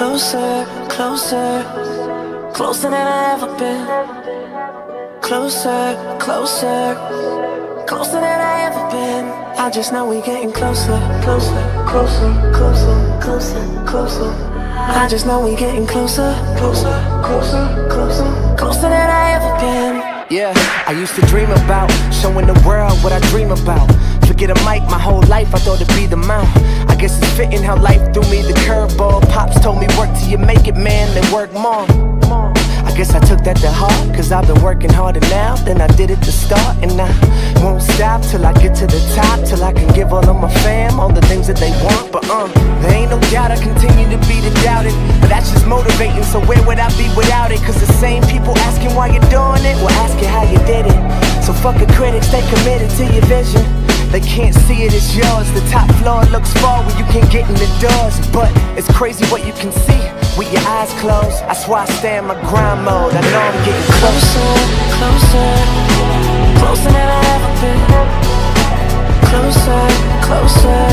Closer, closer, closer than I ever been. Closer, closer, closer than I ever been. I just know we getting closer, closer, closer, closer, closer, closer. I just know we getting closer, closer, closer, closer, closer than I ever been. Yeah, I used to dream about showing the world what I dream about. Forget a mic, my whole life I thought it'd be the mount. I guess it's fitting how life threw me the curveball. Pops told me work till you make it, man, then work more. I guess I took that to heart, cause I've been working harder now than I did at the start. And I won't stop till I get to the top, till I can give all of my fam all the things that they want. But there ain't no doubt I continue to be the doubted, but that's just motivating, so where would I be without it? Cause the same people asking why you're doing it will ask you how you did it. So fuck the critics, stay committed to your vision. They can't see it, it's yours. The top floor looks far when you can get in the doors, but it's crazy what you can see with your eyes closed. I swear I stay in my grind mode. I know I'm getting closer, closer, closer than I ever been. Closer, closer,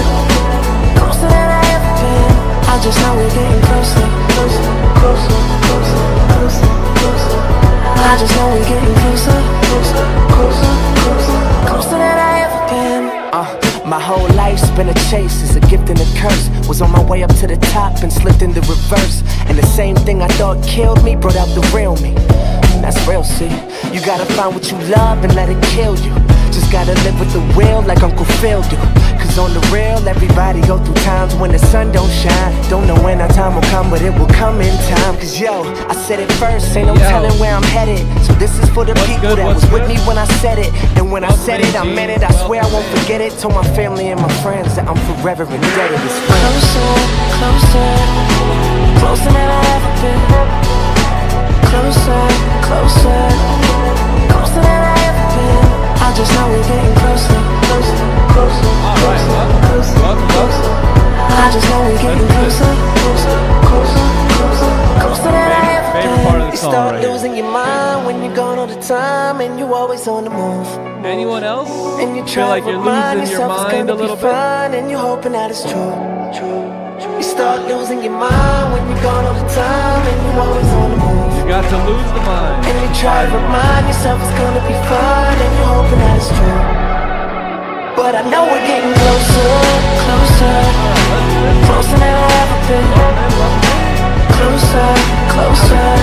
closer than I ever been. I just know we're getting closer, closer, closer, closer, closer, closer. I just know we're getting closer, closer, closer, closer, closer than I ever been. My whole life's been a chase, it's a gift and a curse. Was on my way up to the top and slipped into reverse. And the same thing I thought killed me brought out the real me. And that's real, see. You gotta find what you love and let it kill you. Just gotta live with the will like Uncle Phil do. Cause on the real, everybody go through times when the sun don't shine. Don't know when our time will come, but it will come in time. Cause yo, I said it first, ain't no telling where I'm headed. So this is for the people that was with me when I said it. And when I said it, I meant it, I swear I won't forget it. Told my family and my friends that I'm forever indebted. It's closer, closer, closer than I ever been. Closer, closer, closer than I ever been. I just know we're getting closer, closer, closer, closer, closer, closer. I just know we're getting closer, closer, closer, closer, closer than I ever been. You start losing your mind when you're gone all the time and you always on the move. Anyone else and you feel like you're losing your mind a little bit? And you're hoping that it's true. You start losing your mind when you're gone all the time and you're always on the move. You got to lose the mind. And you try to remind yourself it's gonna be fun and you're hoping that it's true. But I know we're getting closer, closer, closer than I've ever been. Closer, closer,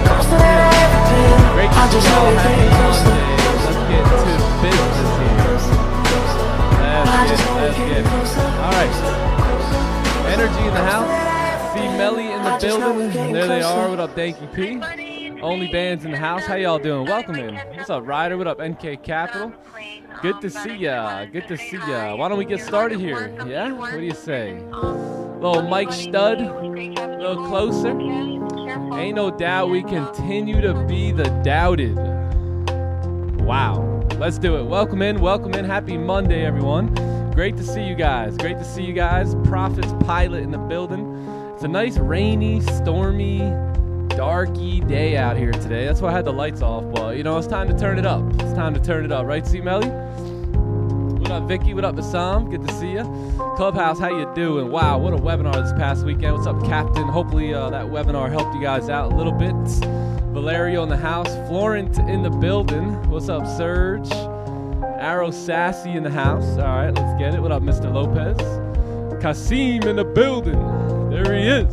closer than I've ever been. I just know we're getting closer. Let's get to business here. Let's get it. All right. Energy in the house. See Melly in the building. There they are. What up, Danky P? Only Bands in the house. How y'all doing? Welcome in. What's up, Ryder? What up, NK Capital? Good to see ya. Good to see ya. Why don't we get started here? Yeah? What do you say? Little Mike Stud. A little closer. Ain't no doubt we continue to be the doubted. Wow. Let's do it. Welcome in. Welcome in. Happy Monday, everyone. Great to see you guys. Great to see you guys. Prophets Pilot in the building. It's a nice rainy, stormy, darky day out here today. That's why I had the lights off. But, you know, it's time to turn it up. It's time to turn it up. Right, C. Melly? What up, Vicky? What up, Assam? Good to see you. Clubhouse, how you doing? Wow, what a webinar this past weekend. What's up, Captain? Hopefully that webinar helped you guys out a little bit. Valerio in the house. Florent in the building. What's up, Serge? Arrow Sassy in the house. All right, let's get it. What up, Mr. Lopez? Kasim in the building. There he is.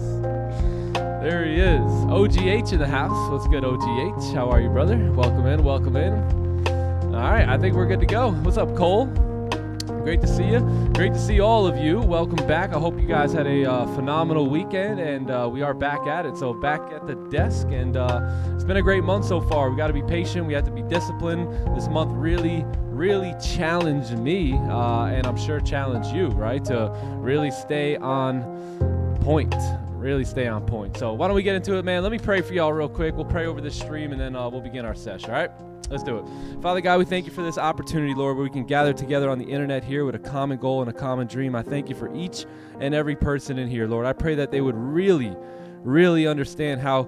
There he is. OGH in the house. What's good, OGH? How are you, brother? Welcome in. Welcome in. All right, I think we're good to go. What's up, Cole? Great to see you. Great to see all of you. Welcome back. I hope you guys had a phenomenal weekend, and we are back at it. So back at the desk, and it's been a great month so far. We got to be patient. We have to be disciplined. This month really challenged me, and I'm sure challenged you, right? To really stay on point. Really stay on point. So why don't we get into it, man? Let me pray for y'all real quick. We'll pray over this stream, and then we'll begin our session, all right? Let's do it. Father God, we thank you for this opportunity, Lord, where we can gather together on the internet here with a common goal and a common dream. I thank you for each and every person in here, Lord. I pray that they would really really understand how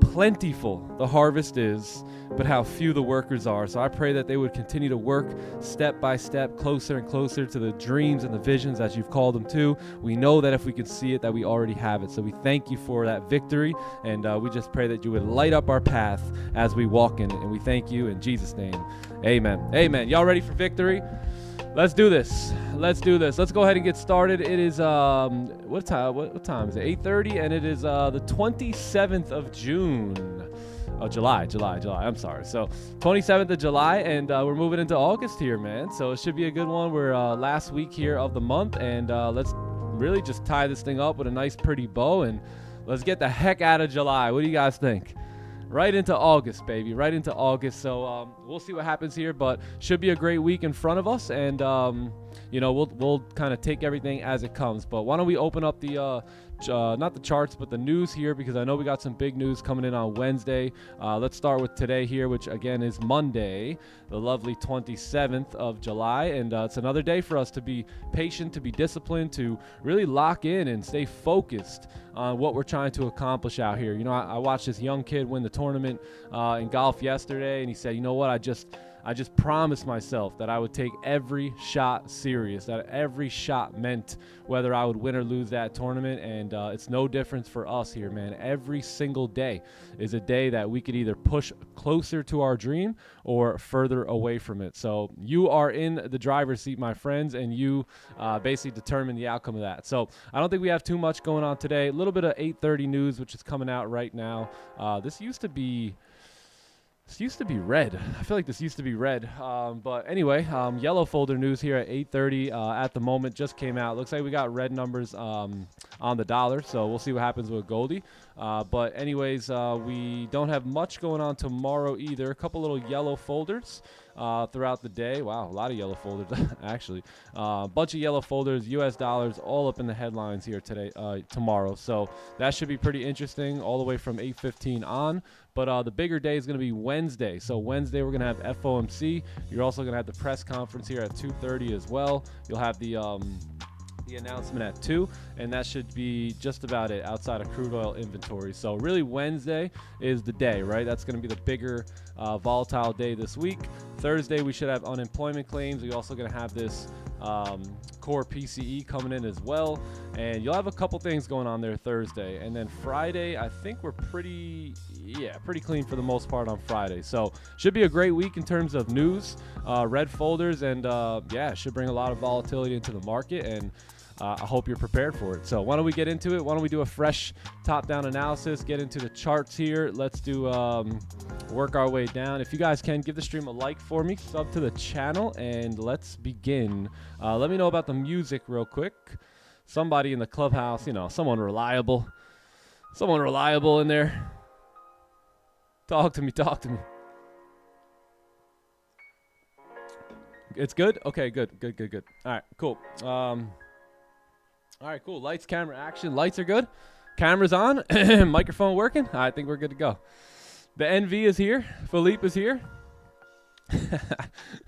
plentiful the harvest is, but how few the workers are. So I pray that they would continue to work step by step, closer and closer to the dreams and the visions that you've called them to. We know that if we can see it, that we already have it. So we thank you for that victory, and we just pray that you would light up our path as we walk in it. And we thank you in Jesus' name. Amen. Amen. Y'all ready for victory? Let's do this. Let's go ahead and get started. It is what time is it? 8:30, and it is the 27th of June. Oh, July. I'm sorry. So 27th of July, and we're moving into August here, man. So it should be a good one. We're last week here of the month, and let's really just tie this thing up with a nice, pretty bow, and let's get the heck out of July. What do you guys think? Right into August, baby. Right into August. So we'll see what happens here, but should be a great week in front of us, and we'll kind of take everything as it comes. But why don't we open up the not the charts, but the news here, because I know we got some big news coming in on Wednesday. Let's start with today here, which again is Monday, the lovely 27th of July. And it's another day for us to be patient, to be disciplined, to really lock in and stay focused on what we're trying to accomplish out here. You know, I watched this young kid win the tournament in golf yesterday, and he said, you know what, I just promised myself that I would take every shot serious, that every shot meant whether I would win or lose that tournament. And it's no difference for us here, man. Every single day is a day that we could either push closer to our dream or further away from it. So you are in the driver's seat, my friends, and you basically determine the outcome of that. So I don't think we have too much going on today. A little bit of 8:30 news, which is coming out right now. This used to be red. I feel like this used to be red. But anyway, yellow folder news here at 8:30 at the moment just came out. Looks like we got red numbers on the dollar, so we'll see what happens with Goldie. But anyways, we don't have much going on tomorrow either. A couple little yellow folders throughout the day. Wow, a lot of yellow folders actually. A bunch of yellow folders, US dollars, all up in the headlines here tomorrow. So that should be pretty interesting all the way from 8:15 on. But the bigger day is going to be Wednesday. So Wednesday we're going to have FOMC. You're also going to have the press conference here at 2:30 as well. You'll have the announcement at 2, and that should be just about it outside of crude oil inventory. So really Wednesday is the day, right? That's going to be the bigger volatile day this week. Thursday we should have unemployment claims. We're also going to have this core PCE coming in as well, and you'll have a couple things going on there Thursday. And then Friday, I think we're pretty clean for the most part on Friday. So should be a great week in terms of news, red folders, and it should bring a lot of volatility into the market, and I hope you're prepared for it. So why don't we get into it? Why don't we do a fresh top-down analysis, get into the charts here. Let's do work our way down. If you guys can, give the stream a like for me, sub to the channel, and let's begin. Let me know about the music real quick. Somebody in the clubhouse, someone reliable in there. Talk to me. It's good? Okay, good. All right, cool. All right, cool. Lights, camera, action. Lights are good. Camera's on. Microphone working. I think we're good to go. The NV is here. Philippe is here. All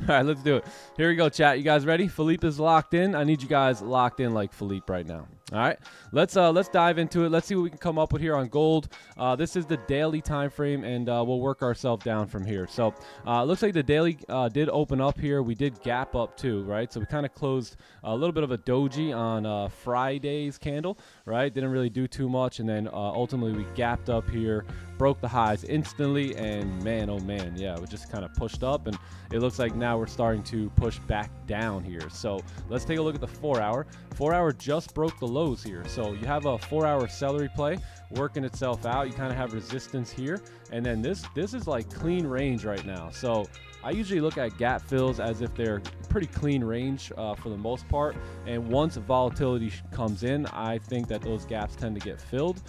right, let's do it. Here we go, chat. You guys ready? Philippe is locked in. I need you guys locked in like Philippe right now. All right, let's dive into it. Let's see what we can come up with here on gold. This is the daily time frame, and we'll work ourselves down from here. So looks like the daily did open up here. We did gap up too, right? So we kind of closed a little bit of a doji on Friday's candle, right? Didn't really do too much, and then ultimately we gapped up here, broke the highs instantly, and man, oh man, yeah, we just kind of pushed up, and it looks like now we're starting to push back down here. So let's take a look at the 4-hour. 4-hour just broke the lows here. So you have a 4-hour celery play working itself out. You kind of have resistance here, and then this is like clean range right now. So I usually look at gap fills as if they're pretty clean range for the most part, and once volatility comes in, I think that those gaps tend to get filled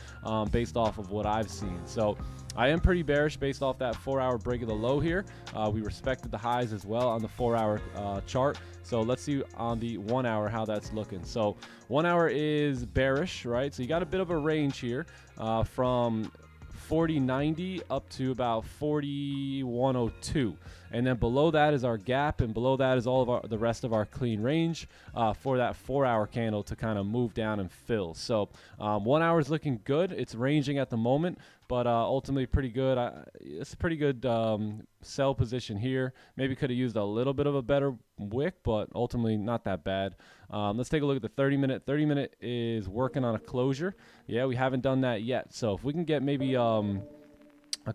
based off of what I've seen. So I am pretty bearish based off that 4-hour break of the low here. We respected the highs as well on the 4-hour chart. So let's see on the 1-hour how that's looking. So 1 hour is bearish, right? So you got a bit of a range here from 40.90 up to about 41.02, and then below that is our gap, and below that is all of the rest of our clean range for that 4-hour candle to kind of move down and fill. So 1 hour is looking good. It's ranging at the moment, but ultimately pretty good. It's a pretty good sell position here. Maybe could have used a little bit of a better wick, but ultimately not that bad. Let's take a look at the 30-minute. 30-minute is working on a closure. Yeah, we haven't done that yet. So if we can get maybe a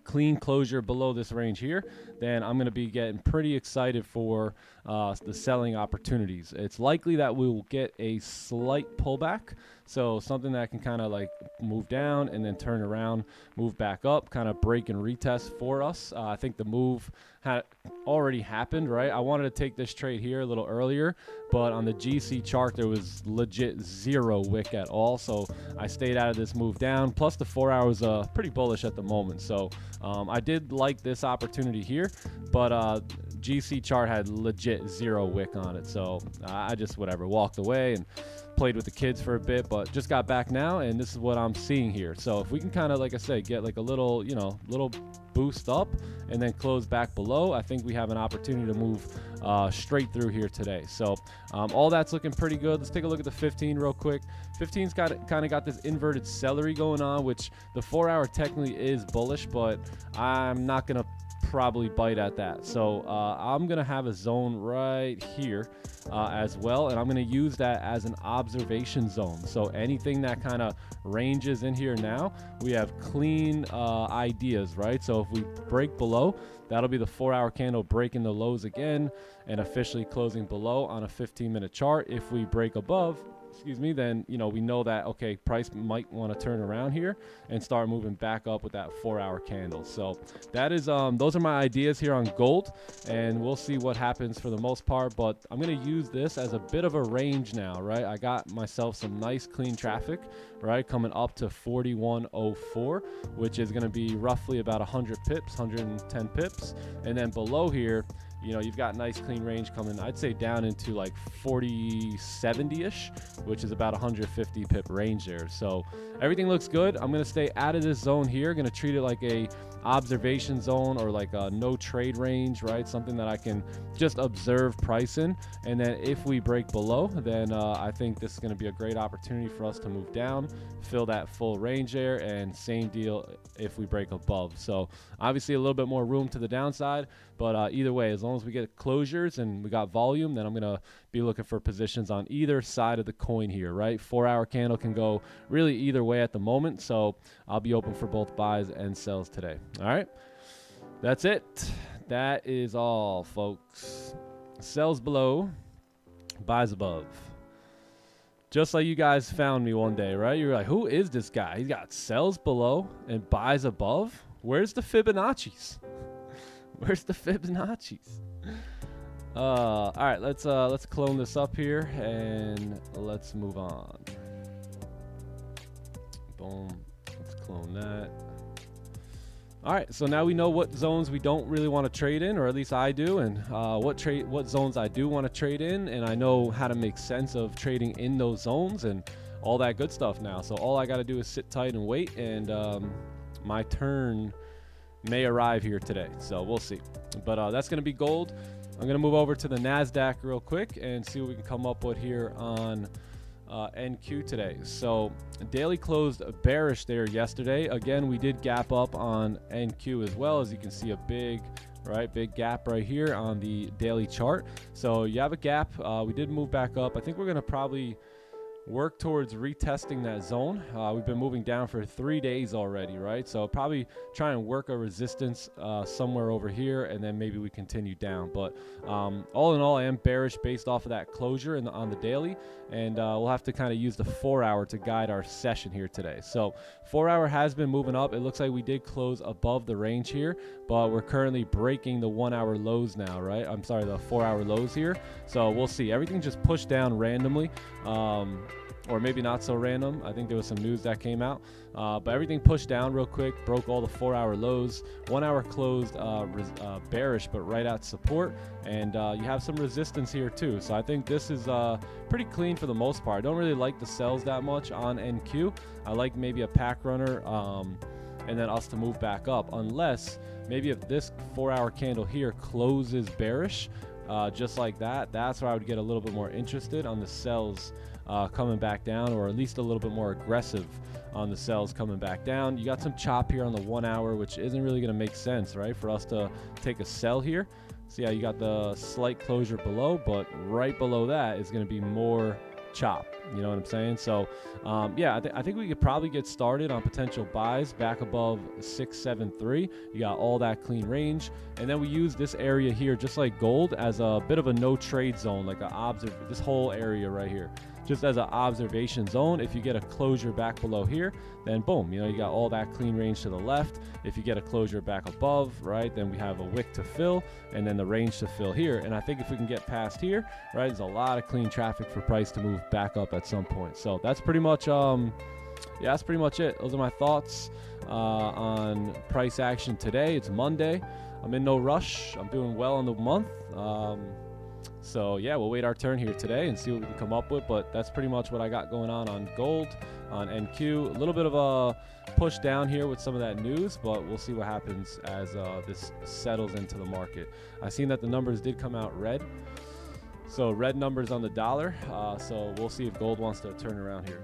clean closure below this range here, then I'm going to be getting pretty excited for the selling opportunities. It's likely that we will get a slight pullback, so something that can kind of like move down and then turn around, move back up, kind of break and retest for us. I think the move had already happened, right? I wanted to take this trade here a little earlier, but on the GC chart there was legit zero wick at all, so I stayed out of this move down. Plus the 4 hours pretty bullish at the moment, so I did like this opportunity here, but GC chart had legit zero wick on it, so I just walked away and played with the kids for a bit, but just got back now, and this is what I'm seeing here. So if we can kind of, like I say, get like a little, little boost up and then close back below, I think we have an opportunity to move straight through here today. So all that's looking pretty good. Let's take a look at the 15 real quick. 15's kind of got this inverted celery going on, which the 4 hour technically is bullish, but I'm not gonna probably bite at that. So I'm gonna have a zone right here as well, and I'm gonna use that as an observation zone. So anything that kind of ranges in here now, we have clean ideas, right? So if we break below, that'll be the 4 hour candle breaking the lows again and officially closing below on a 15-minute chart. If we break above, then we know that, okay, price might want to turn around here and start moving back up with that 4 hour candle. So that is those are my ideas here on gold, and we'll see what happens for the most part. But I'm going to use this as a bit of a range now, right? I got myself some nice clean traffic, right, coming up to 41.04, which is going to be roughly about 100 pips, 110 pips, and then below here, you've got nice clean range coming, I'd say down into like 40.70-ish, which is about 150 pip range there. So everything looks good. I'm going to stay out of this zone here. Going to treat it like a observation zone or like a no trade range, right? Something that I can just observe price in. And then if we break below, then I think this is going to be a great opportunity for us to move down, fill that full range there, and same deal if we break above. So obviously a little bit more room to the downside, but either way, as long as we get closures and we got volume, then I'm going to be looking for positions on either side of the coin here, right? 4 hour candle can go really either way at the moment, so I'll be open for both buys and sells today. All right, that's it. That is all, folks. Sells below, buys above. Just like you guys found me one day, right? You're like, who is this guy? He's got sells below and buys above. Where's the Fibonacci's? Where's the Fibonacci's? All right, let's clone this up here and let's move on. Boom. Let's clone that. All right, so now we know what zones we don't really want to trade in, or at least I do, and what zones I do want to trade in, and I know how to make sense of trading in those zones and all that good stuff now. So all I got to do is sit tight and wait, and my turn may arrive here today. So we'll see. But that's going to be gold. I'm going to move over to the NASDAQ real quick and see what we can come up with here on NQ today. So daily closed bearish there yesterday. Again, we did gap up on NQ as well. As you can see, a big gap right here on the daily chart. So you have a gap. We did move back up. I think we're going to probably work towards retesting that zone. We've been moving down for 3 days already, right? So probably try and work a resistance somewhere over here, and then maybe we continue down. But all in all, I am bearish based off of that closure on the daily, and we'll have to kind of use the 4 hour to guide our session here today. So 4 hour has been moving up. It looks like we did close above the range here, but we're currently breaking the 1 hour lows now, right? I'm sorry, the 4 hour lows here. So we'll see. Everything just pushed down randomly. Or maybe not so random. I think there was some news that came out, but everything pushed down real quick, broke all the 4 hour lows. 1 hour closed bearish, but right at support, and you have some resistance here too. So I think this is pretty clean for the most part. I don't really like the sells that much on NQ. I like maybe a pack runner and then us to move back up, unless maybe if this 4-hour candle here closes bearish, just like that, that's where I would get a little bit more interested on the sells coming back down, or at least a little bit more aggressive on the sells coming back down. You got some chop here on the 1 hour, which isn't really going to make sense, right, for us to take a sell here. So yeah, you got the slight closure below, but right below that is going to be more chop. You know what I'm saying? So yeah, I think we could probably get started on potential buys back above 673. You got all that clean range, and then we use this area here, just like gold, as a bit of a no trade zone, like this whole area right here, just as an observation zone. If you get a closure back below here, then boom, you know, you got all that clean range to the left. If you get a closure back above, right, then we have a wick to fill, and then the range to fill here. And I think if we can get past here, right, there's a lot of clean traffic for price to move back up at some point. So that's pretty much yeah, that's pretty much it. Those are my thoughts on price action today. It's Monday. I'm in no rush. I'm doing well in the month. So yeah, we'll wait our turn here today and see what we can come up with, but that's pretty much what I got going on gold, on NQ. A little bit of a push down here with some of that news, but we'll see what happens as this settles into the market. I've seen that the numbers did come out red, so red numbers on the dollar, so we'll see if gold wants to turn around here.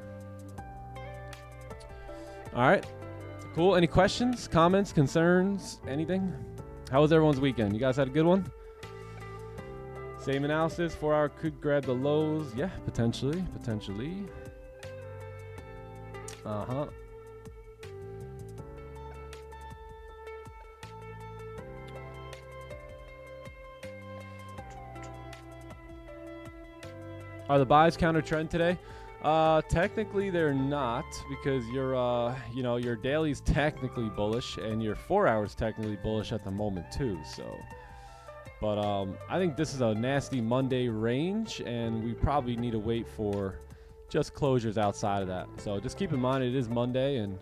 All right, cool. Any questions, comments, concerns, anything? How was everyone's weekend? You guys had a good one? Same analysis, 4 hour could grab the lows. Yeah, potentially. Uh-huh. Are the buys counter trend today? Technically they're not, because you know, your daily's technically bullish and your 4 hours technically bullish at the moment too, so. But I think this is a nasty Monday range, and we probably need to wait for just closures outside of that. So just keep in mind it is Monday, and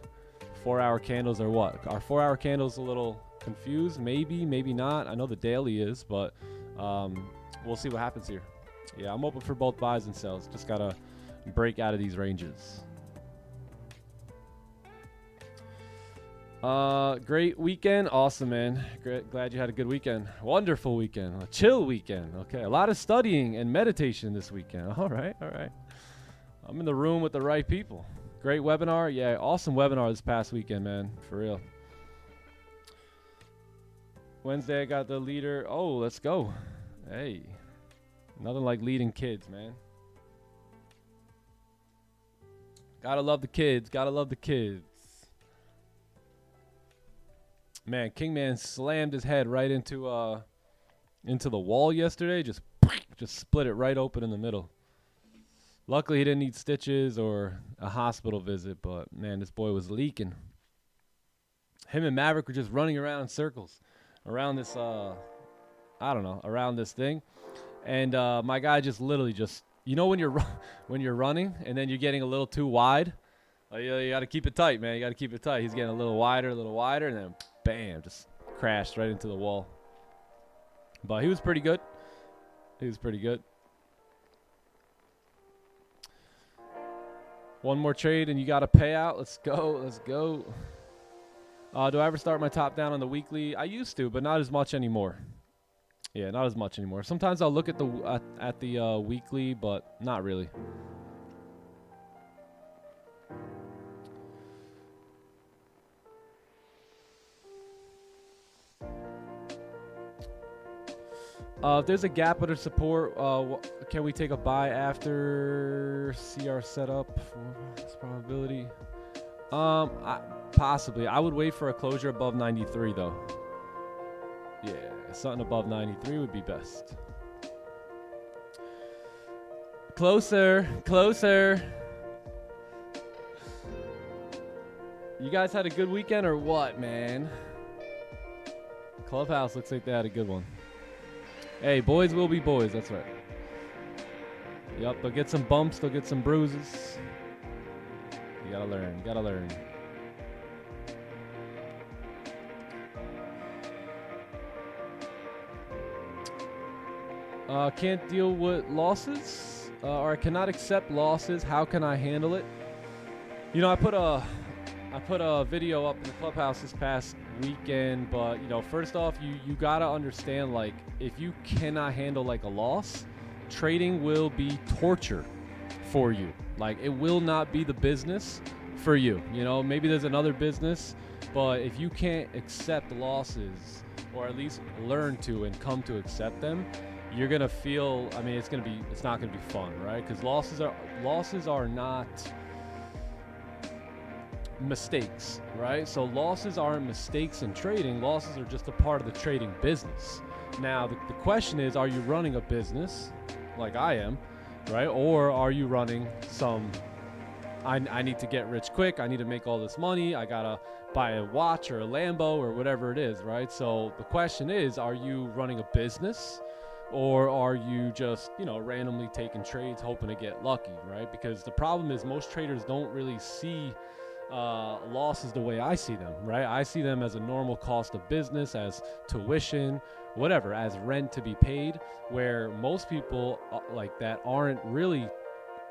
4 hour candles are what? Are 4 hour candles a little confused? Maybe, maybe not. I know the daily is, but we'll see what happens here. Yeah, I'm open for both buys and sells. Just got to break out of these ranges. Great weekend. Awesome, man. Great. Glad you had a good weekend. Wonderful weekend. A chill weekend. Okay. A lot of studying and meditation this weekend. All right. All right. I'm in the room with the right people. Great webinar. Yeah. Awesome webinar this past weekend, man. For real. Wednesday, I got the leader. Oh, let's go. Hey. Nothing like leading kids, man. Gotta love the kids. Gotta love the kids. Man, Kingman slammed his head right into the wall yesterday. Just split it right open in the middle. Luckily, he didn't need stitches or a hospital visit, but man, this boy was leaking. Him and Maverick were just running around in circles around this, I don't know, around this thing. And my guy just literally you know when you're running and then you're getting a little too wide? You got to keep it tight, man. You got to keep it tight. He's getting a little wider, and then bam, just crashed right into the wall. But he was pretty good. He was pretty good. One more trade and you got a payout. Let's go. Let's go. Do I ever start my top down on the weekly? I used to, but not as much anymore. Yeah, not as much anymore. Sometimes I'll look at the weekly, but not really. If there's a gap under support, can we take a buy after CR setup for this probability? Possibly. I would wait for a closure above 93 though. Yeah, something above 93 would be best. Closer, closer. You guys had a good weekend or what, man? Clubhouse looks like they had a good one. Hey, boys will be boys. That's right. Yup, they'll get some bumps. They'll get some bruises. You gotta learn. You gotta learn. Can't deal with losses, or I cannot accept losses. How can I handle it? You know, I I put a video up in the Clubhouse this past weekend, but you know, first off, you gotta understand, like, if you cannot handle like a loss, trading will be torture for you. Like, it will not be the business for you. You know, maybe there's another business, but if you can't accept losses, or at least learn to and come to accept them, you're gonna feel, I mean, it's not gonna be fun, right? Because losses are not mistakes, right? So losses aren't mistakes in trading. Losses are just a part of the trading business. Now, the question is, are you running a business like I am, right? Or are you running some, I need to get rich quick, I need to make all this money, I gotta buy a watch or a Lambo or whatever it is, right? So the question is, are you running a business, or are you just, you know, randomly taking trades hoping to get lucky, right? Because the problem is most traders don't really see losses the way I see them, right? I see them as a normal cost of business, as tuition, whatever, as rent to be paid, where most people like that aren't really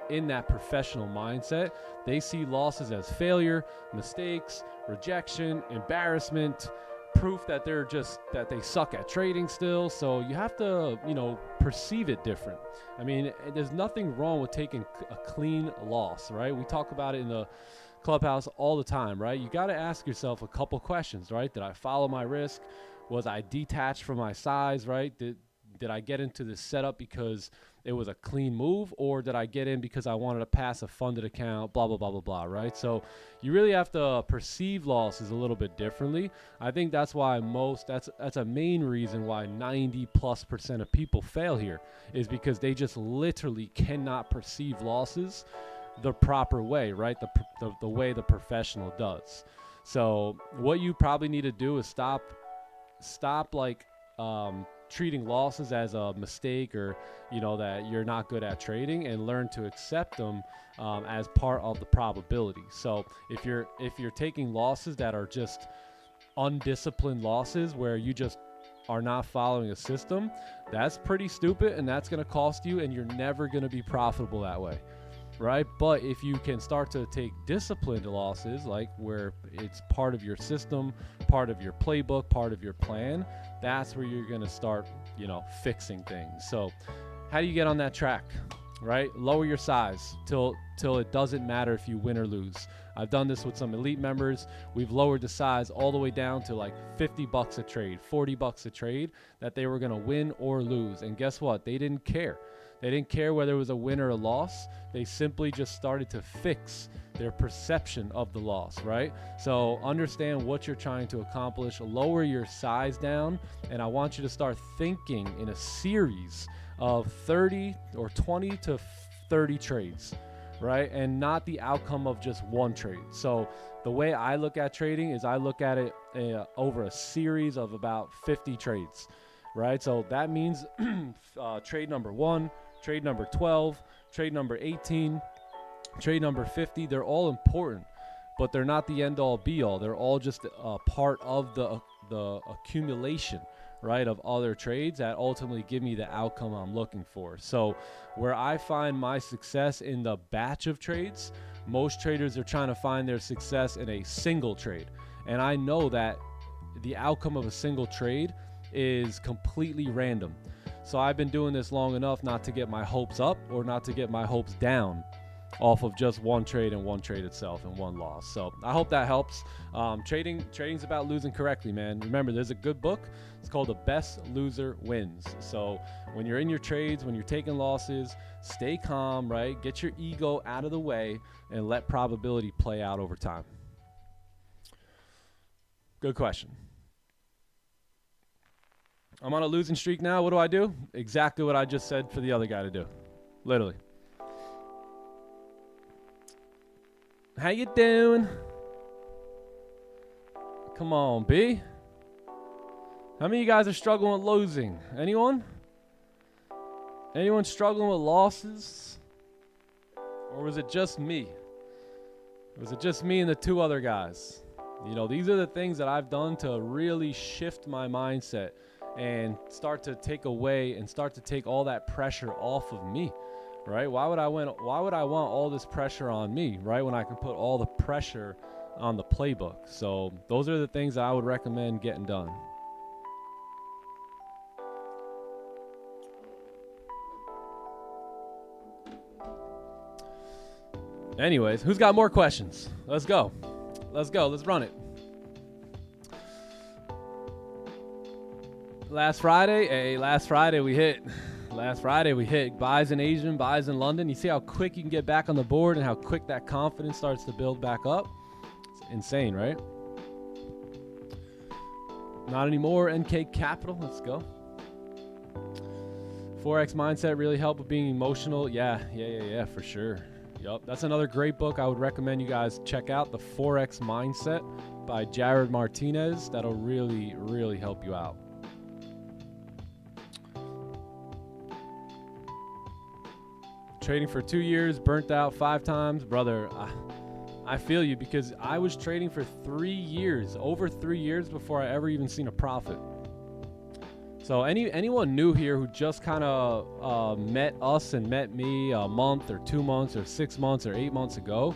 in that professional mindset. They see losses as failure, mistakes, rejection, embarrassment, proof that that they suck at trading still. So you have to, you know, perceive it different. I mean, there's nothing wrong with taking a clean loss, right? We talk about it in the Clubhouse all the time, right? You got to ask yourself a couple questions, right? Did I follow my risk? Was I detached from my size, right? Did I get into this setup because it was a clean move, or did I get in because I wanted to pass a funded account, blah, blah, blah, blah, blah, right? So you really have to perceive losses a little bit differently. I think that's why that's a main reason why 90+% of people fail here, is because they just literally cannot perceive losses the proper way, right? The way the professional does. So what you probably need to do is stop like treating losses as a mistake, or, you know, that you're not good at trading, and learn to accept them as part of the probability. So if you're taking losses that are just undisciplined losses, where you just are not following a system, that's pretty stupid, and that's going to cost you, and you're never going to be profitable that way, right? But if you can start to take disciplined losses, like where it's part of your system, part of your playbook, part of your plan, that's where you're going to start, you know, fixing things. So how do you get on that track, right? Lower your size till it doesn't matter if you win or lose. I've done this with some elite members. We've lowered the size all the way down to like $50 a trade, $40 a trade, that they were going to win or lose. And guess what? They didn't care. They didn't care whether it was a win or a loss. They simply just started to fix their perception of the loss, right? So understand what you're trying to accomplish, lower your size down, and I want you to start thinking in a series of 30 or 20 to 30 trades, right? And not the outcome of just one trade. So the way I look at trading is I look at it over a series of about 50 trades, right? So that means trade number 1, trade number 12, trade number 18, trade number 50, they're all important, but they're not the end all be all. They're all just a part of the accumulation, right, of other trades that ultimately give me the outcome I'm looking for. So where I find my success in the batch of trades, most traders are trying to find their success in a single trade. And I know that the outcome of a single trade is completely random. So I've been doing this long enough not to get my hopes up or not to get my hopes down off of just one trade and one trade itself and one loss. So I hope that helps. Trading's about losing correctly, man. Remember, there's a good book. It's called The Best Loser Wins. So when you're in your trades, when you're taking losses, stay calm, right? Get your ego out of the way and let probability play out over time. Good question. I'm on a losing streak now. What do I do? Exactly what I just said for the other guy to do. Literally. How you doing? Come on, B. How many of you guys are struggling with losing? Anyone? Anyone struggling with losses? Or was it just me? Was it just me and the two other guys? You know, these are the things that I've done to really shift my mindset and start to take away and start to take all that pressure off of me, right? Why would I want all this pressure on me, right? When I can put all the pressure on the playbook. So those are the things I would recommend getting done. Anyways, who's got more questions? Let's go. Let's run it. Last Friday we hit. Buys in Asian, buys in London. You see how quick you can get back on the board and how quick that confidence starts to build back up? It's insane, right? Not anymore. NK Capital. Let's go. Forex Mindset really helped with being emotional. Yeah, for sure. Yup. That's another great book I would recommend you guys check out. The Forex Mindset by Jared Martinez. That'll really, really help you out. Trading for 2 years, burnt out 5 times. Brother, I feel you, because I was trading for 3 years, over 3 years before I ever even seen a profit. So anyone new here who just kind of met us and met me a month or 2 months or 6 months or 8 months ago,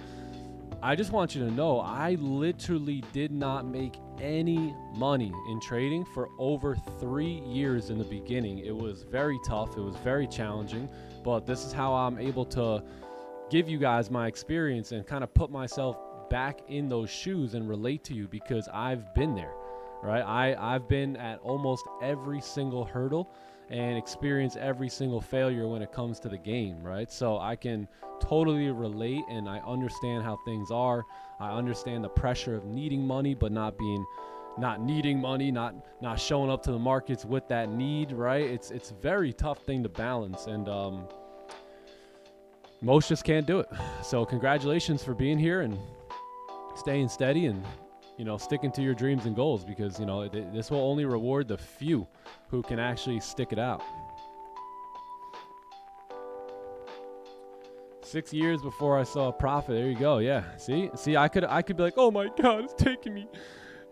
I just want you to know I literally did not make any money in trading for over 3 years in the beginning. It was very tough. It was very challenging, but this is how I'm able to give you guys my experience and kind of put myself back in those shoes and relate to you, because I've been there, right? I've been at almost every single hurdle and experience every single failure when it comes to the game, right? So I can totally relate, and I understand how things are. I understand the pressure of needing money, but not needing money, not showing up to the markets with that need, right? It's a very tough thing to balance, and most just can't do it. So congratulations for being here and staying steady and, you know, sticking to your dreams and goals, because, you know, this will only reward the few who can actually stick it out. 6 years before I saw a profit. There you go. Yeah. See, I could be like, oh my God, it's taking me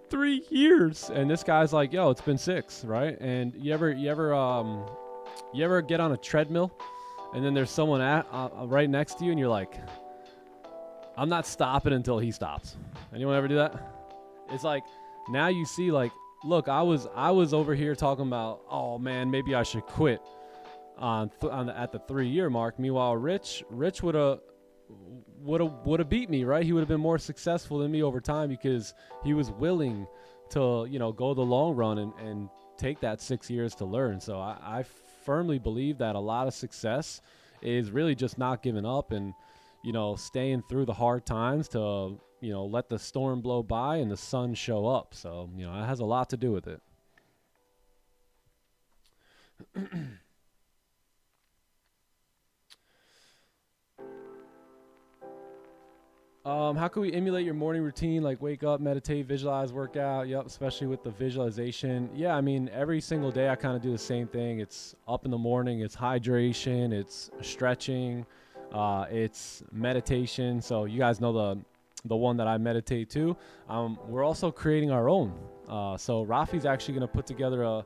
3 years, and this guy's like, yo, it's been 6, right? And you ever get on a treadmill and then there's someone right next to you and you're like, I'm not stopping until he stops. Anyone ever do that? It's like, now you see, like, look, I was over here talking about, oh man, maybe I should quit at the 3 year mark. Meanwhile, Rich would have beat me, right? He would have been more successful than me over time, because he was willing to, you know, go the long run and take that 6 years to learn. So I firmly believe that a lot of success is really just not giving up and, you know, staying through the hard times to, you know, let the storm blow by and the sun show up. So, you know, it has a lot to do with it. How can we emulate your morning routine, like wake up, meditate, visualize, work out? Yep, especially with the visualization. Yeah, I mean, every single day I kind of do the same thing. It's up in the morning, it's hydration, it's stretching, it's meditation. So you guys know the one that I meditate to. We're also creating our own. So Rafi's actually going to put together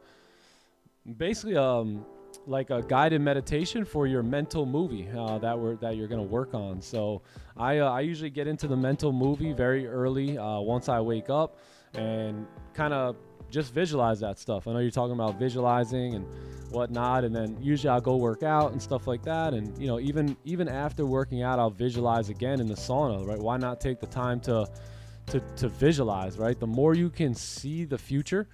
like a guided meditation for your mental movie that you're going to work on. So I usually get into the mental movie very early once I wake up and kind of just visualize that stuff. I know you're talking about visualizing and whatnot, and then usually I'll go work out and stuff like that. And, you know, even after working out, I'll visualize again in the sauna, right? Why not take the time to visualize, right? The more you can see the future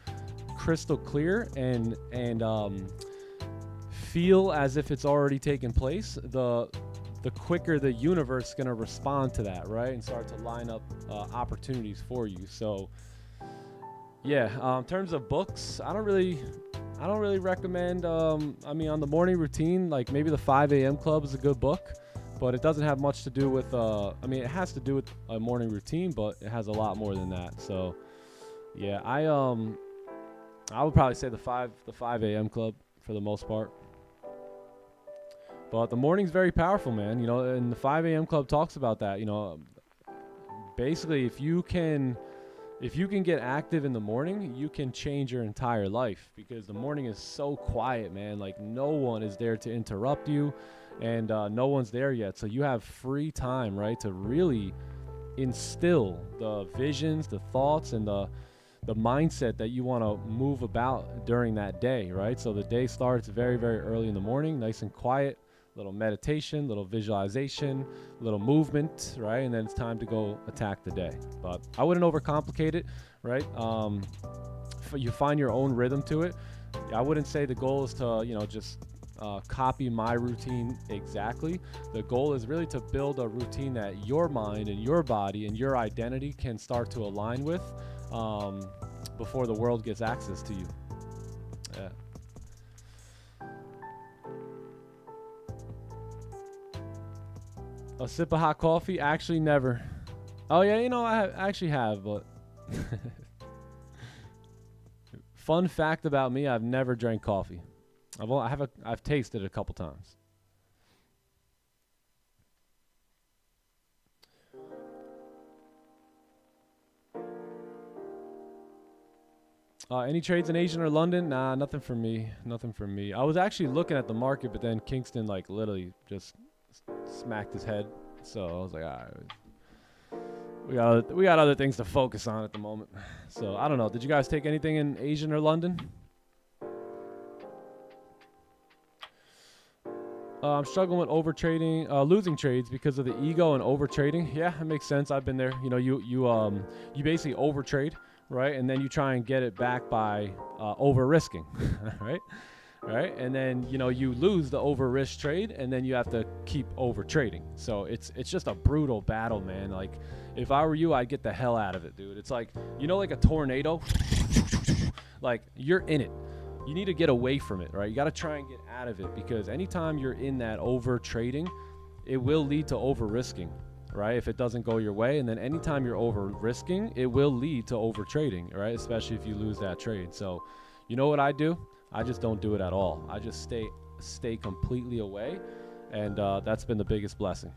crystal clear and feel as if it's already taken place, the quicker the universe is going to respond to that, right? And start to line up opportunities for you. So yeah, in terms of books, I don't really recommend, I mean, on the morning routine, like maybe the 5 a.m. Club is a good book, but it doesn't have much to do with, I mean, it has to do with a morning routine, but it has a lot more than that. So yeah, I would probably say the 5 a.m. Club for the most part. But the morning's very powerful, man. You know, and the 5 a.m. Club talks about that. You know, basically, if you can get active in the morning, you can change your entire life, because the morning is so quiet, man. Like, no one is there to interrupt you, and no one's there yet. So you have free time, right, to really instill the visions, the thoughts, and the mindset that you want to move about during that day, right? So the day starts very, very early in the morning, nice and quiet, little meditation, little visualization, little movement, right? And then it's time to go attack the day. But I wouldn't overcomplicate it, right? You find your own rhythm to it. I wouldn't say the goal is to, just copy my routine exactly. The goal is really to build a routine that your mind and your body and your identity can start to align with before the world gets access to you. Yeah. A sip of hot coffee? Actually, never. Oh yeah, I actually have, but fun fact about me, I've never drank coffee. I've tasted it a couple times. Any trades in Asian or London? Nah, nothing for me. Nothing for me. I was actually looking at the market, but then Kingston literally just smacked his head. So I was like, all right, we got other things to focus on at the moment. So I don't know. Did you guys take anything in Asian or London? I'm struggling with overtrading, losing trades because of the ego and overtrading. Yeah, it makes sense. I've been there. You basically overtrade, right? And then you try and get it back by over risking, right? Right, and then you lose the over risk trade, and then you have to keep over trading. So it's just a brutal battle, man. Like if I were you, I'd get the hell out of it, dude. It's like like a tornado. Like you're in it. You need to get away from it, right? You got to try and get out of it, because anytime you're in that over trading, it will lead to over risking, right? If it doesn't go your way, and then anytime you're over risking, it will lead to over trading, right? Especially if you lose that trade. So, you know what I do? I just don't do it at all. I just stay completely away, and that's been the biggest blessing.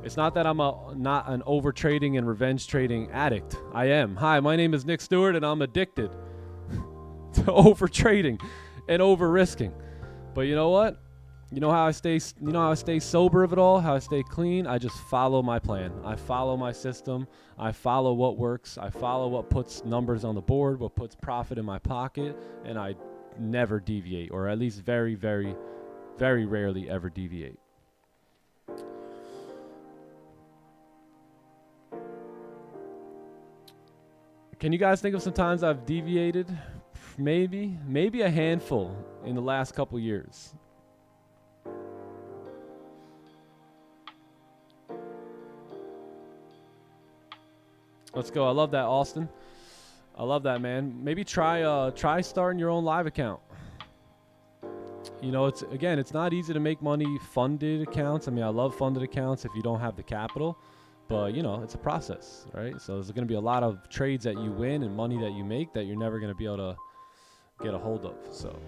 It's not that I'm not an over trading and revenge trading addict. I am. Hi, my name is Nick Stewart, and I'm addicted to over trading and over risking. But you know what? You know how I stay sober of it all, how I stay clean? I just follow my plan. I follow my system. I follow what works. I follow what puts numbers on the board, what puts profit in my pocket, and I never deviate, or at least very, very, very rarely ever deviate. Can you guys think of some times I've deviated? Maybe a handful in the last couple years. Let's go. I love that, Austin. I love that, man. Maybe try starting your own live account. It's not easy to make money funded accounts. I mean, I love funded accounts if you don't have the capital, but it's a process, right? So there's going to be a lot of trades that you win and money that you make that you're never going to be able to get a hold of. So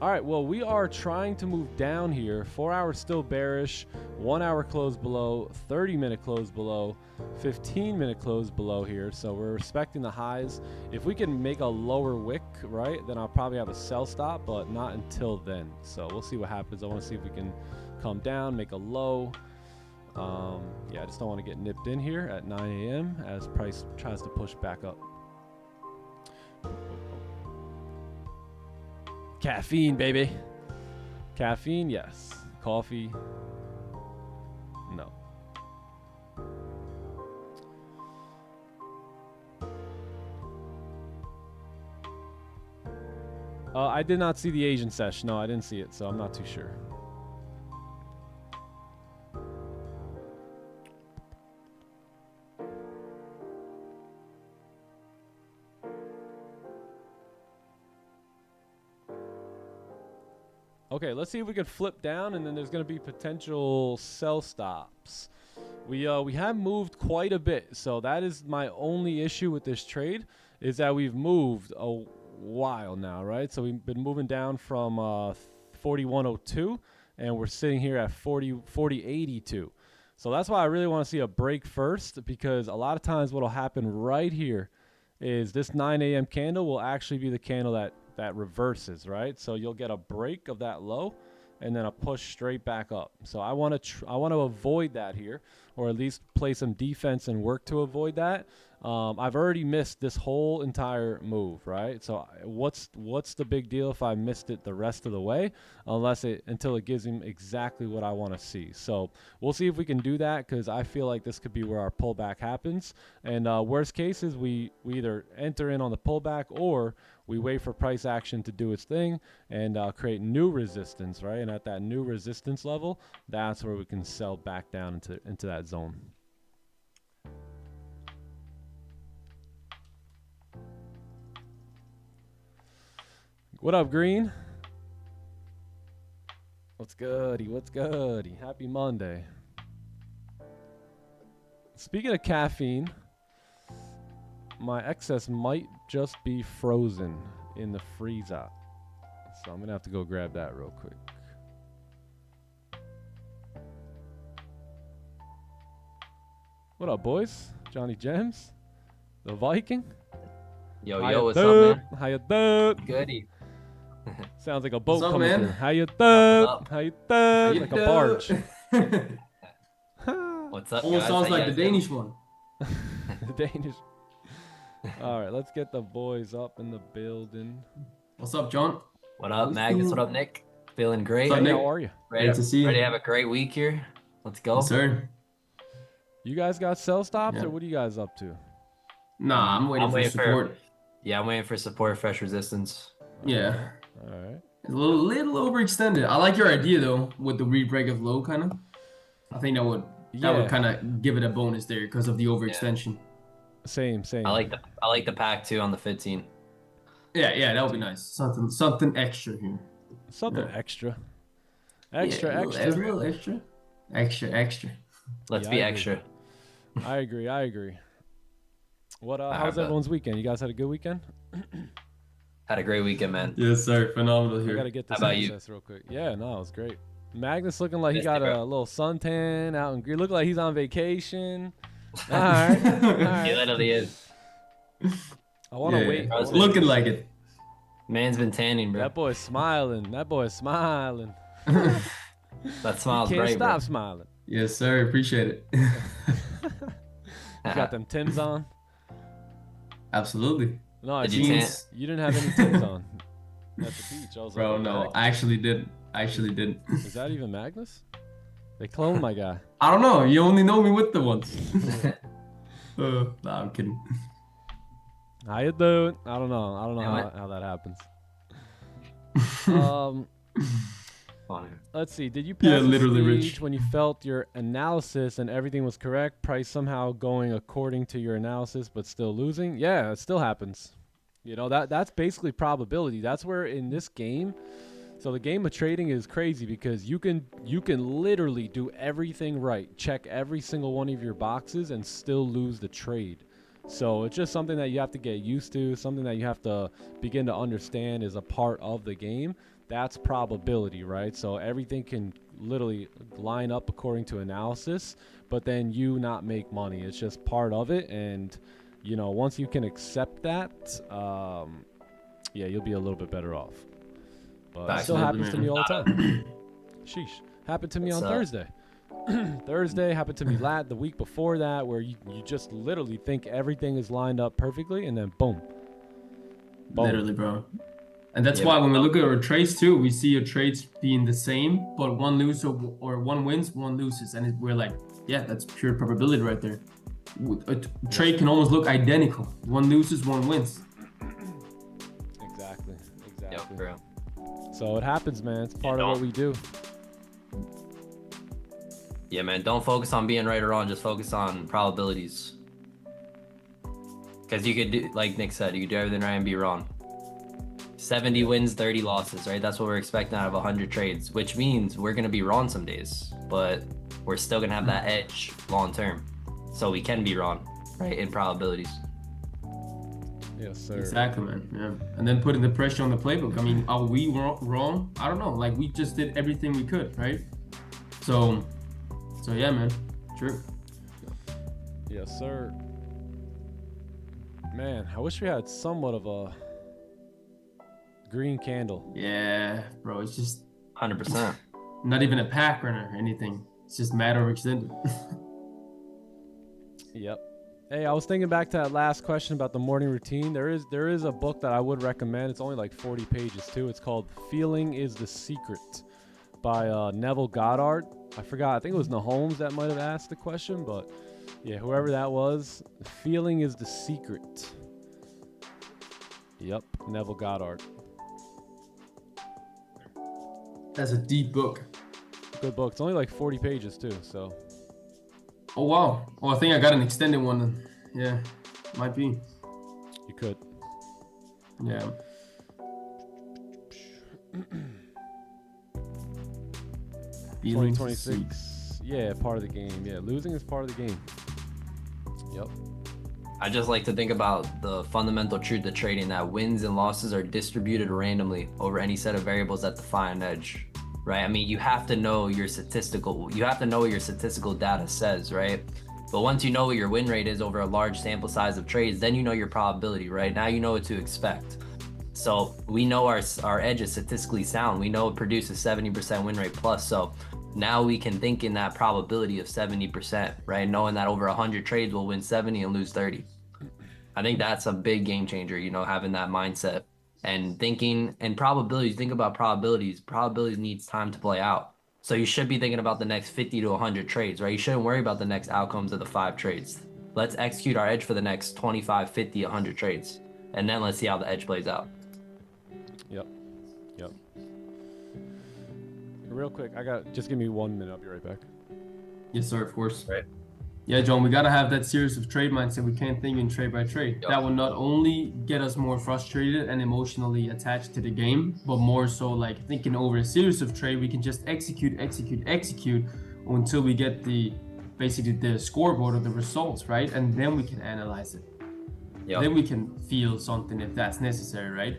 all right, well, we are trying to move down here. 4 hours still bearish, 1 hour close below, 30-minute close below, 15-minute close below here. So we're respecting the highs. If we can make a lower wick, right, then I'll probably have a sell stop, but not until then. So we'll see what happens. I want to see if we can come down, make a low. Yeah, I just don't want to get nipped in here at 9 a.m. as price tries to push back up. Caffeine, baby. Caffeine, yes. Coffee, no. I did not see the Asian session. No, I didn't see it, so I'm not too sure. Okay, let's see if we can flip down, and then there's going to be potential sell stops. We have moved quite a bit, so that is my only issue with this trade, is that we've moved a while now, right? So we've been moving down from 41.02, and we're sitting here at 40.82. So that's why I really want to see a break first, because a lot of times what will happen right here is this 9 a.m. candle will actually be the candle that reverses, right? So you'll get a break of that low, and then a push straight back up. So I want to avoid that here, or at least play some defense and work to avoid that. I've already missed this whole entire move, right? So what's the big deal if I missed it the rest of the way, until it gives him exactly what I want to see. So we'll see if we can do that, because I feel like this could be where our pullback happens. And worst case is we either enter in on the pullback, or we wait for price action to do its thing and create new resistance, right? And at that new resistance level, that's where we can sell back down into that zone. What up, Green? What's goody? What's goody? Happy Monday. Speaking of caffeine, my excess might just be frozen in the freezer. So I'm going to have to go grab that real quick. What up, boys? Johnny Gems? The Viking? Yo, what's up, man? How you doing? Goody. Sounds like a boat up, coming man? through. How you doing? How you doing? Like a doing? barge. What's up, Almost guys? sounds How like you the guys Danish doing? one. The Danish. All right, let's get the boys up in the building. What's up, John? What up, Magnus? What up, Nick? Feeling great? What's up, Nick? How are you? Ready, Great to see you. ready to have a great week here? Let's go. Yes, sir. You guys got sell stops, Yeah. or what are you guys up to? Nah, I'm waiting for support. Yeah, I'm waiting for support, fresh resistance. Yeah. All right. It's a little overextended. I like your idea, though, with the re-break of low, kind of. I think that would kind of give it a bonus there because of the overextension. Same. I like the pack too on the 15. Yeah, that would be nice. Something extra here. Something Yeah. extra. A little extra. Extra. Let's Yeah, be I extra. I agree. What? I How's have that. everyone's weekend? You guys had a good weekend? Had a great weekend, man. Yes, sir. Phenomenal I here. gotta get this How about you? access real quick. Yeah, no, it was great. Magnus looking like he Missed got it, a bro. little suntan out in green. Look like he's on vacation. All right. He literally is. I want to wait. It's Looking like it. Man's been tanning, bro. That boy's smiling. That He smile's can't great, stop bro. smiling. Yes, sir. Appreciate it. You got them Tims on? Absolutely. No, I Did you seen tan? you didn't have any Tims on at the beach. I was Bro, like, no. "What I actually didn't. is that even Magnus? They cloned my guy. I don't know. You only know me with the ones. Nah, I'm kidding. How you doing? I don't know Yeah, how that happens. Fine. Let's see. Did you pass the literally, stage Rich. when you felt your analysis and everything was correct? Price somehow going according to your analysis, but still losing? Yeah, it still happens. You know, that's basically probability. That's where in this game, so the game of trading is crazy because you can literally do everything right, check every single one of your boxes, and still lose the trade. So it's just something that you have to get used to, something that you have to begin to understand is a part of the game. That's probability, right? So everything can literally line up according to analysis, but then you not make money. It's just part of it. And, you know, once you can accept that, yeah, you'll be a little bit better off. But it still happens to me all the time. Sheesh. Happened to me on Thursday. Thursday happened to me the week before that, where you just literally think everything is lined up perfectly, and then boom. Literally, bro. And that's why when we look at our trades too, we see our trades being the same, but one loses or one wins, one loses, and we're like, yeah, that's pure probability right there. A trade can almost look identical. One loses, one wins. Exactly. Yep, bro. So it happens, man. It's part of what we do. Yeah, man. Don't focus on being right or wrong. Just focus on probabilities. Because you could do, like Nick said, you could do everything right and be wrong. 70 wins, 30 losses, right? That's what we're expecting out of 100 trades, which means we're going to be wrong some days, but we're still going to have that edge long term. So we can be wrong, right? In probabilities. Yes, sir. Exactly, man. Yeah. And then putting the pressure on the playbook. I mean, are we wrong? I don't know. Like, we just did everything we could, right? So yeah, man. True. Yes, sir. Man, I wish we had somewhat of a green candle. Yeah, bro. It's just 100%. Not even a pack or anything. It's just matter of extended. Yep. Hey, I was thinking back to that last question about the morning routine. There is a book that I would recommend. It's only like 40 pages too. It's called Feeling is the Secret by Neville Goddard. I forgot. I think it was Nahomes that might have asked the question, but yeah, whoever that was, Feeling is the Secret. Yep, Neville Goddard. That's a deep book. Good book. It's only like 40 pages too, so. Oh wow. Oh, I think I got an extended one then. Yeah, might be. You could. Yeah. 2026. Yeah, part of the game. Yeah, losing is part of the game. Yep. I just like to think about the fundamental truth of trading, that wins and losses are distributed randomly over any set of variables that define an edge, right? I mean, you have to know what your statistical data says, right? But once you know what your win rate is over a large sample size of trades, then you know your probability, right? Now you know what to expect. So we know our edge is statistically sound. We know it produces 70% win rate plus. So now we can think in that probability of 70%, right? Knowing that over 100 trades we'll win 70 and lose 30. I think that's a big game changer, you know, having that mindset and thinking and probabilities. Think about probabilities. Probabilities needs time to play out. So you should be thinking about the next 50 to 100 trades, right? You shouldn't worry about the next outcomes of the 5 trades. Let's execute our edge for the next 25, 50, 100 trades. And then let's see how the edge plays out. Yep. Real quick, just give me 1 minute. I'll be right back. Yes, sir, of course. Right. Yeah, John, we got to have that series of trade mindset. We can't think in trade by trade. Yep. That will not only get us more frustrated and emotionally attached to the game, but more so like thinking over a series of trade, we can just execute until we get basically the scoreboard or the results, right? And then we can analyze it. Yep. Then we can feel something if that's necessary, right?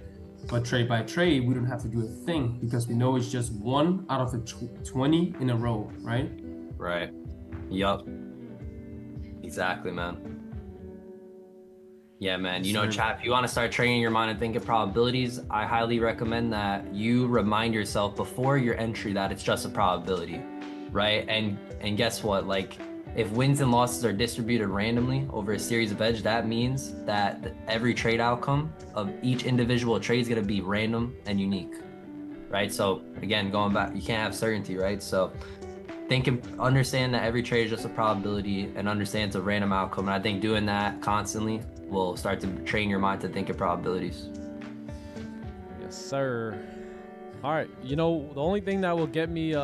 But trade by trade, we don't have to do a thing because we know it's just 1 out of the 20 in a row, right? Right. Yup. Exactly, man. Yeah, man. You know, chat, if you want to start training your mind and thinking probabilities, I highly recommend that you remind yourself before your entry that it's just a probability, right? And guess what? Like, if wins and losses are distributed randomly over a series of edge, that means that every trade outcome of each individual trade is going to be random and unique, right? So again, going back, you can't have certainty, right? So understand that every trade is just a probability and understand it's a random outcome. And I think doing that constantly will start to train your mind to think in probabilities. Yes, sir. All right. You know, the only thing that will get me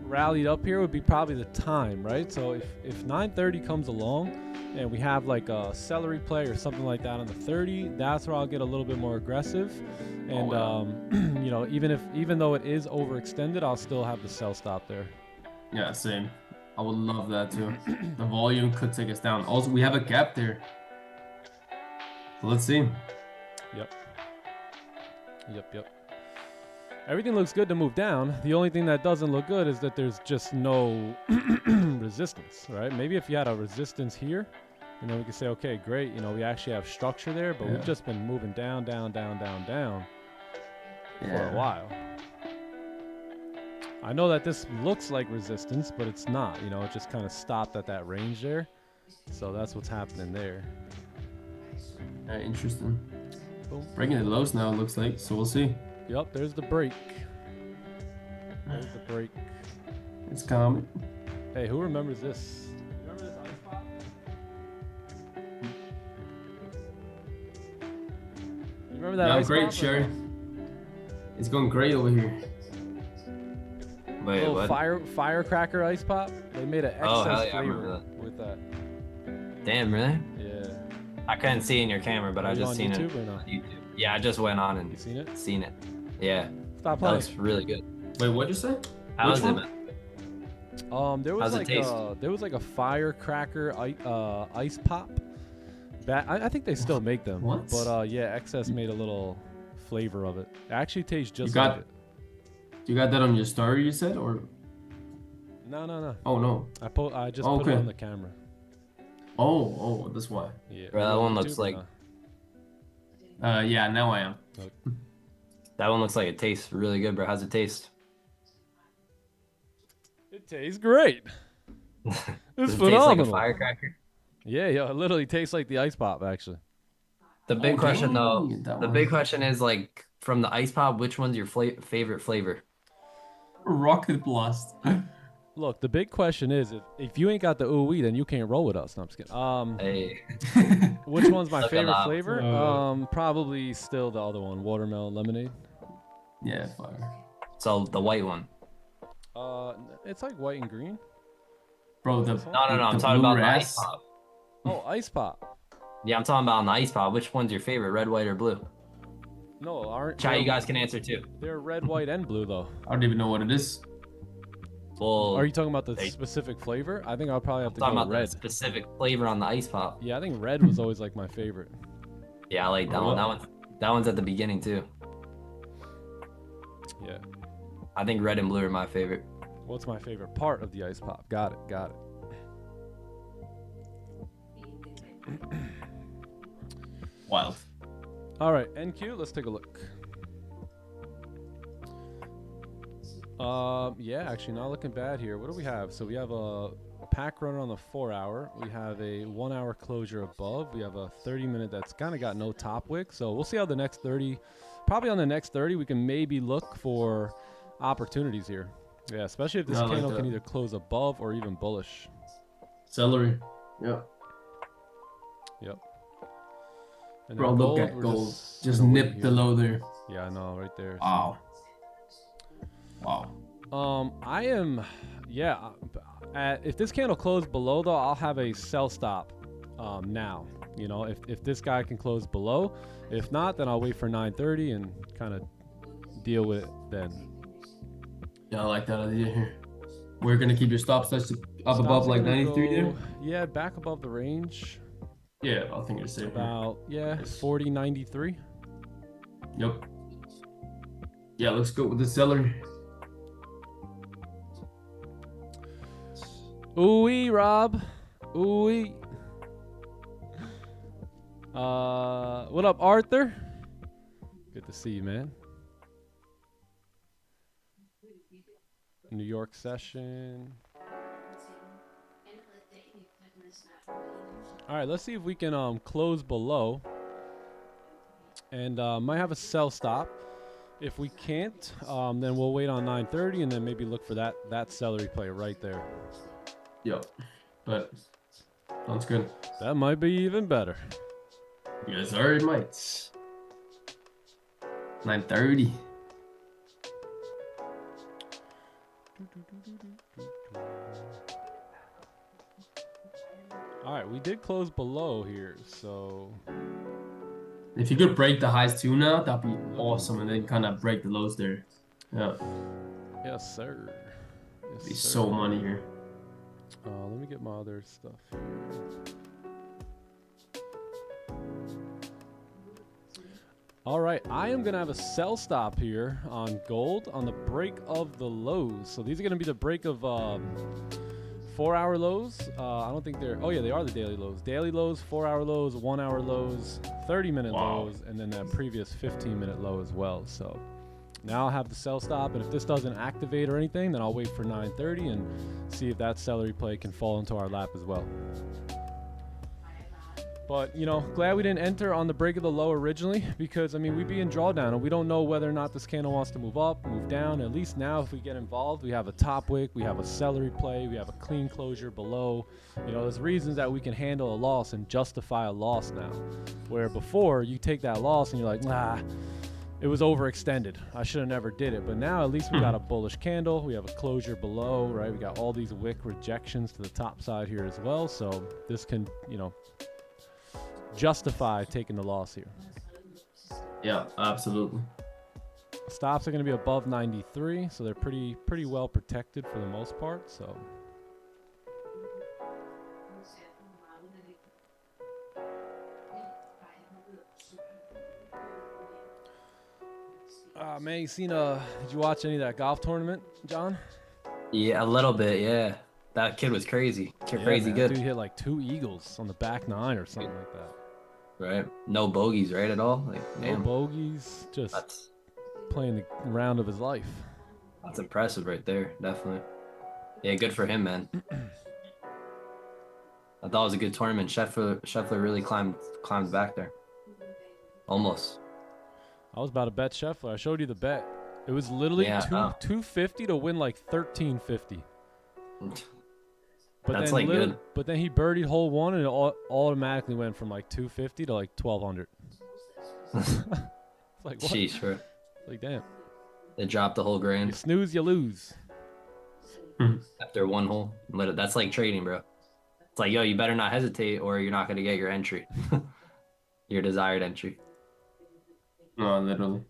rallied up here would be probably the time, right? So if 9:30 comes along and we have like a celery play or something like that on the 30, that's where I'll get a little bit more aggressive. And you know, even though it is overextended, I'll still have the sell stop there. Yeah, same. I would love that too. The volume could take us down. Also, we have a gap there. So let's see. Yep. Everything looks good to move down. The only thing that doesn't look good is that there's just no resistance, right? Maybe if you had a resistance here, and then we could say, okay, great, you know, we actually have structure there, but we've just been moving down for a while. I know that this looks like resistance, but it's not, you know, it just kind of stopped at that range there. So that's what's happening there. Interesting. Boom. Breaking the lows now, it looks like, so we'll see. Yep, there's the break. It's coming. Hey, who remembers this? Remember this ice pop? You remember that ice great, pop? Sherry. It's going great over here. Wait, what? Firecracker ice pop? They made an excess flavor with that. Damn, really? Yeah. I couldn't see in your camera, but I just seen it on YouTube. Yeah, I just went on and seen it. Yeah. Stop playing. That looks really good. Wait, what'd you say? How is it, man? There was like a firecracker ice pop. I think they still make them. What? But yeah, XS made a little flavor of it. It actually tastes just like it. You got that on your story, you said, or? No. Oh no. I just put it on the camera. Oh, that's why. Yeah. Bro, that one looks like. Yeah, now I am. That one looks like it tastes really good, bro. How's it taste? tastes great. It's Does it phenomenal. taste like a firecracker? Yeah, yo, it literally tastes like the ice pop, actually. The big question though, dang, that the one. big question is like from the ice pop, which one's your favorite flavor? Rocket Blast. Look, the big question is, if you ain't got the ooh-wee, then you can't roll with us. No, I'm just kidding. Hey, Which one's my Look favorite alive. flavor? Probably still the other one, watermelon lemonade. Yeah, fire. so the white one. It's like white and green. Bro, the No, I'm the talking about the blue ice ras- pop. Oh, ice pop. Yeah, I'm talking about on the ice pop. Which one's your favorite, red, white, or blue? No, aren't. Chat, you they're- guys can answer too. They're red, white, and blue though. I don't even know what it is. Well, Are you talking about the They- specific flavor? I think I'll probably have to go talking with about the red. specific flavor on the ice pop? Yeah, I think red was always like my favorite. Yeah, I like that one. That one's at the beginning too. Yeah. I think red and blue are my favorite. What's my favorite part of the ice pop? Got it. Wild. All right, NQ, let's take a look. Yeah, actually not looking bad here. What do we have? So we have a pack runner on the 4-hour. We have a 1-hour closure above. We have a 30-minute that's kind of got no top wick. So we'll see how the next 30, probably on the next 30, we can maybe look for opportunities here. Yeah, especially if this I like candle that. can either close above or even bullish. Celery. Yep. And Bro, then look at we're gold. Just gonna nip wait the here. low there. Yeah, I know, right there. Wow. I am, yeah. If this candle closed below, though, I'll have a sell stop now. You know, if this guy can close below. If not, then I'll wait for 9:30 and kind of deal with it then. Yeah, I like that idea here. We're gonna keep your stop touch up Stops above are like gonna 93 there. go- Yeah, back above the range. Yeah, I think it's safe. About, yeah, 40.93. Yep. Yeah, looks good with the celery. Ooh-wee, Rob. Ooh-wee. What up, Arthur? Good to see you, man. New York session. All right, let's see if we can close below. And might have a sell stop. If we can't, then we'll wait on 9:30 and then maybe look for that celery play right there. Yep. But sounds good. That might be even better. Yes, sir, it might. 9:30. All right, we did close below here, so If you could break the highs too now, that'd be awesome, and then kind of break the lows there. Yeah, yes, sir. Yes, be sir. so money here. Let me get my other stuff here. All right, I am gonna have a sell stop here on gold on the break of the lows. So these are gonna be the break of 4-hour lows. I don't think they're. Oh yeah, they are the daily lows. Daily lows, 4-hour lows, 1-hour lows, 30-minute Wow. lows, and then that previous 15-minute low as well. So now I'll have the sell stop, and if this doesn't activate or anything, then I'll wait for 9:30 and see if that celery play can fall into our lap as well. But, you know, glad we didn't enter on the break of the low originally because, I mean, we'd be in drawdown and we don't know whether or not this candle wants to move up, move down. At least now if we get involved, we have a top wick, we have a celery play, we have a clean closure below. You know, there's reasons that we can handle a loss and justify a loss now. Where before, you take that loss and you're like, nah, it was overextended. I should have never did it. But now at least we got a bullish candle. We have a closure below, right? We got all these wick rejections to the top side here as well. So this can, you know, justify taking the loss here. Yeah, absolutely. Stops are going to be above 93, so they're pretty well protected for the most part. So man, did you watch any of that golf tournament, John? Yeah, a little bit. Yeah, that kid was crazy. Crazy man, good. Dude hit like 2 eagles on the back 9 or something like that. Right? No bogeys, right, at all? Like, No damn, bogeys, just that's playing the round of his life. impressive right there. Definitely. Yeah, good for him, man. I thought it was a good tournament. Scheffler really climbed back there. Almost. I was about to bet Scheffler. I showed you the bet. It was literally 250 to win like 1350. But That's then like good. But then he birdied hole 1 and it automatically went from like 250 to like 1200. It's like what? Sheesh, bro. Like damn. They dropped the whole You grand snooze, you lose. after one hole. That's like trading, bro. It's like, yo, you better not hesitate or you're not gonna get your entry. Your desired entry. No, literally.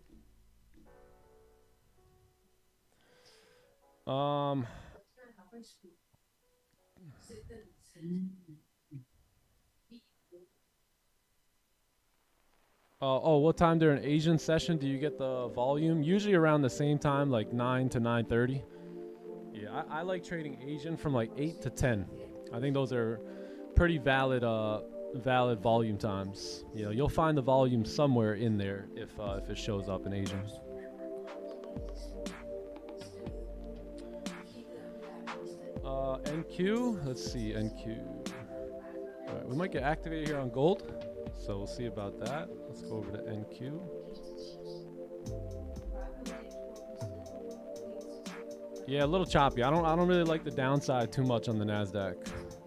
What time during Asian session do you get the volume? Usually around the same time, like 9 to 9:30. Yeah, I like trading Asian from like 8 to 10. I think those are pretty valid volume times. You know, you'll find the volume somewhere in there if it shows up in Asian. NQ, let's see, NQ. All right, we might get activated here on gold, so we'll see about that. Let's go over to NQ. Yeah, a little choppy. I don't really like the downside too much on the Nasdaq.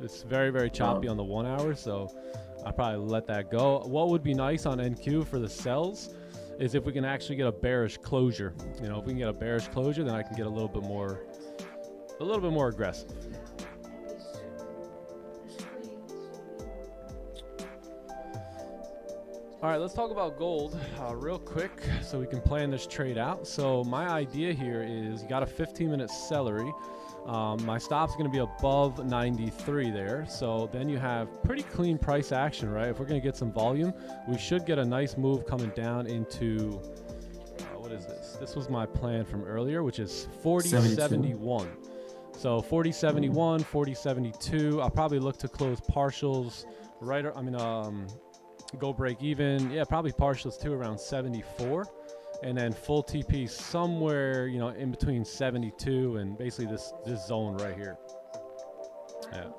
It's very, very choppy on the 1 hour, so I'll probably let that go. What would be nice on NQ for the sells is if we can actually get a bearish closure. You know, if we can get a bearish closure, then I can get a little bit more aggressive. All right, let's talk about gold real quick so we can plan this trade out. So my idea here is you got a 15-minute celery. My stop's going to be above 93 there. So then you have pretty clean price action, right? If we're going to get some volume, we should get a nice move coming down into, what is this? This was my plan from earlier, which is 40.71. So 40.71, 40.72. I'll probably look to close partials go break even. Yeah, probably partials too around 74. And then full TP somewhere, you know, in between 72 and basically this zone right here. Yeah.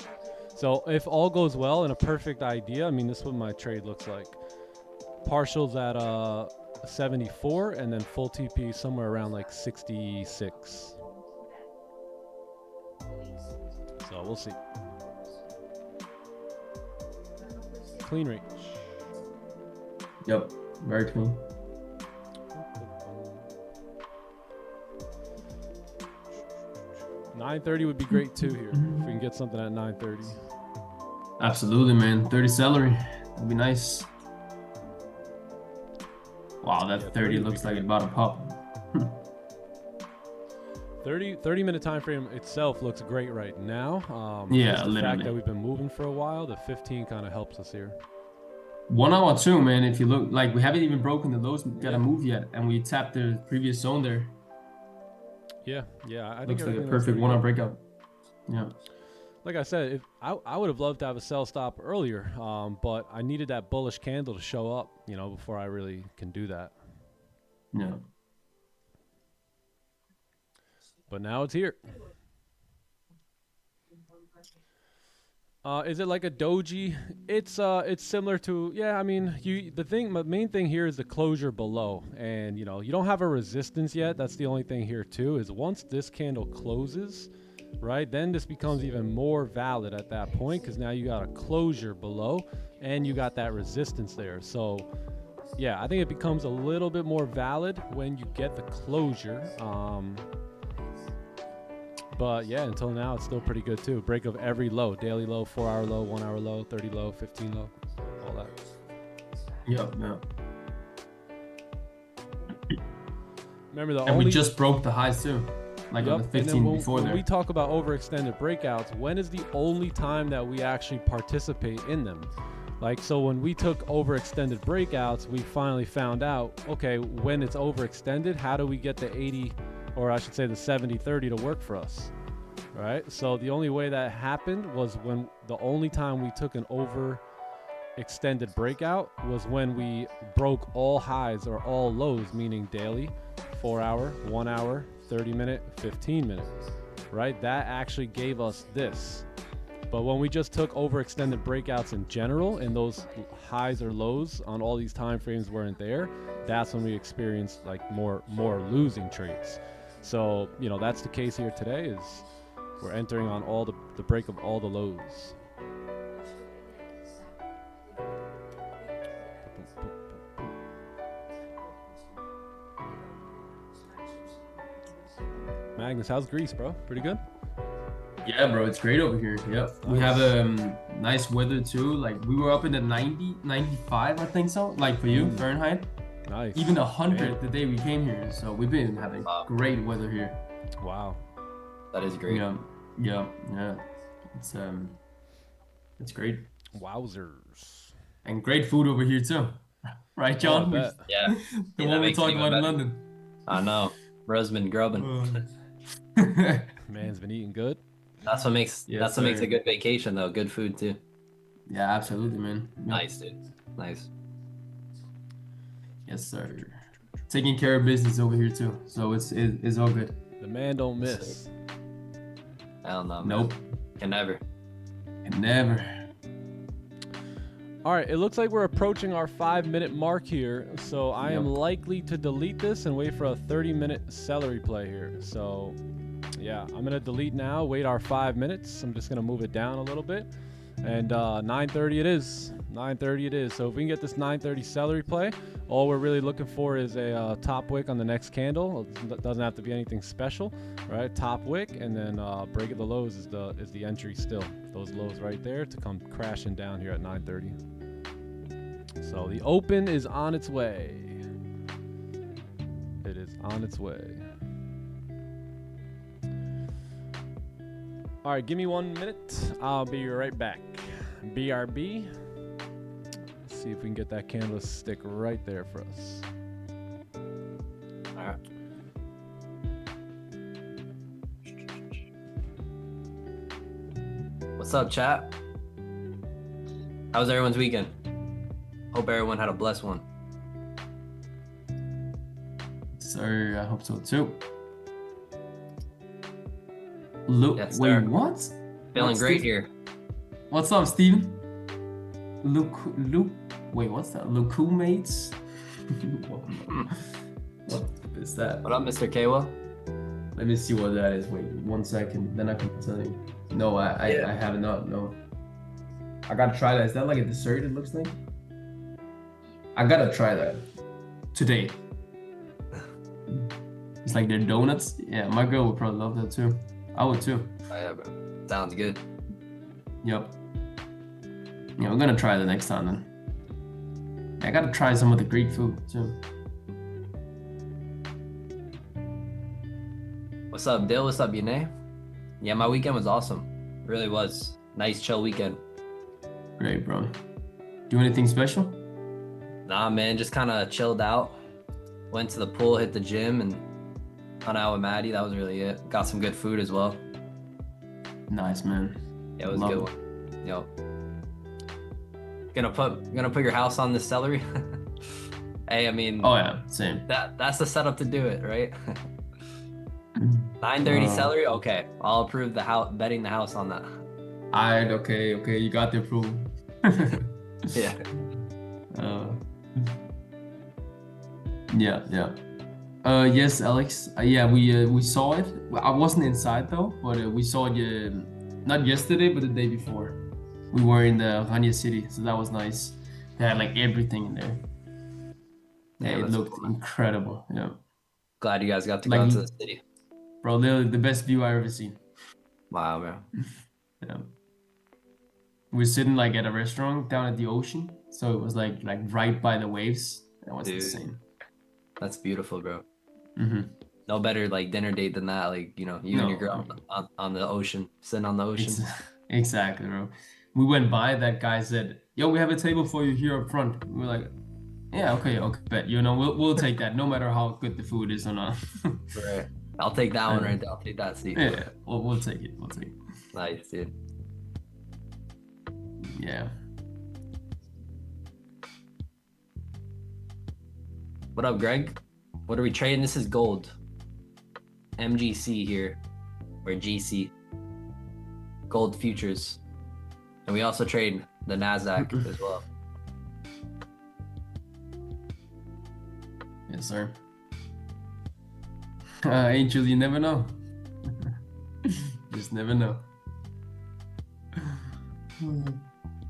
So if all goes well in a perfect idea, I mean, this is what my trade looks like. Partials at 74 and then full TP somewhere around like 66. So we'll see. Clean range. Yep, very clean. $9.30 would be great too here if we can get something at $9.30. Absolutely, man. 30 celery. That'd be nice. Wow, that 30 looks like it's about to pop. 30-minute time frame itself looks great right now. Yeah, the literally. fact that we've been moving for a while, the 15 kind of helps us here. 1 hour too, man. If you look, like we haven't even broken the lows, got a move yet, and we tapped the previous zone there. Yeah. I think looks like a perfect 1 hour breakout. Yeah. Like I said, if I would have loved to have a sell stop earlier, but I needed that bullish candle to show up, you know, before I really can do that. Yeah. But now it's here. Is it like a doji? It's similar to, yeah, I mean, the main thing here is the closure below, and you know, you don't have a resistance yet. That's the only thing here too, is once this candle closes, right, then this becomes even more valid at that point, because now you got a closure below and you got that resistance there. So yeah, I think it becomes a little bit more valid when you get the closure. But yeah, until now, it's still pretty good too. Break of every low, daily low, 4 hour low, 1 hour low, 30 low, 15 low, all that. Yeah. Remember we just broke the highs too, like on the 15 before there. When we talk about overextended breakouts, when is the only time that we actually participate in them? Like, so when we took overextended breakouts, we finally found out, okay, when it's overextended, how do we get the 80, or I should say the 70-30 to work for us, right? So the only way that happened was when the only time we took an overextended breakout was when we broke all highs or all lows, meaning daily, 4 hour, 1 hour, 30 minute, 15 minute. right? That actually gave us this. But when we just took overextended breakouts in general and those highs or lows on all these time frames weren't there, that's when we experienced like more losing trades. So, you know, that's the case here today is we're entering on all the break of all the lows. Magnus, how's Greece, bro? Pretty good? Yeah, bro, it's great over here. Yep. We have nice weather too. Like we were up in the 90, 95, I think so. Like for you, Fahrenheit. Nice. Even 100 the day we came here. So we've been having great weather here. Wow. That is great. Yeah. It's great. Wowzers. And great food over here too. Right, John? Oh, Yeah. The one we talked about in London. I know. Bro's been grubbing. Man's been eating good. That's what makes a good vacation though. Good food too. Yeah, absolutely, man. Yep. Nice, dude. Nice. Yes, sir. Taking care of business over here too. So it's all good. The man don't miss. Hell no. Nope. Can never. Can never. All right, it looks like we're approaching our 5-minute mark here. So I am likely to delete this and wait for a 30-minute celery play here. So yeah, I'm gonna delete now, wait our 5 minutes. I'm just gonna move it down a little bit. And 9:30 it is. 9:30 it is. So if we can get this 9:30 celery play, all we're really looking for is a top wick on the next candle. It doesn't have to be anything special, right? Top wick, and then break of the lows is the entry still. Those lows right there to come crashing down here at 9:30. So the open is on its way. It is on its way. All right, give me 1 minute. I'll be right back. BRB. Let's see if we can get that canvas stick right there for us. All right. What's up, chat? How was everyone's weekend? Hope everyone had a blessed one. Sir, I hope so too. Look, Yes, wait, sir. what? Feeling What's great this? here. What's up, Steven? Luke, wait, what's that? Luku mates? What is that? What up, Mr. Kawa? Let me see what that is. Wait, 1 second, then I can tell you. No, I have not. No, I gotta try that. Is that like a dessert? It looks like. I gotta try that today. It's like their donuts. Yeah, my girl would probably love that too. I would too. Oh, yeah, bro. Sounds good. Yep. Yeah, we're gonna try the next time then. I gotta try some of the Greek food too. What's up, Dill? What's up, Yune? Yeah, my weekend was awesome. It really was. Nice, chill weekend. Great, bro. Do anything special? Nah, man, just kind of chilled out. Went to the pool, hit the gym, and hung out with Maddie. That was really it. Got some good food as well. Nice, man. Yeah, it was Love a good it. one. Yep. Gonna put your house on this celery. Hey, I mean, Oh yeah, same. that's the setup to do it, right? 9:30 celery. Okay, I'll approve the house, betting the house on that. Alright, okay, you got the approval. Yeah. Yeah. Yes, Alex. Yeah, we saw it. I wasn't inside though, but we saw it not yesterday, but the day before. We were in the Hanya city, so that was nice. They had like everything in there. Yeah, it looked incredible. Yeah, Glad you guys got to go Like- out to the city. bro, literally the best view I ever seen. Wow, bro. Yeah. We're sitting like at a restaurant down at the ocean, so it was like right by the waves. That was Dude. insane. That's beautiful, bro. Mm-hmm. No better like dinner date than that. Like, you know, you and your No. girl on the ocean, sitting on the ocean. Exactly, bro. We went by. That guy said, "Yo, we have a table for you here up front." We were like, "Yeah, okay, bet. You know, we'll take that, no matter how good the food is or not." Right. I'll take that one right there. I'll take that seat. Yeah, we'll take it. We'll take it. Nice, dude. Yeah. What up, Greg? What are we trading? This is gold. MGC here. or GC, gold futures. And we also trade the NASDAQ as well. Yes, sir. Angel, you never know. Just never know.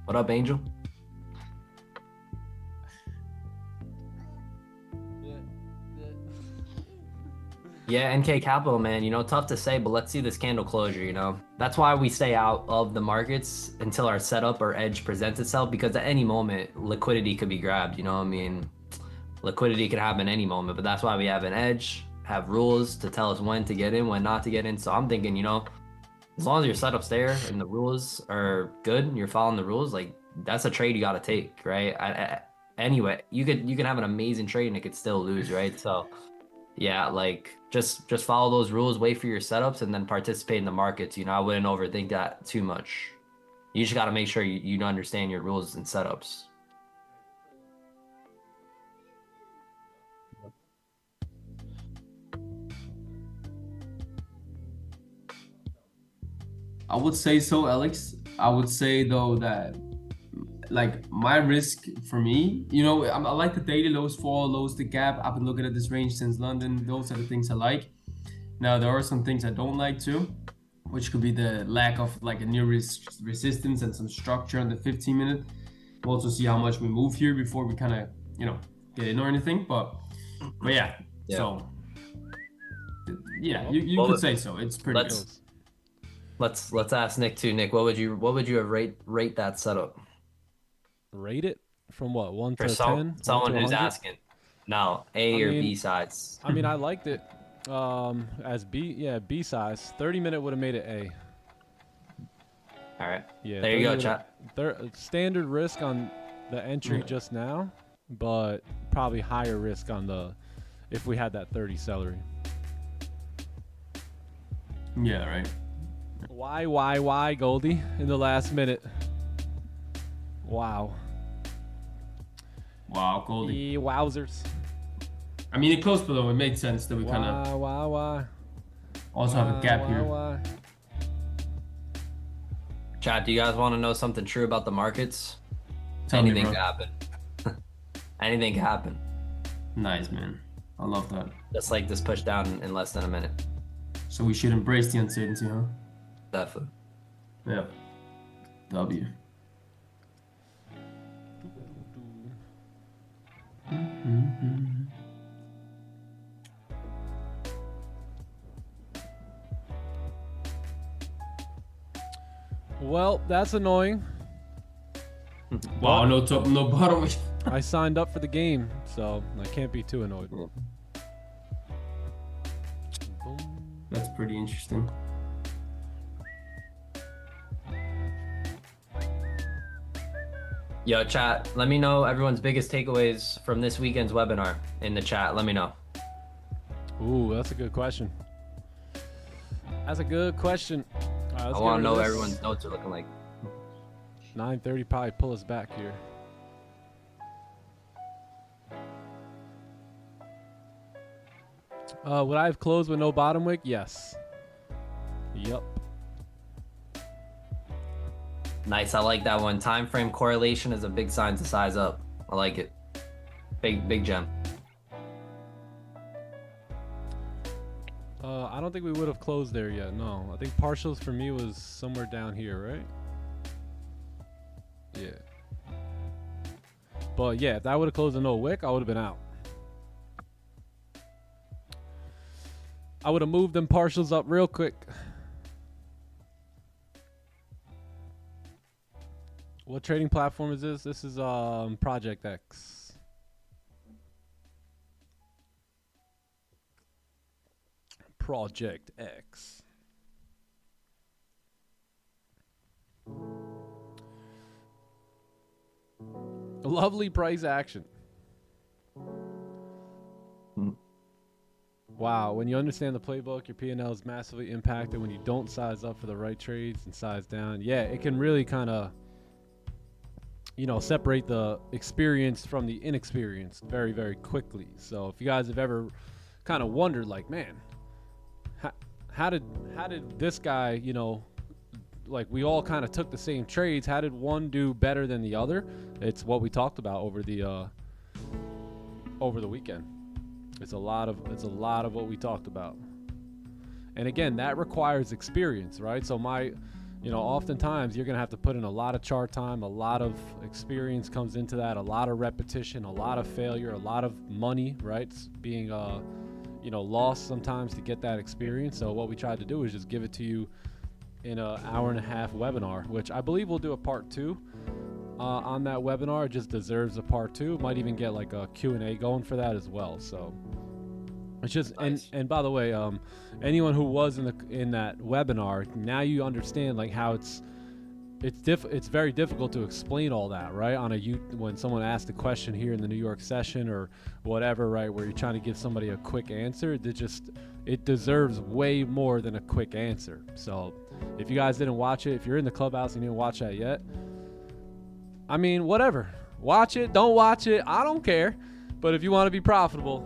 What up, Angel? Yeah, NK Capital, man, you know, tough to say, but let's see this candle closure, you know. That's why we stay out of the markets until our setup or edge presents itself, because at any moment, liquidity could be grabbed, you know what I mean? Liquidity could happen any moment, but that's why we have an edge, have rules to tell us when to get in, when not to get in. So I'm thinking, you know, as long as your setup's there and the rules are good, you're following the rules, like that's a trade you got to take, right? Anyway, you could have an amazing trade and it could still lose, right? So yeah, like just follow those rules, wait for your setups, and then participate in the markets. You know, I wouldn't overthink that too much. You just got to make sure you understand your rules and setups. I would say so, Alex. I would say though that like my risk for me, you know, I like the daily lows, fall lows, the gap. I've been looking at this range since London. Those are the things I like. Now there are some things I don't like too, which could be the lack of like a near resistance and some structure on the 15-minute. We'll also see how much we move here before we kind of, you know, get in or anything. But yeah. So yeah, you could say so. It's pretty good. Let's ask Nick too. Nick, what would you have rate that setup? Rate it from what, 1 to 10? Someone who's asking. No, or B sides. I mean, I liked it as B. Yeah, B size. 30-minute would have made it A. All right. Yeah. There you go, chat. Standard risk on the entry just now, but probably higher risk on the if we had that 30 celery. Yeah. Right. Why, Goldie, in the last minute? Wow. Wow, Goldie. Wowzers. I mean, it closed below. It made sense that we kind of also have a gap here. Chat, do you guys want to know something true about the markets? Anything can happen. Anything can happen. Nice, man. I love that. Just like this push down in less than a minute. So we should embrace the uncertainty, huh? Definitely. Yeah. W. Well, that's annoying. Wow, no top, no bottom. I signed up for the game, so I can't be too annoyed. That's pretty interesting. Yo, chat, let me know everyone's biggest takeaways from this weekend's webinar in the chat. Let me know. Ooh, that's a good question. That's a good question. All right, I want to know what everyone's notes are looking like. 9:30 probably pull us back here. Would I have closed with no bottom wick? Yes. Yup. Nice, I like that one. Time frame correlation is a big sign to size up. I like it. Big gem. I don't think we would have closed there yet. No, I think partials for me was somewhere down here, right? Yeah. But yeah, if I would have closed a no wick, I would have been out. I would have moved them partials up real quick. What trading platform is this? This is Project X. Project X. Lovely price action. Wow, when you understand the playbook, your P&L is massively impacted when you don't size up for the right trades and size down. Yeah, it can really kind of, you know, separate the experienced from the inexperienced very, very quickly. So if you guys have ever kind of wondered, like, man, how did this guy, you know, like we all kind of took the same trades. How did one do better than the other? It's what we talked about over the weekend. It's a lot of what we talked about. And again, that requires experience, right? So oftentimes you're going to have to put in a lot of chart time, a lot of experience comes into that, a lot of repetition, a lot of failure, a lot of money, right? It's being, lost sometimes to get that experience. So what we tried to do is just give it to you in an hour-and-a-half webinar, which I believe we'll do a part 2 on that webinar. It just deserves a part 2. Might even get like a Q&A going for that as well. So it's just nice. And by the way, anyone who was in that webinar, now you understand like how it's very difficult to explain all that, right? When someone asks a question here in the New York session or whatever, right, where you're trying to give somebody a quick answer, it deserves way more than a quick answer. So if you guys didn't watch it, if you're in the clubhouse and you didn't watch that yet, I mean, whatever. Watch it, don't watch it, I don't care. But if you want to be profitable,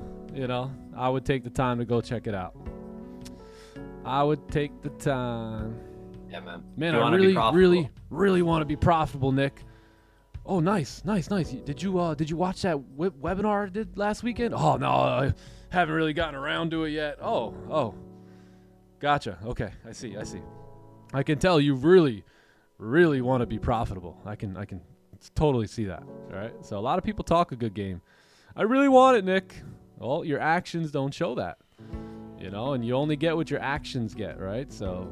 I would take the time to go check it out. I would take the time. Yeah, man. Man, I really want to be profitable, Nick. Oh, nice. Did you watch that webinar I did last weekend? Oh no, I haven't really gotten around to it yet. Oh, gotcha. Okay, I see. I can tell you really want to be profitable. I can totally see that. All right. So a lot of people talk a good game. I really want it, Nick. Well, your actions don't show that, and you only get what your actions get, right? So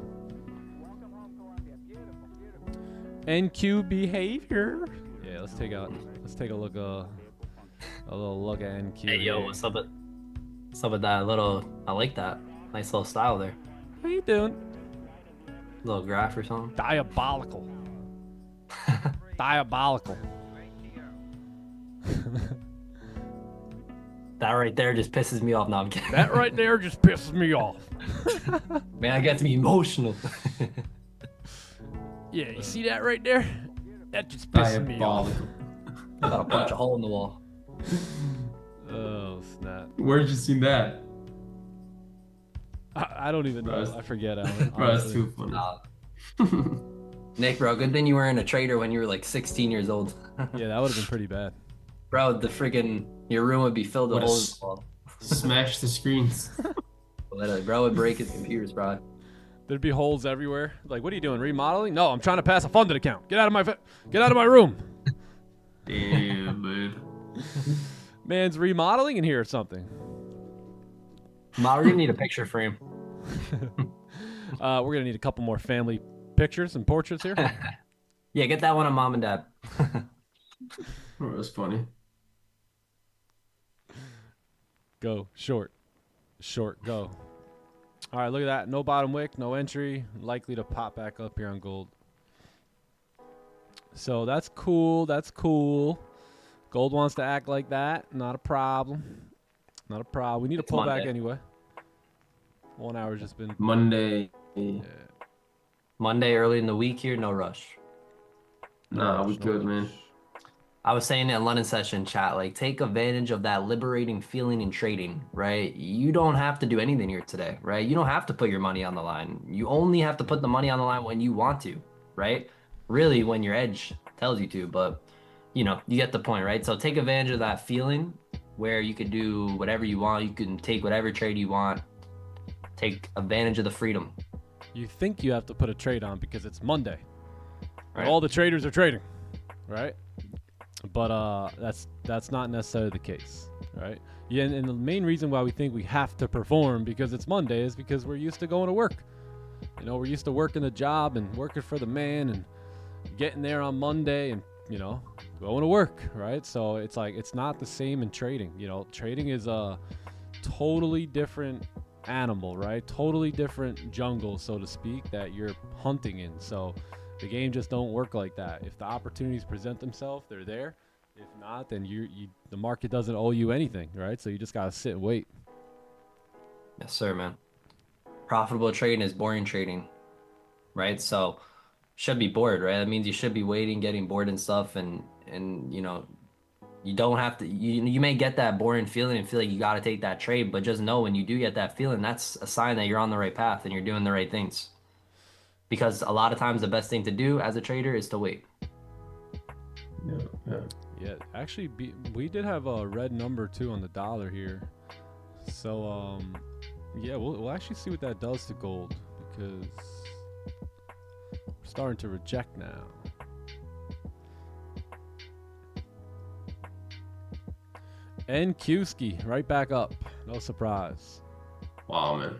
NQ behavior. Yeah, let's take a look, a little look at NQ. Hey, yo, what's up with that little? I like that. Nice little style there. How you doing? Little graph or something. Diabolical. Diabolical. That right there just pisses me off. No, I'm kidding. That right there just pisses me off. Man, that gets me emotional. Yeah, you see that right there? That just pisses me off. I gotta punch a hole in the wall. Oh, snap. Where'd you see that? I don't even know. I forget, Alan. Bro, that's too funny. Nick, bro, good thing you weren't a trader when you were like 16 years old. Yeah, that would have been pretty bad. Bro, your room would be filled with holes in the wall. Smash the screens. Literally, bro would break his computers, bro. There'd be holes everywhere. Like, what are you doing? Remodeling? No, I'm trying to pass a funded account. Get out of my room. Damn, man. Man's remodeling in here or something. Ma, we're gonna need a picture frame. We're gonna need a couple more family pictures and portraits here. Yeah, get that one of mom and dad. Oh, that's funny. Go short, go. All right, look at that. No bottom wick, no entry. Likely to pop back up here on gold. So that's cool. Gold wants to act like that. Not a problem. We need a pullback anyway. 1 hour's just been Monday. Yeah. Monday early in the week here, no rush. Nah, we good, man. I was saying in London session chat, like take advantage of that liberating feeling in trading, right? You don't have to do anything here today, right? You don't have to put your money on the line. You only have to put the money on the line when you want to, right? Really when your edge tells you to, but you get the point, right? So take advantage of that feeling where you can do whatever you want. You can take whatever trade you want. Take advantage of the freedom. You think you have to put a trade on because it's Monday. Right. All the traders are trading, right? But that's not necessarily the case, right? Yeah, and the main reason why we think we have to perform because it's Monday is because we're used to going to work. We're used to working the job and working for the man and getting there on Monday and going to work, right? So it's like it's not the same in trading. Trading is a totally different animal, right? Totally different jungle, so to speak, that you're hunting in. So the game just don't work like that. If the opportunities present themselves, they're there. If not, then the market doesn't owe you anything, right? So you just gotta sit and wait. Yes, sir, man. Profitable trading is boring trading, right? So should be bored, right? That means you should be waiting, getting bored and stuff, and You don't have to. You may get that boring feeling and feel like you got to take that trade, but just know when you do get that feeling, that's a sign that you're on the right path and you're doing the right things. Because a lot of times the best thing to do as a trader is to wait. Yeah, actually, we did have a red number too on the dollar here. So, yeah, we'll actually see what that does to gold, because we're starting to reject now. And Q-ski right back up. No surprise. Wow, man.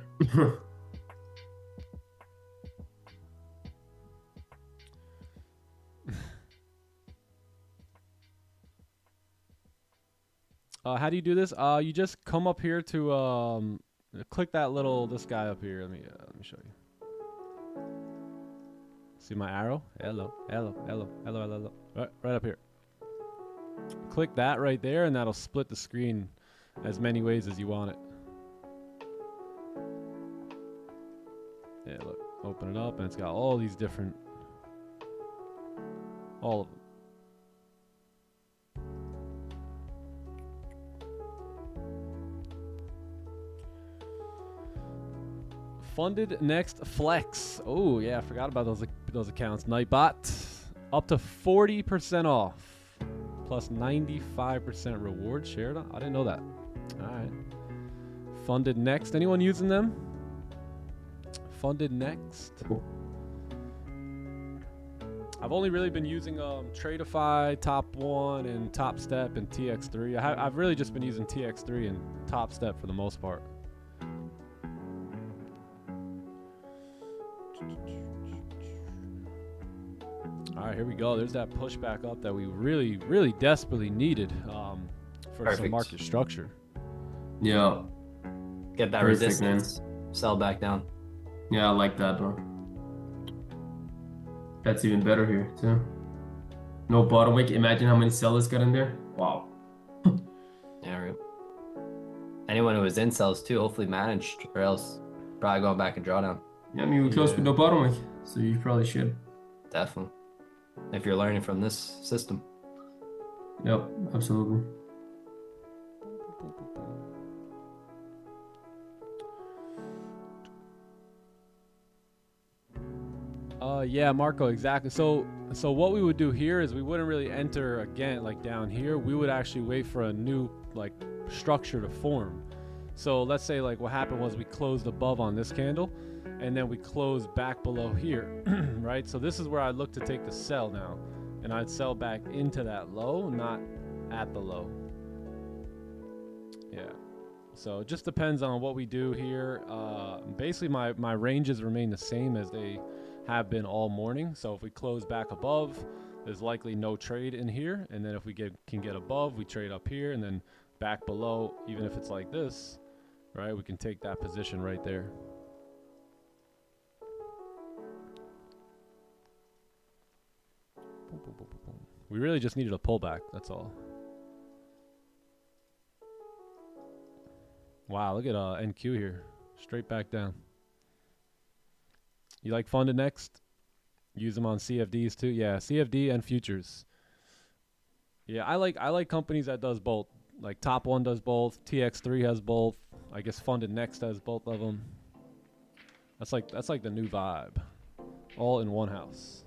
How do you do this? You just come up here to click that this guy up here. Let me show you. See my arrow? Hello. Right up here. Click that right there, and that'll split the screen as many ways as you want it. Yeah, look. Open it up, and it's got all these different, all of them. Funded next flex. Oh yeah, I forgot about those accounts. Nightbot up to 40% off, plus 95% reward shared. I didn't know that. All right. Funded next. Anyone using them? Funded next. I've only really been using Tradeify, TopOne, and TopStep, and TX3. I've really just been using TX3 and TopStep for the most part. All right, here we go. There's that pushback up that we really, really desperately needed for some market structure. Yeah. Get that Perfect, resistance. Man. Sell back down. Yeah, I like that, bro. That's even better here, too. No bottom wick. Imagine how many sellers got in there. Wow. Yeah, right. Anyone who was in sells, too, hopefully managed, or else probably going back and drawdown. Yeah, I mean, we closed with no bottom wick, so you probably should. Definitely. If you're learning from this system. Yep, absolutely. Yeah, Marco, exactly. So what we would do here is we wouldn't really enter again, like down here. We would actually wait for a new like structure to form. So let's say like what happened was we closed above on this candle, and then we closed back below here, right? So this is where I look to take the sell now, and I'd sell back into that low, not at the low. Yeah. So it just depends on what we do here. Basically, my ranges remain the same as they have been all morning. So if we close back above, there's likely no trade in here, and then if we can get above, we trade up here, and then back below, even if it's like this, right, we can take that position right there. We really just needed a pullback, that's all. Wow, look at NQ here, straight back down. You like funded next? Use them on CFDs too. Yeah, CFD and futures. Yeah, I like companies that does both. Like TopOne does both. TX3 has both. I guess funded next has both of them. That's like the new vibe, all in one house.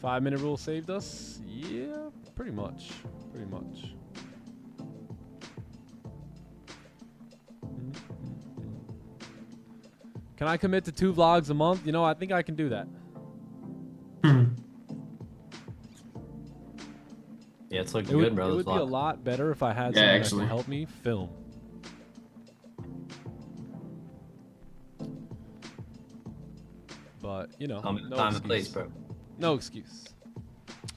Five-minute rule saved us? Yeah, pretty much. Pretty much. Can I commit to 2 vlogs a month? You know, I think I can do that. Yeah, it's looking good, bro. It would be a lot better if I had someone that can help me film. But, you know, no time and place, bro. No excuse.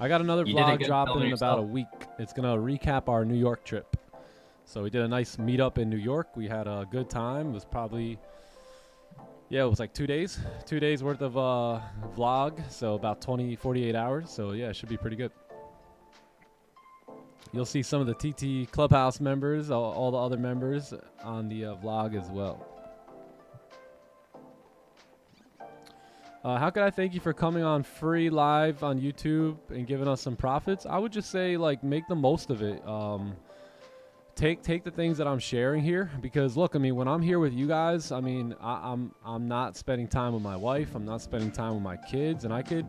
I got another vlog dropping in about a week. It's going to recap our New York trip. So we did a nice meetup in New York. We had a good time. It was probably, yeah, it was like 2 days. 2 days worth of vlog. So about 48 hours. So yeah, it should be pretty good. You'll see some of the TTE Clubhouse members, all the other members on the vlog as well. How could I thank you for coming on free live on YouTube and giving us some profits? I would just say, like, make the most of it. Take the things that I'm sharing here, because look, I mean, when I'm here with you guys, I mean, I'm not spending time with my wife, I'm not spending time with my kids, and I could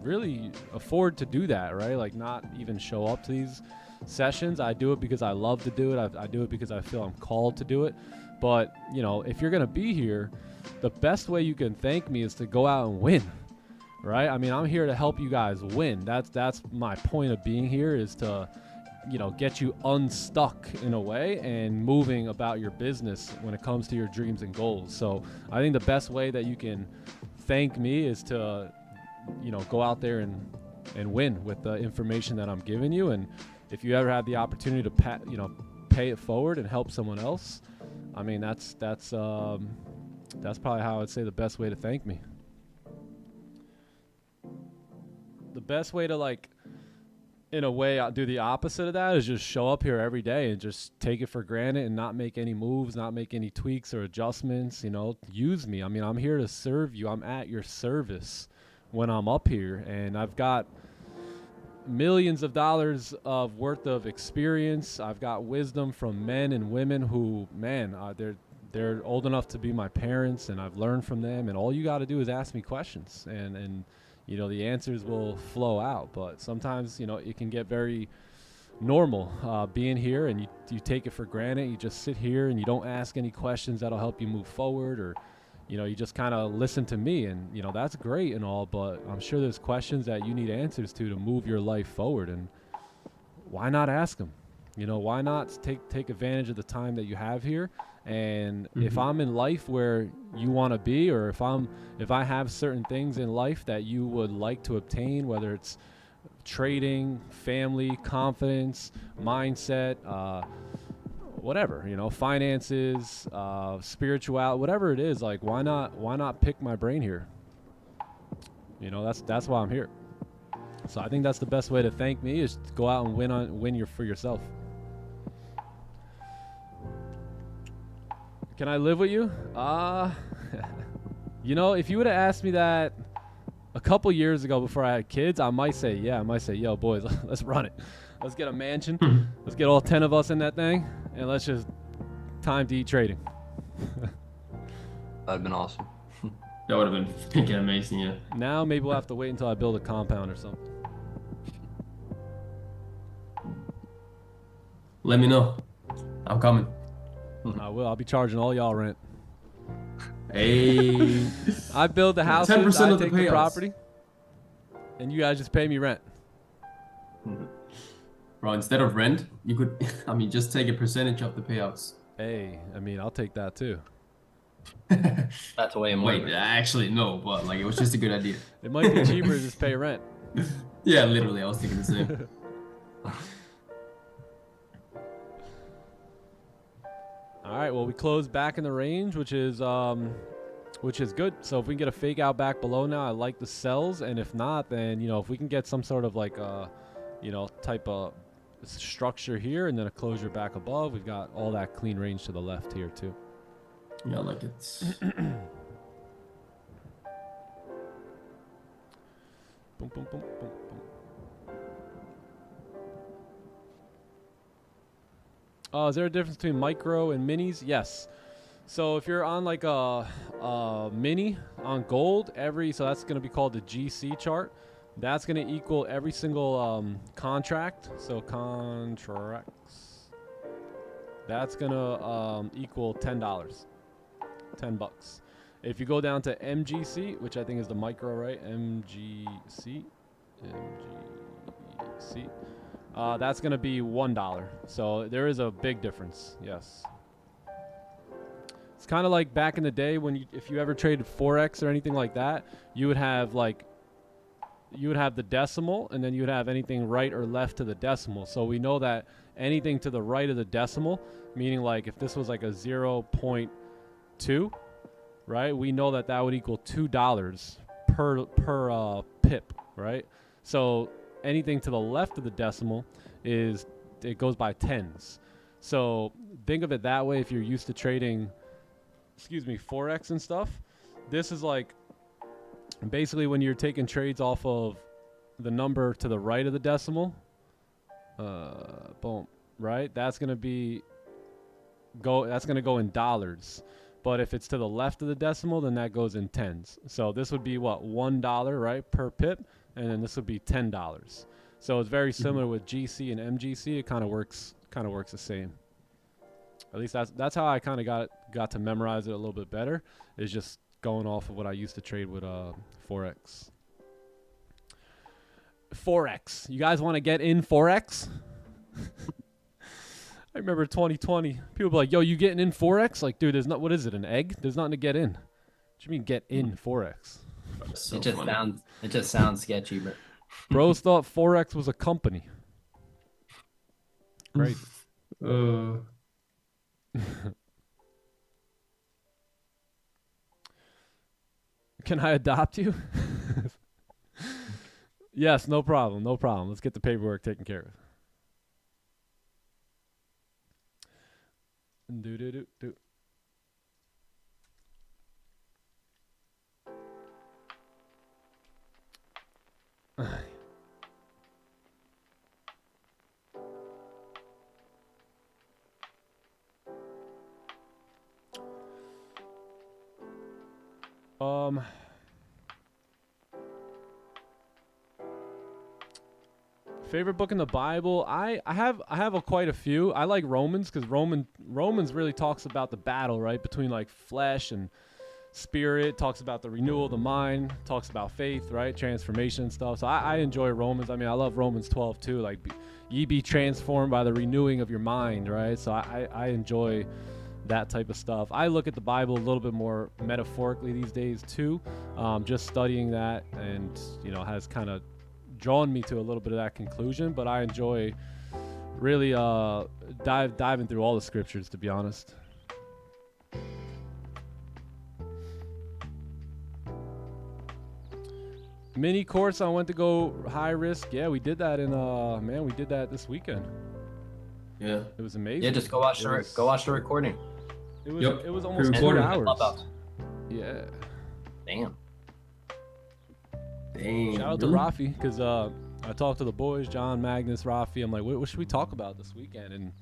really afford to do that, right? Like, not even show up to these sessions. I do it because I love to do it. I do it because I feel I'm called to do it. But, you know, if you're gonna be here, the best way you can thank me is to go out and win, right? I mean, I'm here to help you guys win. That's my point of being here, is to, you know, get you unstuck in a way and moving about your business when it comes to your dreams and goals. So I think the best way that you can thank me is to, you know, go out there and win with the information that I'm giving you. And if you ever have the opportunity to pay it forward and help someone else, I mean, that's probably how I'd say the best way to thank me. The best way to, like, in a way, I'll do the opposite of that, is just show up here every day and just take it for granted and not make any moves, not make any tweaks or adjustments. You know, use me. I mean, I'm here to serve you. I'm at your service when I'm up here, and I've got millions of dollars of worth of experience. I've got wisdom from men and women who, man, they're old enough to be my parents, and I've learned from them. And all you got to do is ask me questions, and you know, the answers will flow out. But sometimes, you know, it can get very normal being here, and you take it for granted. You just sit here and you don't ask any questions that'll help you move forward, or, you know, you just kind of listen to me. And, you know, that's great and all, but I'm sure there's questions that you need answers to move your life forward. And why not ask them? You know, why not take advantage of the time that you have here? And if I'm in life where you want to be, or if I have certain things in life that you would like to obtain, whether it's trading, family, confidence, mindset, whatever, you know, finances, spirituality, whatever it is, like, why not pick my brain here? You know, that's why I'm here. So I think that's the best way to thank me, is to go out and win for yourself. Can I live with you? You know, if you would have asked me that a couple years ago before I had kids, I might say, yeah. I might say, yo, boys, let's run it. Let's get a mansion. Let's get all 10 of us in that thing, and let's just time to eat trading. That'd have been awesome. That would have been freaking amazing, yeah. Now maybe we'll have to wait until I build a compound or something. Let me know. I'm coming. I will. I'll be charging all y'all rent. Hey. I build the houses, 10% I of the take the payouts. property, and you guys just pay me rent. Bro, instead of rent, you could, I mean, just take a percentage of the payouts. Hey, I mean, I'll take that too. That's way more. Wait, actually, no, but like, it was just a good idea. It might be cheaper to just pay rent. Yeah, literally, I was thinking the same. All right, well, we closed back in the range, which is good. So if we can get a fake out back below now, I like the sells. And if not, then, you know, if we can get some sort of like you know, type of structure here and then a closure back above, we've got all that clean range to the left here too. Yeah, like it's. Boom, boom, boom, boom, boom. Is there a difference between micro and minis? Yes. So if you're on like a mini on gold, so that's going to be called the GC chart. That's going to equal every single contract. So contracts. That's going to equal $10. $10. If you go down to MGC, which I think is the micro, right? MGC. That's going to be $1. So there is a big difference. Yes. It's kind of like back in the day when if you ever traded Forex or anything like that, you would have the decimal, and then you would have anything right or left to the decimal. So we know that anything to the right of the decimal, meaning like if this was like a 0.2, right? We know that would equal $2 per pip, right? So anything to the left of the decimal is it goes by tens. So think of it that way if you're used to trading, Forex and stuff. This is like basically when you're taking trades off of the number to the right of the decimal. Boom, right? That's going to go in dollars. But if it's to the left of the decimal, then that goes in tens. So this would be what, $1, right, per pip, and then this would be $10. So it's very similar with GC and MGC. It kind of works the same. At least that's how I kind of got to memorize it a little bit better. Is just going off of what I used to trade with Forex. Forex. You guys want to get in Forex? I remember 2020. People be like, "Yo, you getting in Forex?" Like, dude, there's not. What is it? An egg? There's nothing to get in. What do you mean get in Forex? So it just sounds sketchy, but Bros thought Forex was a company. Great. Can I adopt you? Yes, no problem. No problem. Let's get the paperwork taken care of. Do. Favorite book in the Bible? I have quite a few. I like Romans because Romans really talks about the battle, right, between like flesh and spirit. Talks about the renewal of the mind. Talks about faith, right, transformation and stuff. So I enjoy Romans. I mean, I love Romans 12 too. Like, ye be transformed by the renewing of your mind, right? So I enjoy that type of stuff. I look at the Bible a little bit more metaphorically these days too. Just studying that, and has kind of drawn me to a little bit of that conclusion. But I enjoy really diving through all the scriptures, to be honest. Mini course I went to go high risk. Yeah, we did that we did that this weekend. Yeah, it was amazing. Yeah, just go watch the recording. It was almost 2 hours. Yeah. Damn. Shout out to Rafi, because I talked to the boys, John, Magnus, Rafi. I'm like, what should we talk about this weekend? And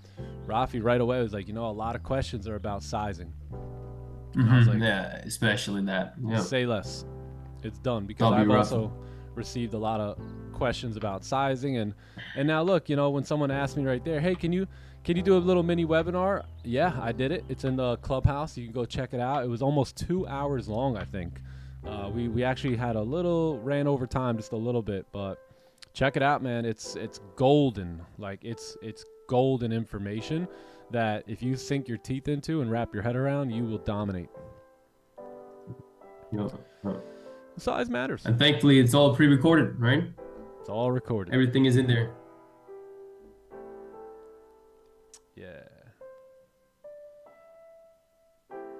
Rafi right away was like, a lot of questions are about sizing. I was like, yeah, especially that. Yep. Say less. It's done, because I've also received a lot of questions about sizing. And now look, when someone asked me right there, hey, can you do a little mini webinar? Yeah, I did it. It's in the Clubhouse. You can go check it out. It was almost 2 hours long, I think. We actually had ran over time just a little bit, but check it out, man. It's golden. Like, it's golden information that if you sink your teeth into and wrap your head around, you will dominate. Size matters. And thankfully, it's all pre-recorded, right? It's all recorded. Everything is in there. Yeah.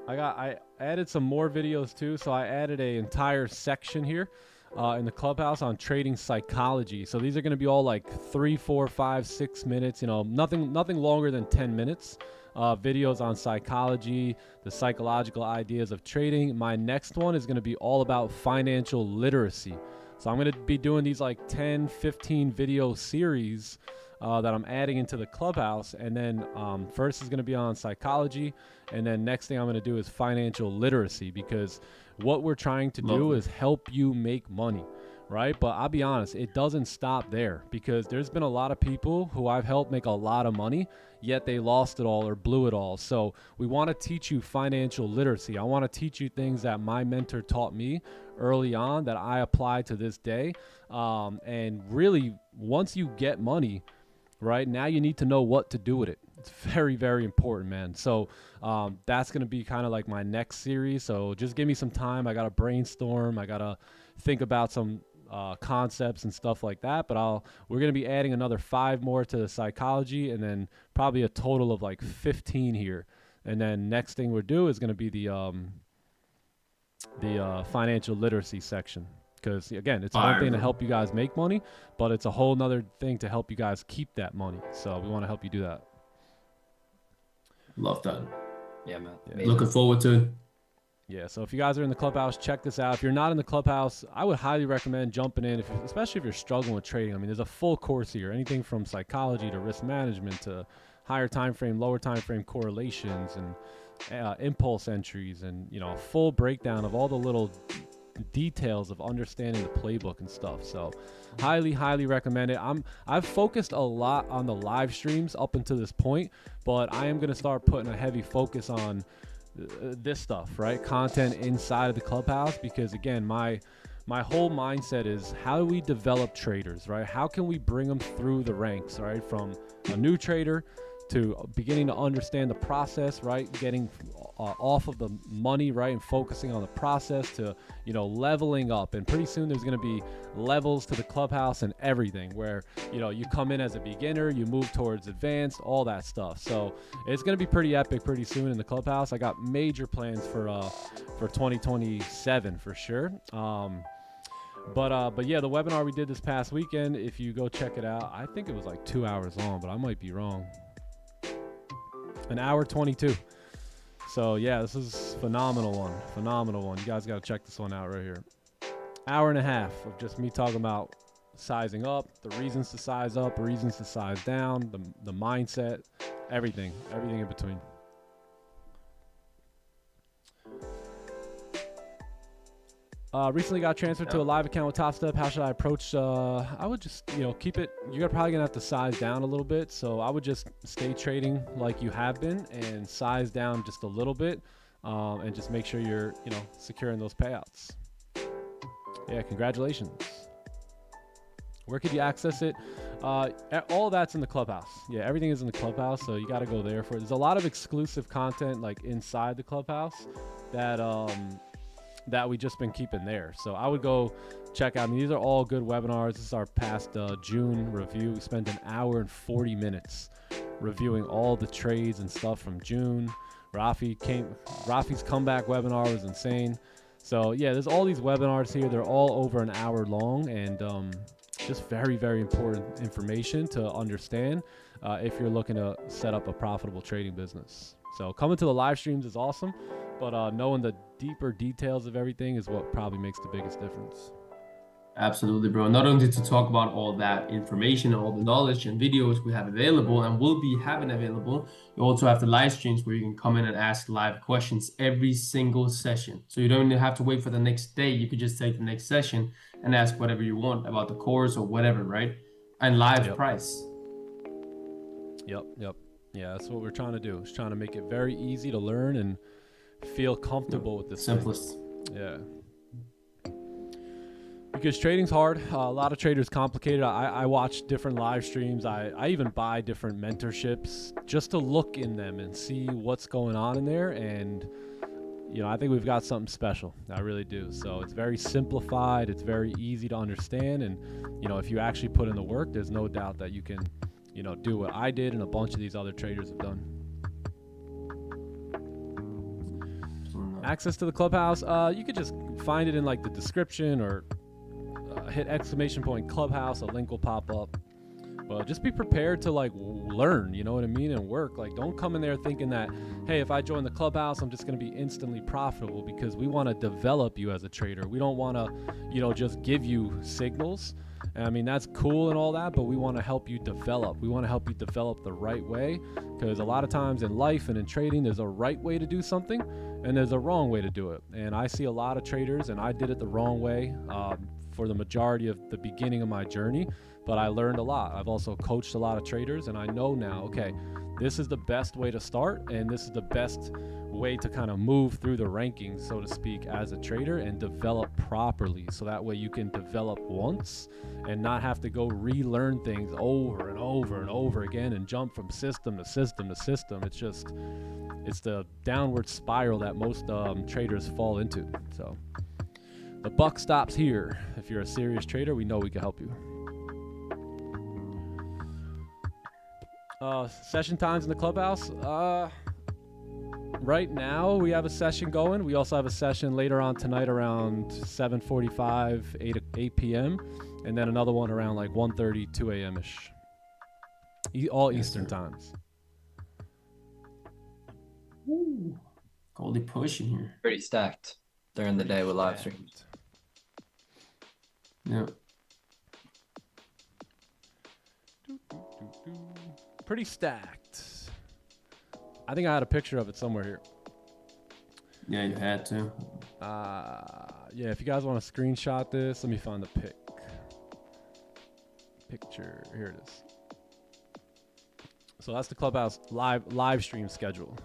I added some more videos too. So I added an entire section here in the Clubhouse on trading psychology. So these are going to be all like 3, 4, 5, 6 minutes. Nothing longer than 10 minutes. Videos on psychology, the psychological ideas of trading. My next one is going to be all about financial literacy. So I'm going to be doing these like 10, 15 video series that I'm adding into the Clubhouse. And then first is going to be on psychology. And then next thing I'm going to do is financial literacy, because what we're trying to do is help you make money, right? But I'll be honest, it doesn't stop there, because there's been a lot of people who I've helped make a lot of money, yet they lost it all or blew it all. So we want to teach you financial literacy. I want to teach you things that my mentor taught me early on that I apply to this day. And really, once you get money, right, now you need to know what to do with it. It's very, very important, man. So that's going to be kind of like my next series. So just give me some time. I got to brainstorm. I got to think about some concepts and stuff like that. But we're going to be adding another 5 more to the psychology, and then probably a total of like 15 here. And then next thing we'll do is going to be the financial literacy section. Because again, it's one thing to help you guys make money, but it's a whole nother thing to help you guys keep that money. So we want to help you do that. Love that. Yeah, man. Yeah. Looking forward to it. Yeah, so if you guys are in the Clubhouse, check this out. If you're not in the Clubhouse, I would highly recommend jumping in, especially if you're struggling with trading. I mean, there's a full course here, anything from psychology to risk management to higher time frame, lower time frame correlations and impulse entries, and a full breakdown of all the little details of understanding the playbook and stuff. So highly recommend it. I've focused a lot on the live streams up until this point, but I am going to start putting a heavy focus on this stuff, right? Content inside of the Clubhouse, because again, my whole mindset is, how do we develop traders, right? How can we bring them through the ranks, right? From a new trader to beginning to understand the process, right? Getting off of the money, right? And focusing on the process to, leveling up. And pretty soon there's going to be levels to the Clubhouse and everything where, you come in as a beginner, you move towards advanced, all that stuff. So it's going to be pretty epic pretty soon in the Clubhouse. I got major plans for 2027 for sure. But yeah, the webinar we did this past weekend, if you go check it out, I think it was like 2 hours long, but I might be wrong. An hour 22. So yeah, this is phenomenal one. You guys got to check this one out right here. Hour and a half of just me talking about sizing up, the reasons to size up, reasons to size down, the mindset, everything in between. Recently got transferred to a live account with TopStep. How should I approach? I would just, keep it. You're probably gonna have to size down a little bit. So I would just stay trading like you have been and size down just a little bit, and just make sure you're, securing those payouts. Yeah, congratulations. Where could you access it? All that's in the Clubhouse. Yeah, everything is in the Clubhouse. So you got to go there for it. There's a lot of exclusive content like inside the Clubhouse that we just been keeping there. So I would go check out. I mean, these are all good webinars. This is our past June review. We spent an hour and 40 minutes reviewing all the trades and stuff from June. Rafi's comeback webinar was insane. So yeah, there's all these webinars here. They're all over an hour long, and just very important information to understand if you're looking to set up a profitable trading business. So coming to the live streams is awesome, but knowing the deeper details of everything is what probably makes the biggest difference. Absolutely, bro. Not only to talk about all that information, all the knowledge and videos we have available and will be having available, you also have the live streams where you can come in and ask live questions every single session. So you don't even have to wait for the next day. You could just take the next session and ask whatever you want about the course or whatever, right? And live price. Yep. Yeah, that's what we're trying to do. It's trying to make it very easy to learn and feel comfortable with this. Simplest. Yeah. Because trading's hard. A lot of traders complicated. I watch different live streams. I even buy different mentorships just to look in them and see what's going on in there. And, I think we've got something special. I really do. So it's very simplified. It's very easy to understand. And, if you actually put in the work, there's no doubt that you can, do what I did and a bunch of these other traders have done. Access to the Clubhouse. You could just find it in like the description or hit ! Clubhouse. A link will pop up. But just be prepared to like learn, you know what I mean, and work. Like, don't come in there thinking that, hey, if I join the Clubhouse, I'm just going to be instantly profitable, because we want to develop you as a trader. We don't want to, just give you signals. And I mean, that's cool and all that, but we want to help you develop. We want to help you develop the right way, because a lot of times in life and in trading, there's a right way to do something and there's a wrong way to do it. And I see a lot of traders, and I did it the wrong way for the majority of the beginning of my journey, but I learned a lot. I've also coached a lot of traders, and I know now, okay, this is the best way to start, and this is the best way to kind of move through the rankings, so to speak, as a trader and develop properly. So that way you can develop once and not have to go relearn things over and over and over again and jump from system to system to system. It's the downward spiral that most traders fall into. So the buck stops here. If you're a serious trader, we know we can help you. Session times in the Clubhouse. Right now, we have a session going. We also have a session later on tonight around 7:45, 8 p.m., and then another one around like 1:30, 2 a.m.-ish. All Eastern times. Ooh. Goldie pushing here. Pretty stacked during the day with live streams. Yeah. Pretty stacked. I think I had a picture of it somewhere here. Yeah, you had to. Yeah, if you guys want to screenshot this, let me find the picture. Here it is. So that's the Clubhouse live stream schedule.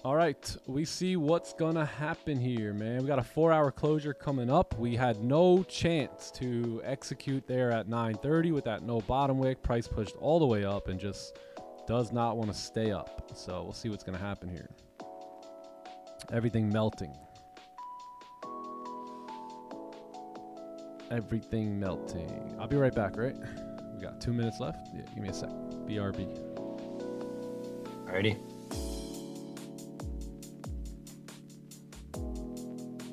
All right, we see what's gonna happen here, man. We got a 4-hour closure coming up. We had no chance to execute there at 9:30 with that no bottom wick. Price pushed all the way up and just does not want to stay up. So we'll see what's gonna happen here. Everything melting. Everything melting. I'll be right back, right? We got 2 minutes left. Yeah, give me a sec. BRB. Alrighty.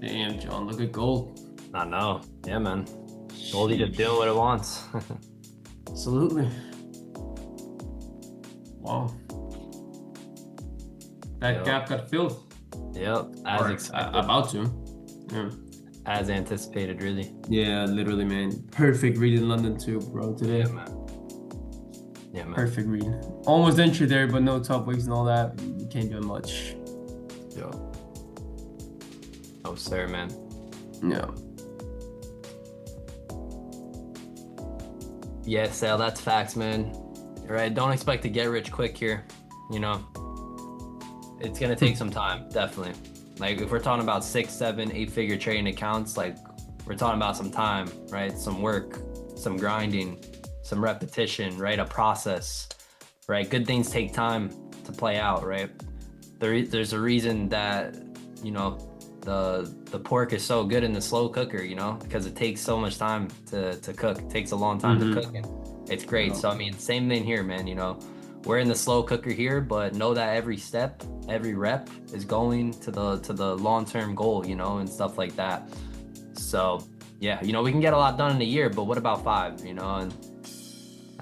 Damn, John, look at gold. I know. Yeah, man. Goldie just doing what it wants. Absolutely. Wow. That gap got filled. Yep, as expected. About to. Yeah. As anticipated, really. Yeah, literally, man. Perfect read in London too, bro, today. Yeah, man. Yeah, man. Perfect read. Almost entry there, but no top wicks and all that. You can't do much. Yo. Oh, sir, man. Yeah. Yeah, Sale, that's facts, man. Right, don't expect to get rich quick here. You know, it's gonna take some time, definitely. Like if we're talking about 6, 7, 8-figure trading accounts, like we're talking about some time, right? Some work, some grinding, some repetition, right? A process, right? Good things take time to play out, right? There's a reason that, you know, the pork is so good in the slow cooker, you know, because it takes so much time to cook. It takes a long time to cook, and it's great. So I mean, same thing here, man. You know, we're in the slow cooker here, but know that every step, every rep is going to the long-term goal, you know, and stuff like that. So yeah, you know, we can get a lot done in a year, but what about 5, you know? And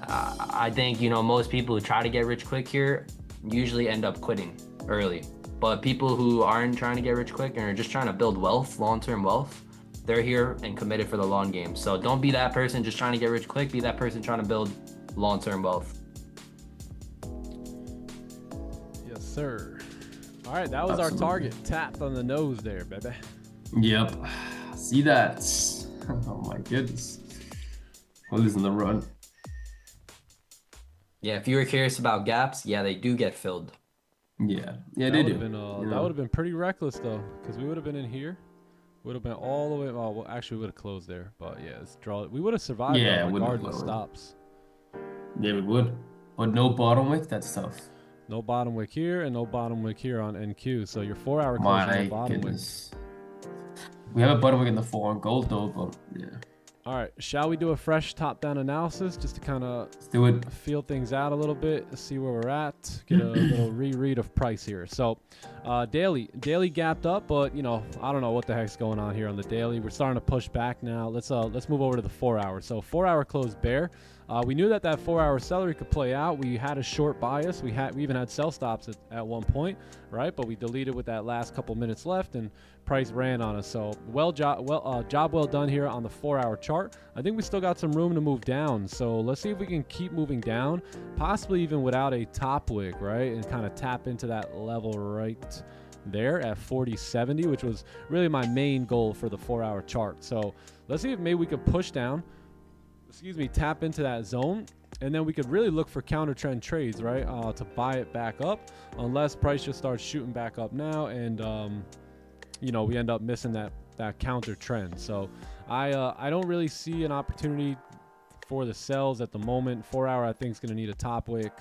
I think, you know, most people who try to get rich quick here usually end up quitting early. But people who aren't trying to get rich quick and are just trying to build wealth, long-term wealth, they're here and committed for the long game. So don't be that person just trying to get rich quick. Be that person trying to build long-term wealth. Yes, sir. All right, that was our target. Tapped on the nose there, baby. Yep. See that? Oh my goodness. Gold is in the run. Yeah, if you were curious about gaps, yeah, they do get filled. Yeah, they do. That would have been pretty reckless though, because we would have been in here, would have been all the way. Well, actually, we would have closed there, but yeah, let's draw. We would have survived. Yeah, regardless stops. Yeah, we would, but no bottom wick. That's tough. No bottom wick here, and no bottom wick here on NQ. So your 4-hour closure, no bottom goodness. We have a bottom wick in the 4 on gold though, but yeah. All right, shall we do a fresh top-down analysis just to kind of feel things out a little bit, see where we're at, get a little reread of price here. So daily gapped up, but you know, I don't know what the heck's going on here on the daily. We're starting to push back now. Let's move over to the 4-hour. So 4-hour closed bear. We knew that 4-hour celery could play out. We had a short bias. We even had sell stops at one point, right? But we deleted with that last couple minutes left, and price ran on us. So job well done here on the 4-hour chart. I think we still got some room to move down. So let's see if we can keep moving down, possibly even without a top wick, right? And kind of tap into that level right there at 40.70, which was really my main goal for the 4-hour chart. So let's see if maybe we could push down, tap into that zone, and then we could really look for counter trend trades, right? To buy it back up, unless price just starts shooting back up now, and you know, we end up missing that counter trend. So I don't really see an opportunity for the sells at the moment. 4-hour I think is going to need a top wick.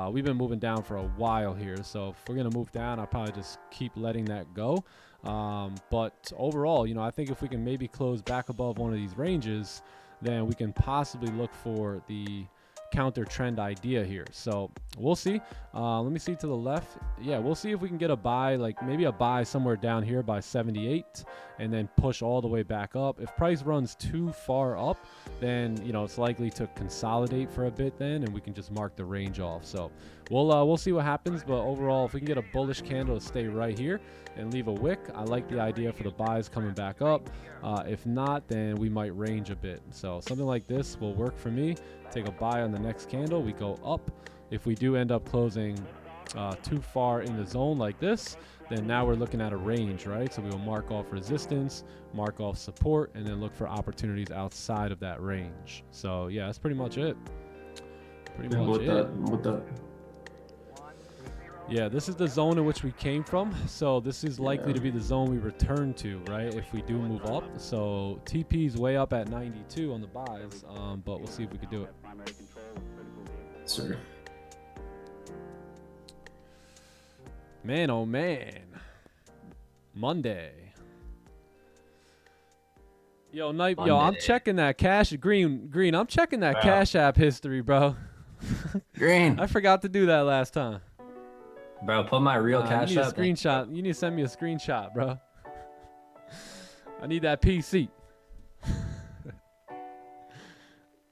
We've been moving down for a while here, so if we're going to move down, I'll probably just keep letting that go. But overall, you know, I think if we can maybe close back above one of these ranges, then we can possibly look for the counter trend idea here. So we'll see. Let me see to the left. Yeah, we'll see if we can get a buy, like maybe a buy somewhere down here by 78 and then push all the way back up. If price runs too far up, then it's likely to consolidate for a bit then, and we can just mark the range off. So we'll see what happens, but overall, if we can get a bullish candle to stay right here and leave a wick, I like the idea for the buys coming back up. If not, then we might range a bit. So something like this will work for me. Take a buy on the next candle, we go up. If we do end up closing too far in the zone like this, then now we're looking at a range, right? So we will mark off resistance, mark off support, and then look for opportunities outside of that range. So yeah, that's pretty much it. Yeah, this is the zone in which we came from. So this is likely to be the zone we return to, right? If we do move up. So TP is way up at 92 on the buys, but we'll see if we can do it. Sir. Man, oh man. Monday. Yo, Night, yo, I'm checking that Green, I'm checking that Cash App history, bro. Green. I forgot to do that last time. Bro, put my real Cash you need App. a screenshot. You need to send me a screenshot, bro. I need that PC.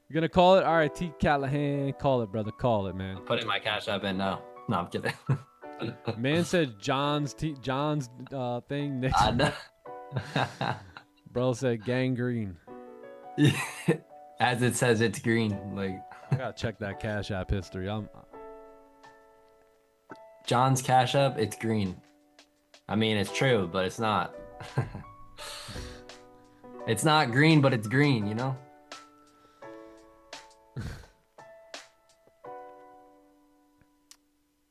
You gonna call it? All right, T. Callahan, call it, brother. Call it, man. Putting my Cash App in now. No, I'm kidding. Man said John's thing. I know. Bro said gangrene. As it says, it's green. Like, I gotta check that Cash App history. John's Cash App, it's green. I mean, it's true, but it's not. It's not green, but it's green, you know?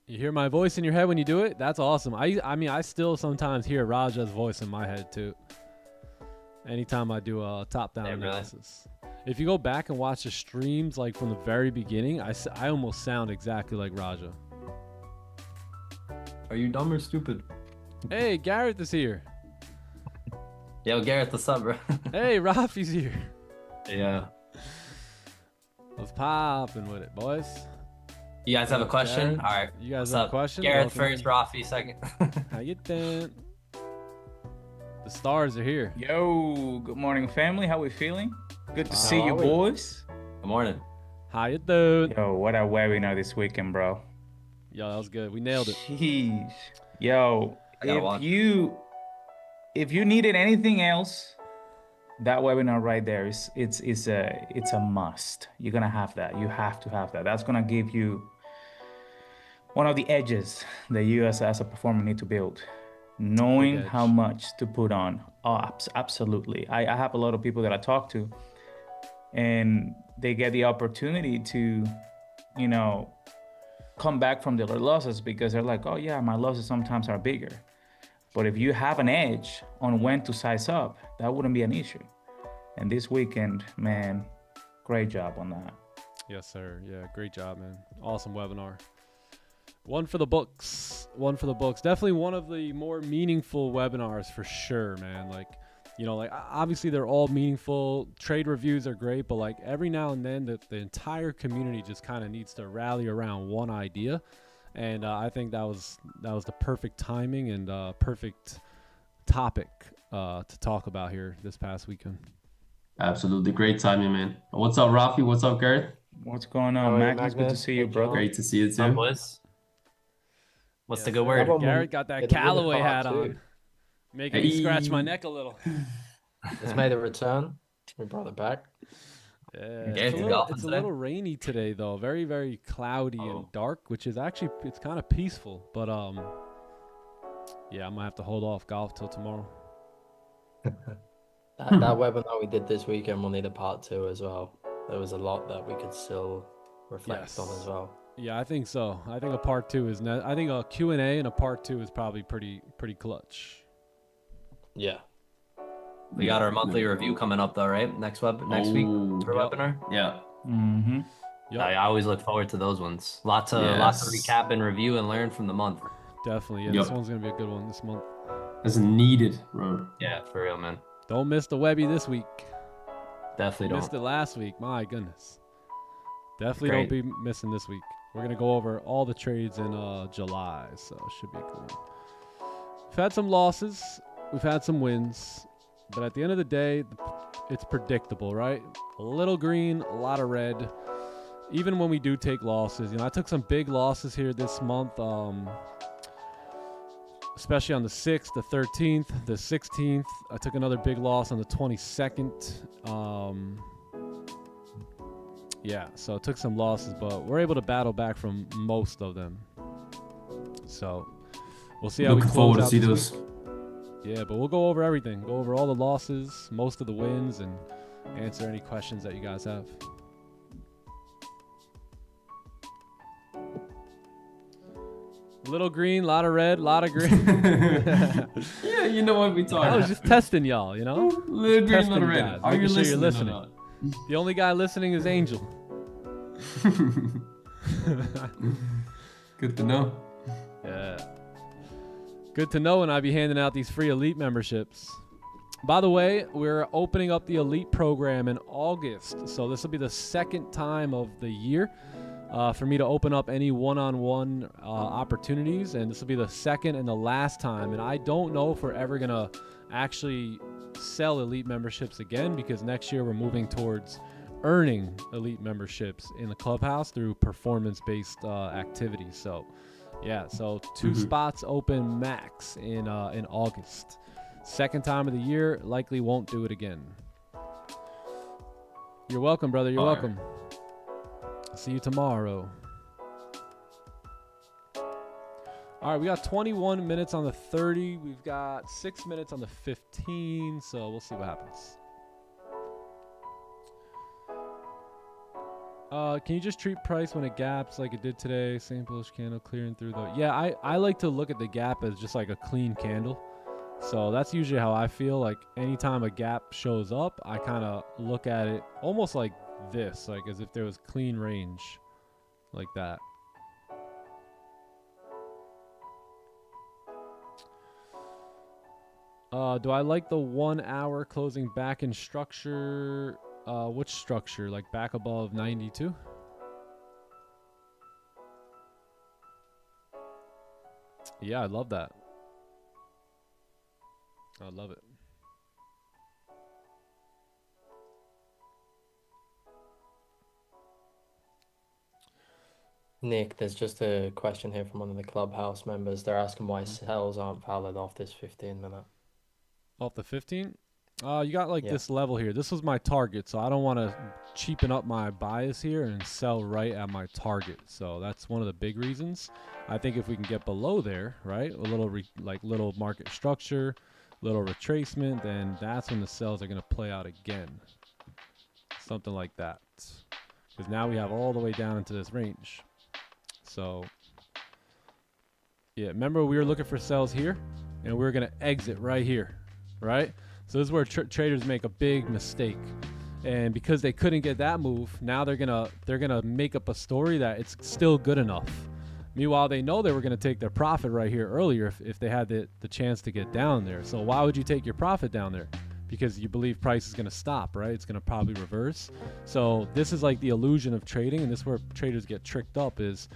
You hear my voice in your head when you do it? That's awesome. I mean, I still sometimes hear Raja's voice in my head too. Anytime I do a top-down analysis. Really? If you go back and watch the streams like from the very beginning, I almost sound exactly like Raja. Are you dumb or stupid? Hey, Garrett is here. Yo, Garrett, what's up, bro? Hey, Rafi's here. Yeah. Let's popping with it, boys. You guys have a question? Garrett? All right. You guys what's have up? a question? Garrett Welcome. first, Rafi second. How you doing? The stars are here. Yo, good morning, family. How we feeling? Good to see you, boys. Good morning. How you doing? Yo, what a webinar this weekend, bro. Yo, that was good. We nailed it. Jeez. Yo, I gotta watch. if you needed anything else, that webinar right there it's a must. You're gonna have that. You have to have that. That's gonna give you one of the edges that you as a performer need to build. Knowing how much to put on. Oh, absolutely. I have a lot of people that I talk to, and they get the opportunity to, come back from their losses because they're like, oh yeah, my losses sometimes are bigger. But if you have an edge on when to size up, that wouldn't be an issue. And this weekend, man, great job on that. Yes, sir. Yeah, great job, man. Awesome webinar. One for the books. One for the books. Definitely one of the more meaningful webinars for sure, man. Like, obviously they're all meaningful. Trade reviews are great, but like every now and then the entire community just kind of needs to rally around one idea. And I think that was the perfect timing and perfect topic to talk about here this past weekend. Absolutely. Great timing, man. What's up, Rafi? What's up, Garrett? What's going on, Mac? It's good to see you, brother. Great to see you too. What's the good word? Garrett got that Callaway hat on. Making me scratch my neck a little. It's made a return. We brought it back. Yeah, it's a little rainy today though. Very, very cloudy and dark, which is actually, it's kind of peaceful. But yeah, I might have to hold off golf till tomorrow. That webinar we did this weekend will need a part 2 as well. There was a lot that we could still reflect on as well. Yeah, I think so. I think a part 2 is I think a Q&A and a part 2 is probably pretty clutch. Yeah. We got our monthly review coming up though, right? Next week for webinar. Yeah. Mm-hmm. Yep. I always look forward to those ones. Lots of recap and review and learn from the month. Definitely. Yeah, this one's gonna be a good one this month. It's needed, bro. Yeah, for real, man. Don't miss the Webby this week. Definitely Missed it don't. last week. My goodness. Definitely Great. don't be missing this week. We're going to go over all the trades in July, so it should be cool. We've had some losses. We've had some wins. But at the end of the day, it's predictable, right? A little green, a lot of red. Even when we do take losses, I took some big losses here this month, especially on the 6th, the 13th, the 16th. I took another big loss on the 22nd. Yeah, so I took some losses, but we're able to battle back from most of them. So we'll see how we Looking close forward to out see this those. week. Yeah, but we'll go over everything. Go over all the losses, most of the wins, and answer any questions that you guys have. Little green, lot of red, lot of green. Yeah, you know what we talking I was about. just testing y'all, you know? Little green, testing little you red. guys, Are you making sure you're listening listening. or not? The only guy listening is Angel. Good to know. Yeah. Good to know, and I'll be handing out these free Elite memberships. By the way, we're opening up the Elite program in August. So this will be the second time of the year for me to open up any one-on-one opportunities. And this will be the second and the last time. And I don't know if we're ever going to actually sell Elite memberships again, because next year we're moving towards earning Elite memberships in the Clubhouse through performance-based activities. So yeah, so 2 spots open max in August. Second time of the year, likely won't do it again. You're welcome, brother. You're welcome. See you tomorrow. All right, we got 21 minutes on the 30. We've got 6 minutes on the 15, so we'll see what happens. Can you just treat price when it gaps like it did today? Same bullish candle clearing through the... Yeah, I like to look at the gap as just like a clean candle. So that's usually how I feel. Like anytime a gap shows up, I kind of look at it almost like this, like as if there was clean range like that. Do I like the 1 hour closing back in structure? Which structure? Like back above 92? Yeah, I love that. I love it. Nick, there's just a question here from one of the Clubhouse members. They're asking why sells aren't valid off this 15-minute. Off the 15? You got like Yeah. this level here. This was my target, so I don't want to cheapen up my bias here and sell right at my target. So that's one of the big reasons. I think if we can get below there, right, a little little market structure, little retracement, then that's when the sells are going to play out again. Something like that. Because now we have all the way down into this range. So, yeah, remember we were looking for sells here, and we were going to exit right here, right? So this is where traders make a big mistake. And because they couldn't get that move, now they're gonna make up a story that it's still good enough. Meanwhile, they know they were gonna take their profit right here earlier if they had the chance to get down there. So why would you take your profit down there? Because you believe price is gonna stop, right? It's gonna probably reverse. So this is like the illusion of trading, and this is where traders get tricked up is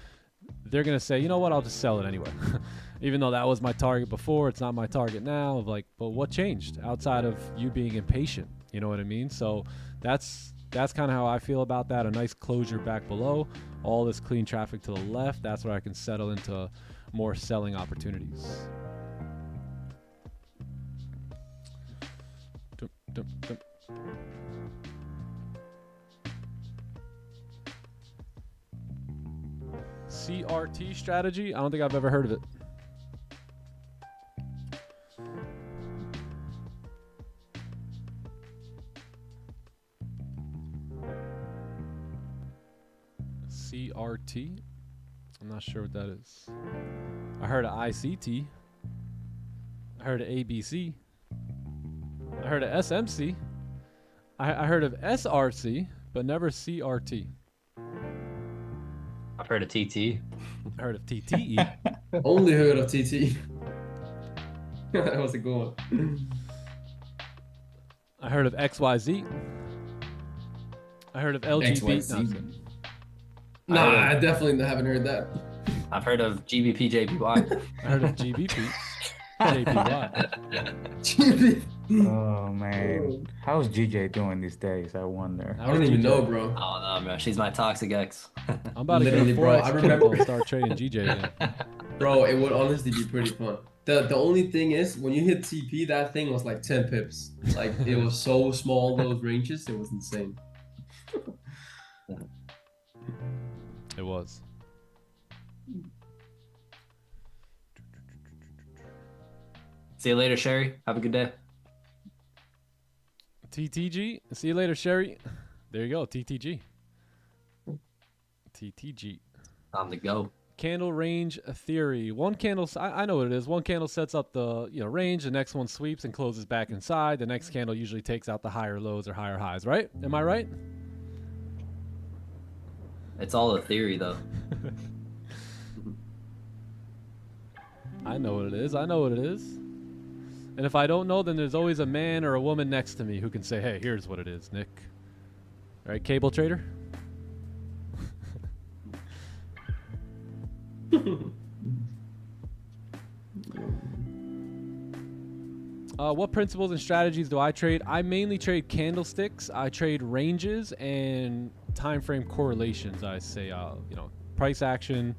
they're gonna say, you know what, I'll just sell it anyway. Even though that was my target before, it's not my target now. Like, but what changed outside of you being impatient? You know what I mean? So that's kind of how I feel about that. A nice closure back below, all this clean traffic to the left. That's where I can settle into more selling opportunities. Dum, dum, dum. CRT strategy? I don't think I've ever heard of it. CRT? I'm not sure what that is. I heard of ICT. I heard of ABC. I heard of SMC. I heard of SRC, but never CRT. I've heard of TT. I heard of TTE. Only heard of TT. That was a good one. I heard of XYZ. I heard of LGBT. No, I'm just XYZ. kidding. Nah, I definitely haven't heard that. I've heard of GBP JPY. I heard of GBP. JPY. Oh man, how's GJ doing these days? I wonder. I don't even know, bro. Oh no, man, she's my toxic ex. I'm about to Literally, get a bro, 4x I Kindle remember- and start trading GJ again. Bro, it would honestly be pretty fun. The only thing is, when you hit TP, that thing was like 10 pips. Like, it was so small, those ranges, it was insane. It was. See you later, Sherry. Have a good day. TTG. See you later, Sherry. There you go. TTG. TTG. Time to go. Candle range theory. One candle, I know what it is. One candle sets up the range. The next one sweeps and closes back inside. The next candle usually takes out the higher lows or higher highs. Right? Am I right? It's all a theory, though. I know what it is. I know what it is. And if I don't know, then there's always a man or a woman next to me who can say, hey, here's what it is, Nick. All right, cable trader? What principles and strategies do I trade? I mainly trade candlesticks. I trade ranges and time frame correlations. I say, price action,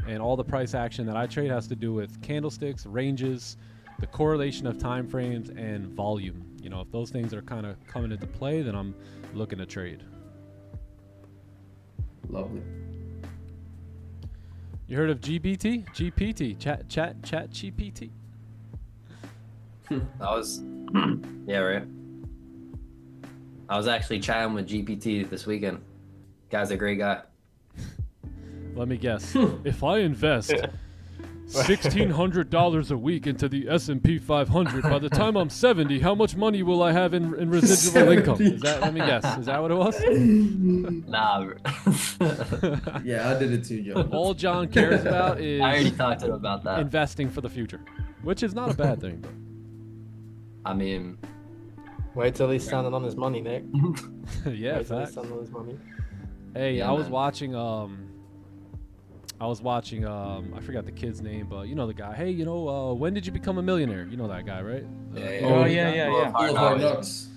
and all the price action that I trade has to do with candlesticks, ranges, the correlation of time frames, and volume. If those things are kind of coming into play, then I'm looking to trade. Lovely. You heard of GPT? GPT, chat GPT. That was, yeah, right. I was actually chatting with GPT this weekend. Guy's a great guy. Let me guess. If I invest $1,600 a week into the S&P 500, by the time I'm 70, how much money will I have in residual income? Is that? Let me guess. Is that what it was? Nah, bro. Yeah, I did it too, John. All John cares about is I already talked to him about that. investing for the future, which is not a bad thing. But I mean, Wait till he's standing on his money, Nick. yeah, Wait till he's facts. standing on his money. Hey, Yeah, I was man. watching. I forgot the kid's name, but you know the guy. Hey, when did you become a millionaire? You know that guy, right? Oh yeah. Full of hard knocks.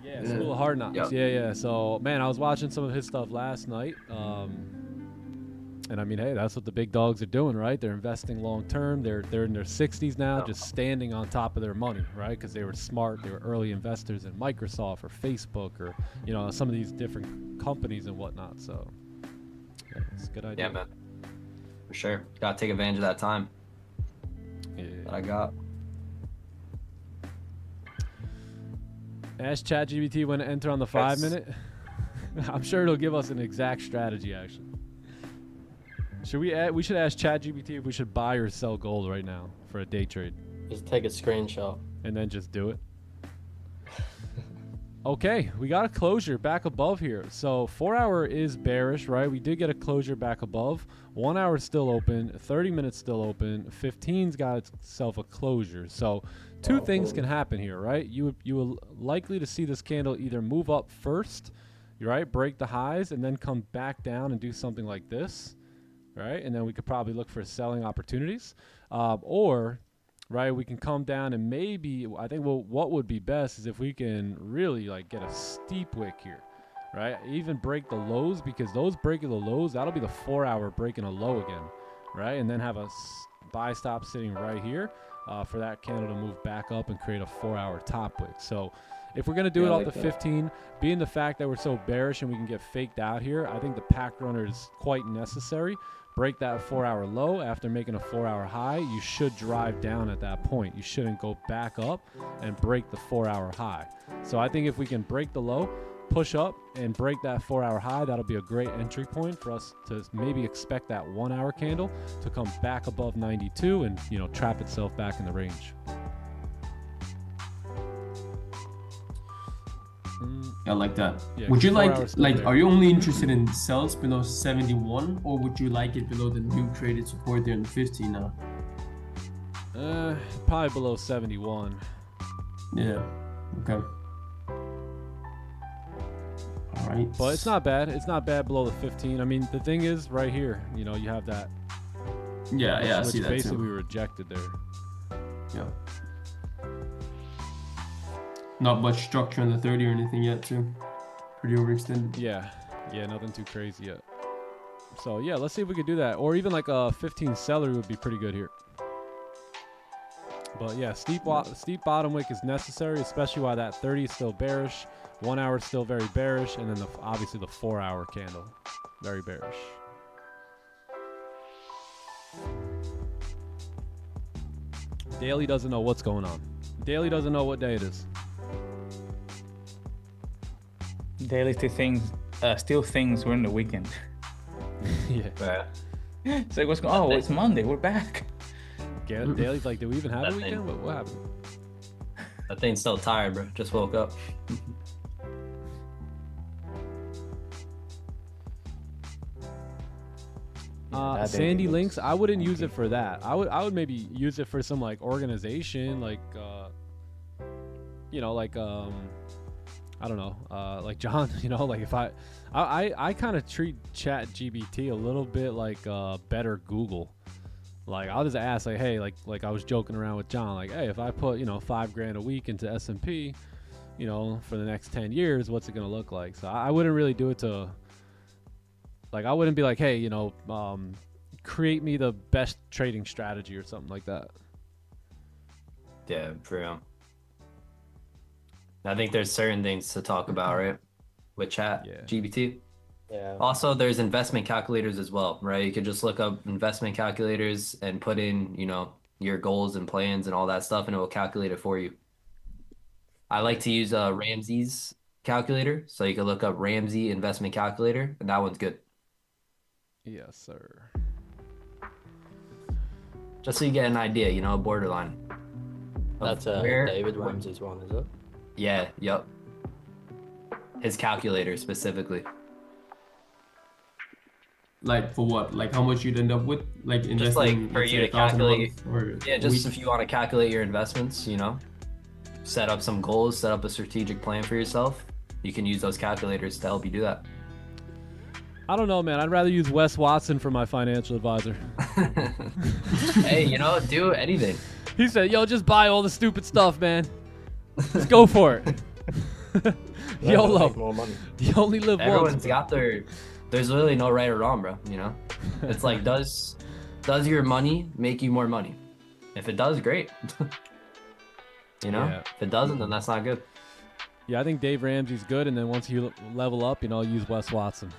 Yeah, School of Hard Knocks. Yep. Yeah. So, man, I was watching some of his stuff last night. And I mean, hey, that's what the big dogs are doing, right? They're investing long term. They're in their 60s now, just standing on top of their money, right? Because they were smart. They were early investors in Microsoft or Facebook or some of these different companies and whatnot. So, yeah, it's a good idea. yeah, man. For sure. Gotta take advantage of that time that Yeah. I got. Ask ChatGPT when to enter on the 5 minute. I'm sure it'll give us an exact strategy. Actually, we should ask ChatGPT if we should buy or sell gold right now for a day trade, Just take a screenshot. and then just do it. Okay, we got a closure back above here. So 4 hour is bearish, right? We did get a closure back above. 1 hour is still open. 30 minutes still open. 15's got itself a closure. So two things can happen here, right? You will likely to see this candle either move up first, right? Break the highs and then come back down and do something like this, right? And then we could probably look for selling opportunities, or right, we can come down and maybe, I think what would be best is if we can really get a steep wick here, right? Even break the lows, because those breaking the lows, that'll be the 4 hour breaking a low again, right? And then have a buy stop sitting right here for that candle to move back up and create a 4 hour top wick. So if we're going to do it off the 15, being the fact that we're so bearish and we can get faked out here, I think the pack runner is quite necessary. Break that 4 hour low after making a 4 hour high. You should drive down at that point. You shouldn't go back up and break the 4 hour high. So I think if we can break the low, push up and break that 4 hour high, that'll be a great entry point for us to maybe expect that 1 hour candle to come back above 92 and trap itself back in the range. I like that. Yeah, Would you 4 hours still there. are you only interested in sells below 71, or would you like it below the new traded support there in 50 now? Probably below 71. Yeah. Okay. All right. But it's not bad. It's not bad below the 15. I mean, the thing is, right here, you know, you have that. Yeah, I which see that basically too. we rejected there. Yeah. Not much structure on the 30 or anything yet, too. Pretty overextended. Yeah, nothing too crazy yet. So yeah, let's see if we could do that, or even like a 15 seller would be pretty good here. But yeah, steep bottom wick is necessary, especially while that 30 is still bearish, 1 hour is still very bearish, and then obviously the 4 hour candle, very bearish. Daily doesn't know what's going on. Daily doesn't know what day it is. Daily still thinks we're in the weekend. Yeah. It's like, what's going on? Oh, it's Monday. We're back. Daily's like, did we even have a weekend? What happened? That thing's still tired, bro. Just woke up. Sandy Links, I wouldn't use it for that. I would maybe use it for some like organization, like you know, like I don't know, like John, you know, like if I kind of treat ChatGPT a little bit like better Google. Like I'll just ask, like, hey, like I was joking around with John, like, hey, if I put, you know, $5,000 a week into S&P, you know, for the next 10 years, what's it gonna look like? So I wouldn't really do it to, like, I wouldn't be like, hey, you know, create me the best trading strategy or something like that. Yeah, for real. I think there's certain things to talk about, right? With GPT. Yeah. Also, there's investment calculators as well, right? You could just look up investment calculators and put in, you know, your goals and plans and all that stuff, and it will calculate it for you. I like to use Ramsey's calculator, so you can look up Ramsey investment calculator, and that one's good. Yes, sir. Just so you get an idea, you know, a borderline. That's David Ramsey's one, is it? Yeah, yep. His calculator specifically. Like for what? Like how much you'd end up with? Like investing, just like for you to calculate. Yeah, just week? if you want to calculate your investments, you know, set up some goals, set up a strategic plan for yourself. You can use those calculators to help you do that. I don't know, man. I'd rather use Wes Watson for my financial advisor. Hey, you know, do anything. He said, yo, just buy all the stupid stuff, man. Just go for it. YOLO. More money. You only live once. Everyone's got their... There's really no right or wrong, bro, you know? It's like, does your money make you more money? If it does, great. You know? Yeah. If it doesn't, then that's not good. Yeah, I think Dave Ramsey's good, and then once you level up, you know, use Wes Watson.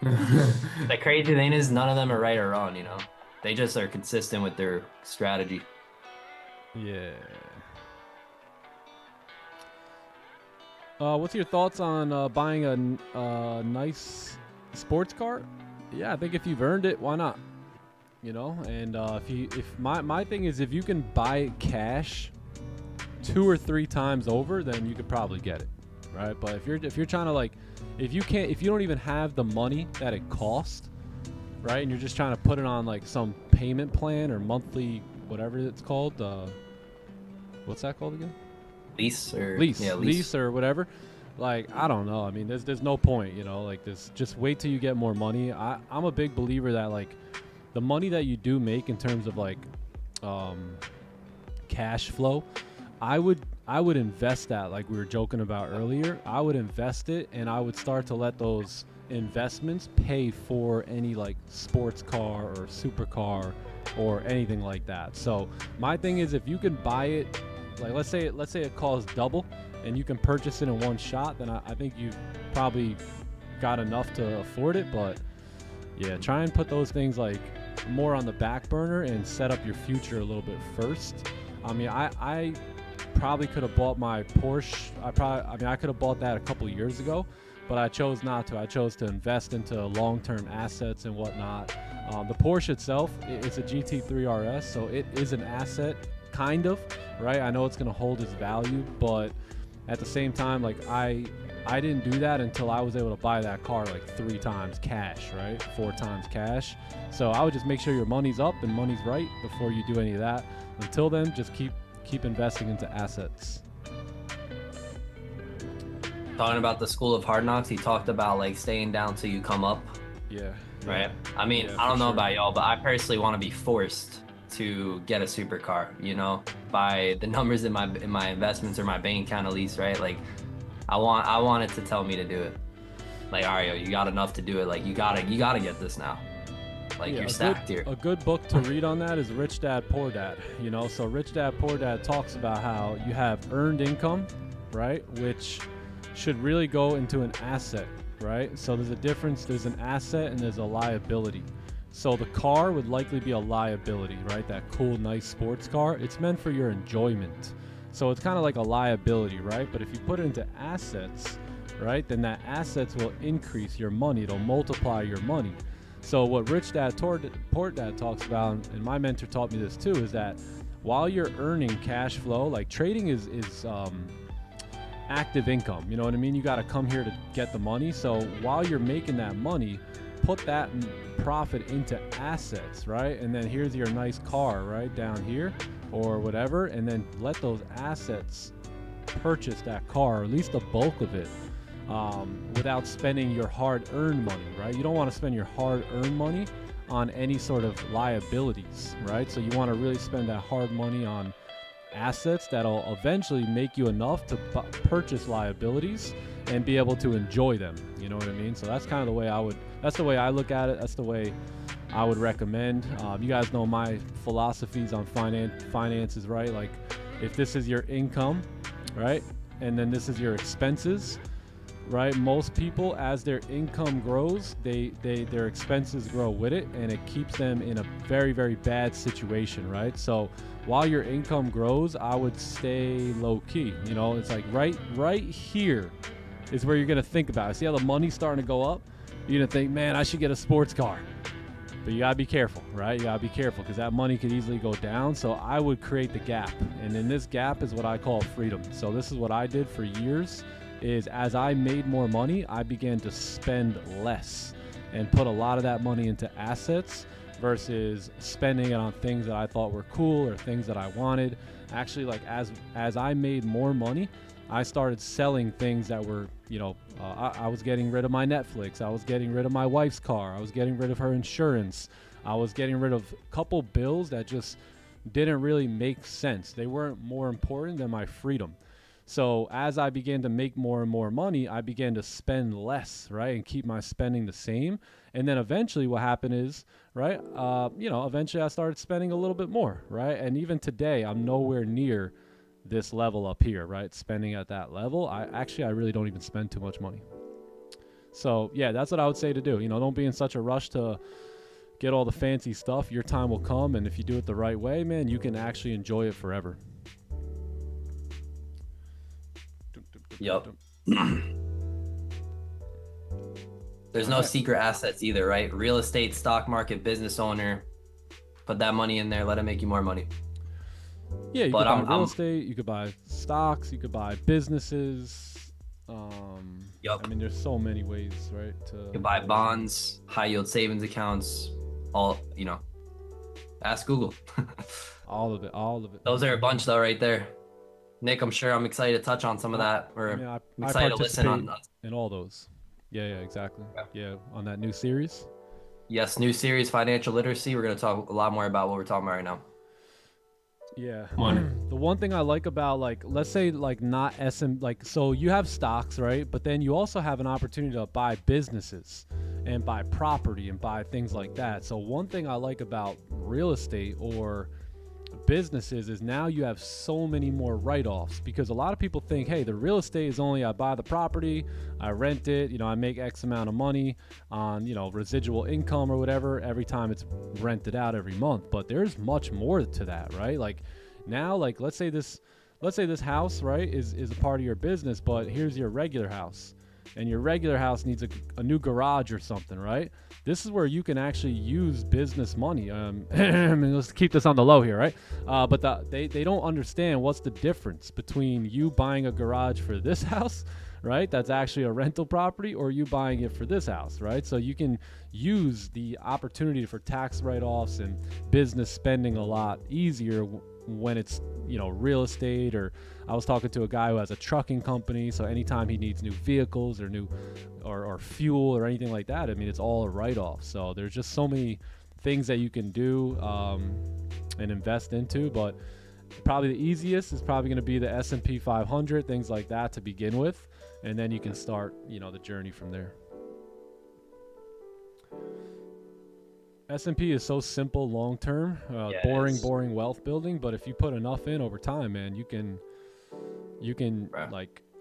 The crazy thing is none of them are right or wrong, you know? They just are consistent with their strategy. Yeah. What's your thoughts on buying a nice sports car? Yeah, I think if you've earned it, why not? You know, and if my thing is, if you can buy it cash 2 or 3 times over, then you could probably get it, right? But if you're trying to, like, if you don't even have the money that it costs, right, and you're just trying to put it on like some payment plan or monthly, whatever it's called, what's that called again? Lease or whatever. Like, I don't know. I mean, there's no point, you know, like this. Just wait till you get more money. I'm a big believer that, like, the money that you do make in terms of like cash flow, I would invest that, like we were joking about earlier. I would invest it, and I would start to let those investments pay for any like sports car or supercar or anything like that. So my thing is, if you can buy it, like let's say it costs double and you can purchase it in one shot, then I think you've probably got enough to afford it. But yeah, try and put those things like more on the back burner and set up your future a little bit first. I mean, I probably could have bought my Porsche. I could have bought that a couple years ago, but I chose not to. I chose to invest into long-term assets and whatnot. The Porsche itself, it's a GT3 RS, so it is an asset, kind of, right? I know it's going to hold its value, but at the same time, like I didn't do that until I was able to buy that car like 3 times cash, right? 4 times cash. So I would just make sure your money's up and money's right before you do any of that. Until then, just keep investing into assets. talking about the school of hard knocks, he talked about like staying down till you come up. Yeah. Right. I mean, Yeah, I don't for know sure. about y'all, but I personally want to be forced to get a supercar, you know, by the numbers in my investments or my bank account at least, right? Like I want it to tell me to do it. Like, all right, yo, you got enough to do it. Like you gotta get this now. Like you're stacked here. A good book to read on that is Rich Dad Poor Dad. You know, so Rich Dad Poor Dad talks about how you have earned income, right, which should really go into an asset, right? So there's a difference. There's an asset and there's a liability. So the car would likely be a liability, right? That cool, nice sports car. It's meant for your enjoyment. So it's kind of like a liability, right? But if you put it into assets, right, then that assets will increase your money. It'll multiply your money. So what Rich Dad Poor Dad talks about, and my mentor taught me this too, is that while you're earning cash flow, like trading is active income. You know what I mean? You got to come here to get the money. So while you're making that money, put that profit into assets, right? And then here's your nice car, right, down here or whatever, and then let those assets purchase that car, or at least the bulk of it, without spending your hard-earned money, right? You don't want to spend your hard-earned money on any sort of liabilities, right? So you want to really spend that hard money on assets that'll eventually make you enough to purchase liabilities and be able to enjoy them. You know what I mean? So that's kind of the way that's the way I look at it. That's the way I would recommend. You guys know my philosophies on finances, right? Like if this is your income, right? And then this is your expenses, right? Most people, as their income grows, their expenses grow with it, and it keeps them in a very, very bad situation, right? So while your income grows, I would stay low key. You know, it's like right here is where you're gonna think about it. See how the money's starting to go up? You're gonna think, man, I should get a sports car. But you gotta be careful, right? You gotta be careful because that money could easily go down. So I would create the gap, and in this gap is what I call freedom. So this is what I did for years. Is as I made more money, I began to spend less and put a lot of that money into assets versus spending it on things that I thought were cool or things that I wanted. Actually, like as I made more money, I started selling things that were, you know, I was getting rid of my Netflix. I was getting rid of my wife's car. I was getting rid of her insurance. I was getting rid of a couple bills that just didn't really make sense. They weren't more important than my freedom. So as I began to make more and more money, I began to spend less, right, and keep my spending the same. And then eventually what happened is, right, eventually I started spending a little bit more, right? And even today, I'm nowhere near this level up here, right, spending at that level. I really don't even spend too much money. So, yeah, that's what I would say to do. You know, don't be in such a rush to get all the fancy stuff. Your time will come, and if you do it the right way, man, you can actually enjoy it forever. Yup. There's no secret assets either, right? Real estate, stock market, business owner. Put that money in there. Let it make you more money. Yeah, you could buy real estate. You could buy stocks. You could buy businesses. Yup. I mean, there's so many ways, right? You could buy bonds, high yield savings accounts. All, you know. Ask Google. all of it. Those are a bunch though, right there. Nick, I'm sure I'm excited to touch on some of that, or I'm excited to listen on in all those. Yeah, exactly. Yeah, on that new series. Yes, new series, financial literacy. We're going to talk a lot more about what we're talking about right now. Yeah. The one thing I like about, like, let's say, like, not so you have stocks, right? But then you also have an opportunity to buy businesses and buy property and buy things like that. So one thing I like about real estate or businesses is now you have so many more write-offs, because a lot of people think, hey, the real estate is only I buy the property, I rent it, you know, I make X amount of money on, you know, residual income or whatever every time it's rented out every month. But there's much more to that, right? Like now, like let's say this house, right, is a part of your business, but here's your regular house, and your regular house needs a new garage or something, right? This is where you can actually use business money. Let's keep this on the low here, right? But they don't understand what's the difference between you buying a garage for this house, right? That's actually a rental property, or you buying it for this house, right? So you can use the opportunity for tax write-offs and business spending a lot easier when it's, you know, real estate, or I was talking to a guy who has a trucking company. So anytime he needs new vehicles or or fuel or anything like that, I mean, it's all a write-off. So there's just so many things that you can do and invest into, but probably the easiest is probably going to be the S&P 500, things like that to begin with, and then you can start, you know, the journey from there. S&P is so simple long term, boring wealth building, but if you put enough in over time, man, you can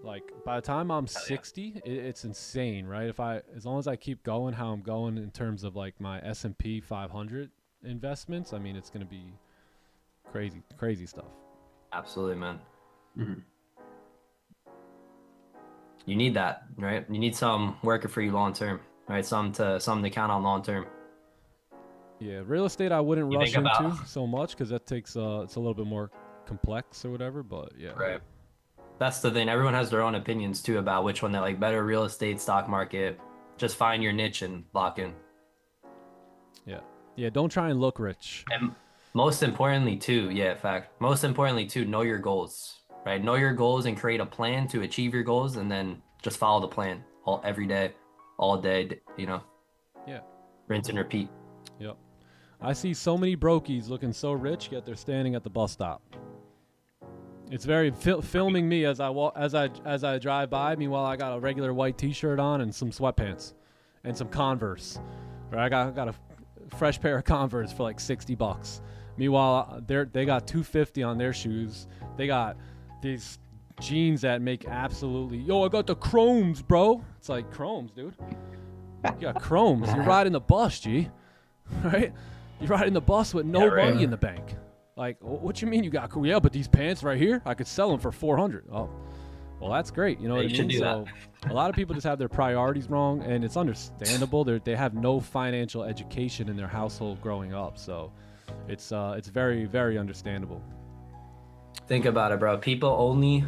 like by the time I'm 60, it's insane, right? As long as I keep going how I'm going in terms of like my S&P 500 investments, I mean, it's going to be crazy stuff. Absolutely, man. Mm-hmm. You need that, right? You need some working for you long term, right? Something to count on long term. Yeah, real estate I wouldn't rush into so much because that takes it's a little bit more complex or whatever. But yeah, right. That's the thing. Everyone has their own opinions too about which one they like better. Real estate, stock market. Just find your niche and lock in. Yeah. Don't try and look rich. And most importantly, too, most importantly, too, know your goals, right? Know your goals and create a plan to achieve your goals, and then just follow the plan every day, all day, you know? Yeah. Rinse and repeat. Yep. I see so many brokies looking so rich, yet they're standing at the bus stop. It's very filming me as I walk, as I drive by. Meanwhile, I got a regular white T-shirt on and some sweatpants and some Converse. Right? I got a fresh pair of Converse for like $60. Meanwhile, they got $250 on their shoes. They got these jeans that make absolutely, I got the chromes, bro. It's like, chromes, dude. You got chromes. You're riding the bus, G. Right? You're riding the bus with no money in the bank. Like, what you mean you got? Yeah, but these pants right here, I could sell them for $400. Oh, well, that's great. You know what I mean? So a lot of people just have their priorities wrong, and it's understandable. They have no financial education in their household growing up, so it's very, very understandable. Think about it, bro. People only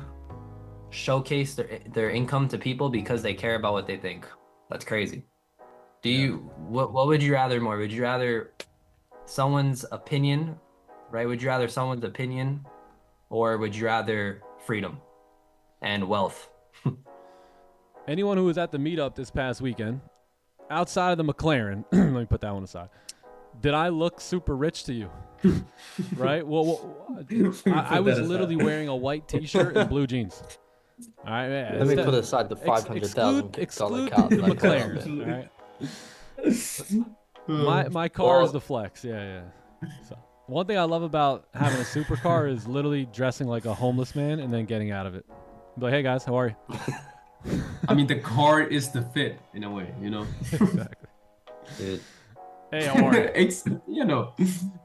showcase their income to people because they care about what they think. That's crazy. What would you rather more? Would you rather someone's opinion, right? Would you rather someone's opinion, or would you rather freedom and wealth? Anyone who was at the meetup this past weekend, outside of the McLaren, let me put that one aside. Did I look super rich to you? Right? Well, I was literally wearing a white T-shirt and blue jeans. All right, man. Let me put aside the $500,000 exclude car. the McLaren. All right. My car is the flex. Yeah. So, one thing I love about having a supercar is literally dressing like a homeless man and then getting out of it. Be like, hey guys, how are you? I mean, the car is the fit in a way, you know. Exactly. Dude. Hey, how are you? You know,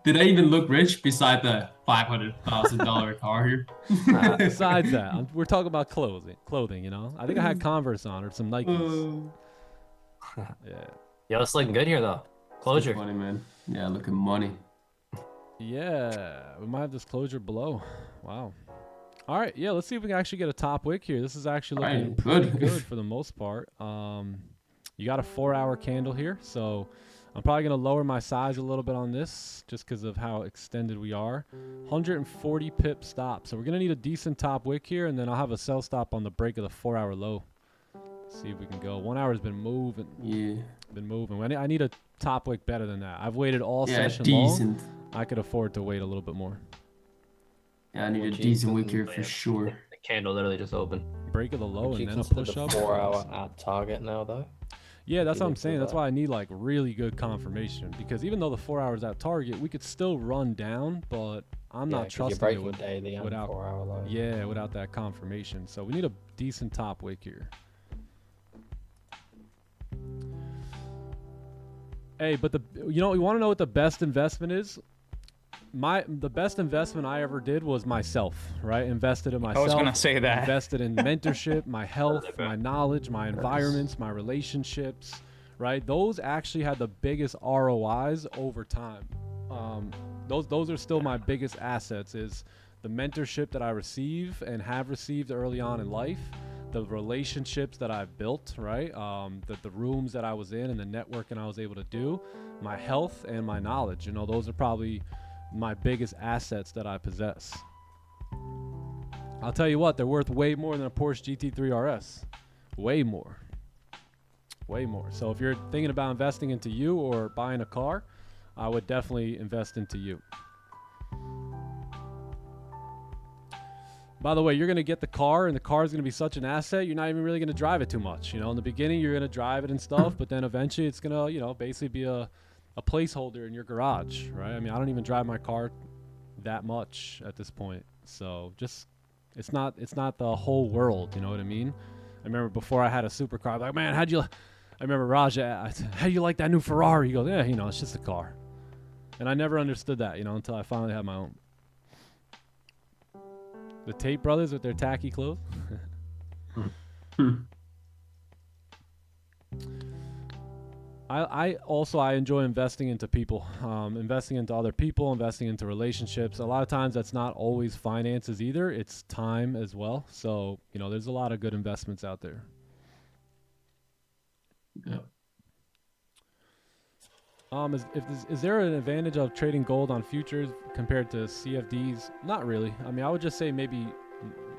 did I even look rich beside the $500,000 car here? Besides that, we're talking about clothing. You know, I think I had Converse on or some Nikes. Yeah. Yo, it's looking good here though. Closure. Funny, man. Yeah, look at money. Yeah, we might have this closure below. Wow. All right, yeah, let's see if we can actually get a top wick here. This is actually looking pretty good for the most part. You got a 4-hour candle here, so I'm probably going to lower my size a little bit on this just because of how extended we are. 140 pip stop, so we're going to need a decent top wick here, and then I'll have a sell stop on the break of the 4-hour low. See if we can go. 1 hour has been moving. Yeah. Been moving. I need a top wick better than that. I've waited all session decent. long. I could afford to wait a little bit more. Yeah, I need a decent wick here for sure. The candle literally just opened. Break of the low and then a push up. 4-hour at target now though. Yeah, that's what I'm saying. That's why I need like really good confirmation, because even though the 4 hours at target, we could still run down, but I'm not trusting it without 4-hour low. Yeah, without that confirmation. So we need a decent top wick here. Hey, but you want to know what the best investment is? The best investment I ever did was myself, right? Invested in myself. I was going to say that. Invested in mentorship, my health, my knowledge, my environments, my relationships, right? Those actually had the biggest ROIs over time. Those are still my biggest assets, is the mentorship that I receive and have received early on in life, the relationships that I've built, right? The rooms that I was in and the networking I was able to do, my health and my knowledge. Those are probably my biggest assets that I possess. I'll tell you what, they're worth way more than a Porsche GT3 RS. Way more. Way more. So if you're thinking about investing into you or buying a car, I would definitely invest into you. By the way, you're going to get the car, and the car is going to be such an asset, you're not even really going to drive it too much. You know, in the beginning, you're going to drive it and stuff, but then eventually it's going to, you know, basically be a placeholder in your garage, right? I mean, I don't even drive my car that much at this point. So just, it's not the whole world, you know what I mean? I remember before I had a supercar, I was like, man, I remember Raj, how do you like that new Ferrari? He goes, yeah, you know, it's just a car. And I never understood that, you know, until I finally had my own. The Tate brothers with their tacky clothes. I enjoy investing into people, investing into other people, investing into relationships. A lot of times that's not always finances either. It's time as well. So, you know, there's a lot of good investments out there. Yeah. Is there an advantage of trading gold on futures compared to CFDs? Not really. I mean, I would just say maybe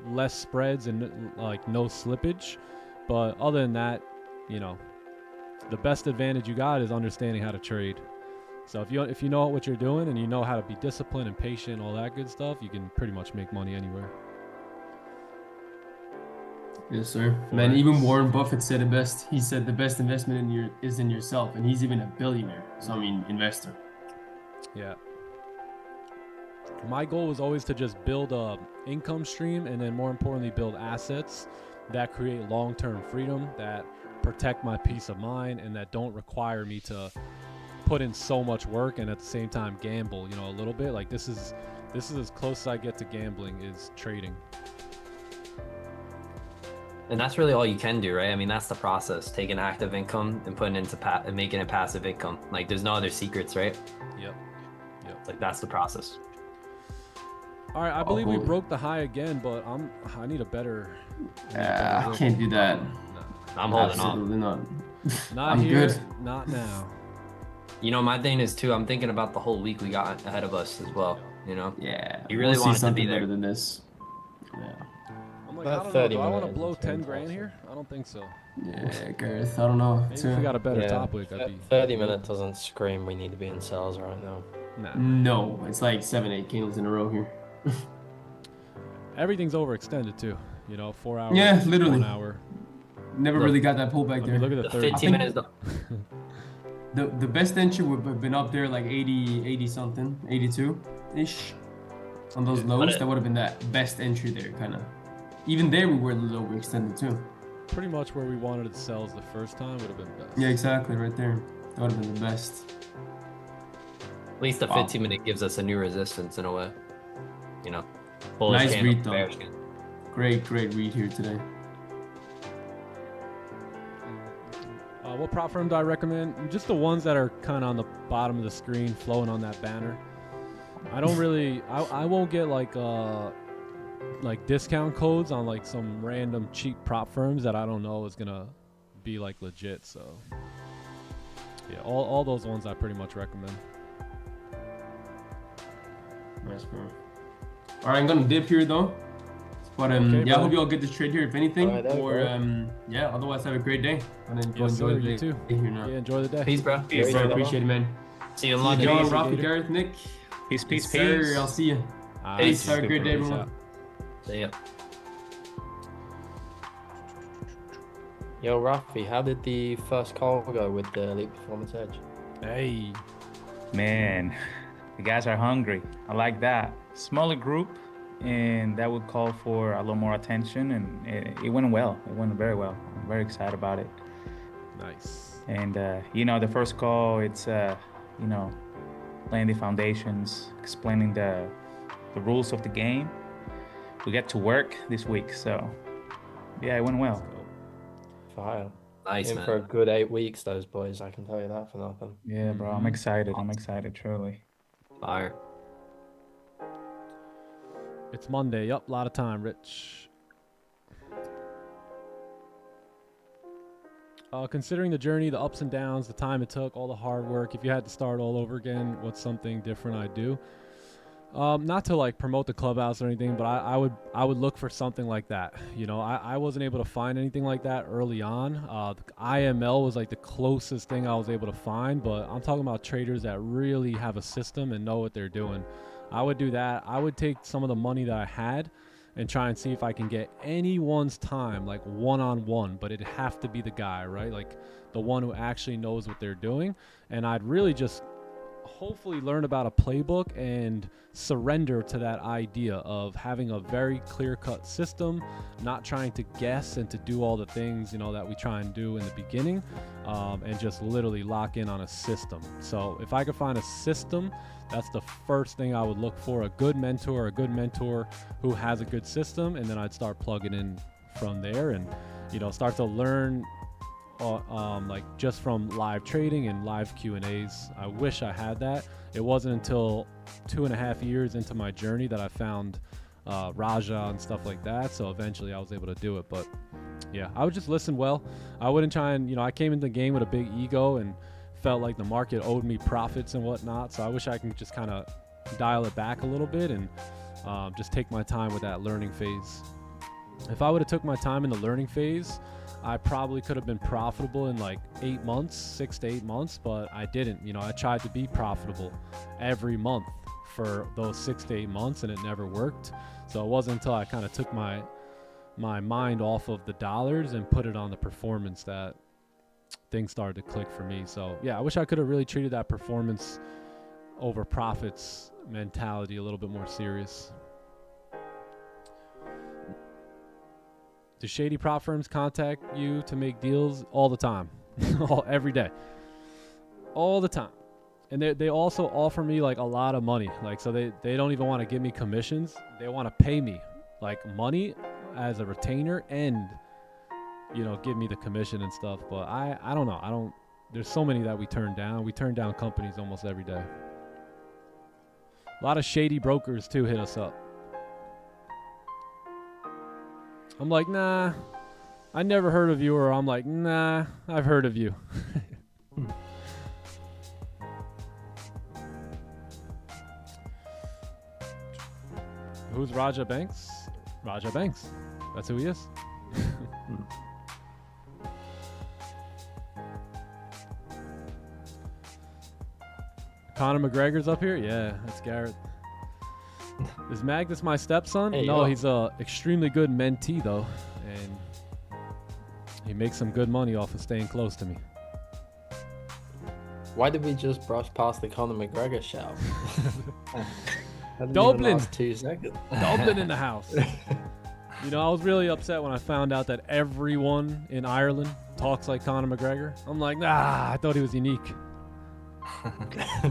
less spreads and like no slippage. But other than that, you know, the best advantage you got is understanding how to trade. So if you know what you're doing and you know how to be disciplined and patient and all that good stuff, you can pretty much make money anywhere. Yes, sir. Man, even Warren Buffett said it best. He said the best investment is in yourself, and he's even a billionaire. So I mean, investor. Yeah. My goal was always to just build a income stream, and then more importantly, build assets that create long-term freedom, that protect my peace of mind, and that don't require me to put in so much work and at the same time gamble, you know, a little bit. Like this is as close as I get to gambling is trading. And that's really all you can do, right? I mean, that's the process. Taking active income and putting it into and making it passive income. Like, there's no other secrets, right? Yep. Like, that's the process. All right, I believe we broke the high again, but I need a better. I can't do that. No. I'm holding Absolutely on. Not I'm here, good. not now. You know, my thing is too, I'm thinking about the whole week we got ahead of us as well, you know? Yeah. You really we'll want see it to be something there. better than this. Yeah. I'm like, About I don't know, 30 do I want to minutes blow is 10 too grand close. here? I don't think so. Yeah, Gareth. I don't know. Maybe if we got a better Yeah, topic, I'd be 30 minutes doesn't scream we need to be in sales right now. Nah. No, it's like 7-8 candles in a row here. Everything's overextended too. You know, 4 hours. Yeah, literally. 1 hour. Never really got that pullback I there. mean, look at the 30. 15 minutes. The best entry would have been up there like 80 something, 82-ish. On those lows, that would have been that best entry there, kind of. Even there, we were a little overextended too. Pretty much where we wanted to sell the first time would have been best. Yeah, exactly, right there. That would have been the best. At least the 15 minute gives us a new resistance in a way. You know, bullish Nice candle, read, though. bearish candle. Great read here today. What prop firm do I recommend? Just the ones that are kind of on the bottom of the screen, flowing on that banner. I don't really, I won't get like discount codes on like some random cheap prop firms that I don't know is gonna be like legit. So yeah, all those ones I pretty much recommend. Nice, bro. All right, I'm gonna dip here though. But Okay, yeah, I bro. hope you all get this trade here, if anything. All right, Or yeah, otherwise have a great day. And then go Yes, enjoy sir, the day you too. here now. Yeah, enjoy the day. Peace, bro. Peace, bro. Appreciate it, man. See you in See you, London. John, Easy, Rafi, Gator. Gareth, Nick. Peace, peace, Yes, sir. peace. I'll see you. All Peace. right, Have a great day, peace everyone. out. See ya. Yo, Rafi, how did the first call go with the Elite Performance Edge? Hey, Man, the guys are hungry. I like that. Smaller group, and that would call for a little more attention, and it went well. It went very well. I'm very excited about it. nice. And, you know, the first call, it's, you know, laying the foundations, explaining the rules of the game. We get to work this week, so yeah, it went well. Fire. Nice, In man. for a good 8 weeks, those boys. I can tell you that for nothing. Yeah, bro, I'm excited. I'm excited, truly. Fire. It's Monday. Yup, a lot of time, Rich. Considering the journey, the ups and downs, the time it took, all the hard work, if you had to start all over again, what's something different I'd do? Not to like promote the clubhouse or anything, but I would look for something like that. You know, I wasn't able to find anything like that early on. IML was like the closest thing I was able to find, but I'm talking about traders that really have a system and know what they're doing. I would do that. I would take some of the money that I had and try and see if I can get anyone's time, like one-on-one, but it'd have to be the guy, right? Like the one who actually knows what they're doing. And I'd really just hopefully learn about a playbook and surrender to that idea of having a very clear-cut system, not trying to guess and to do all the things, you know, that we try and do in the beginning, and just literally lock in on a system. So if I could find a system, that's the first thing I would look for, a good mentor who has a good system, and then I'd start plugging in from there and, you know, start to learn like just from live trading and live Q&As. I wish I had that. It wasn't until 2.5 years into my journey that I found Raja and stuff like that. So eventually I was able to do it. But yeah, I would just listen well. I wouldn't try and, you know, I came into the game with a big ego and felt like the market owed me profits and whatnot. So I wish I could just kind of dial it back a little bit and just take my time with that learning phase. If I would have took my time in the learning phase, I probably could have been profitable in like 8 months, 6 to 8 months, but I didn't. You know, I tried to be profitable every month for those 6 to 8 months, and it never worked. So it wasn't until I kind of took my mind off of the dollars and put it on the performance that things started to click for me. So yeah, I wish I could have really treated that performance over profits mentality a little bit more serious. Do shady prop firms contact you to make deals all the time? Every day. All the time. And they also offer me like a lot of money. Like, so they don't even want to give me commissions. They want to pay me like money as a retainer and, you know, give me the commission and stuff. But I don't know. There's so many that we turn down. We turn down companies almost every day. A lot of shady brokers too hit us up. I'm like, nah, I never heard of you. Or I'm like, nah, I've heard of you. Who's Raja Banks? Raja Banks. That's who he is. Conor McGregor's up here? Yeah, that's Garrett. Is Magnus my stepson? Hey, no, yo. he's a extremely good mentee though, and he makes some good money off of staying close to me. Why did we just brush past the Conor McGregor shout? Dublin. 2 seconds. Dublin in the house. You know, I was really upset when I found out that everyone in Ireland talks like Conor McGregor. I'm like, nah, I thought he was unique.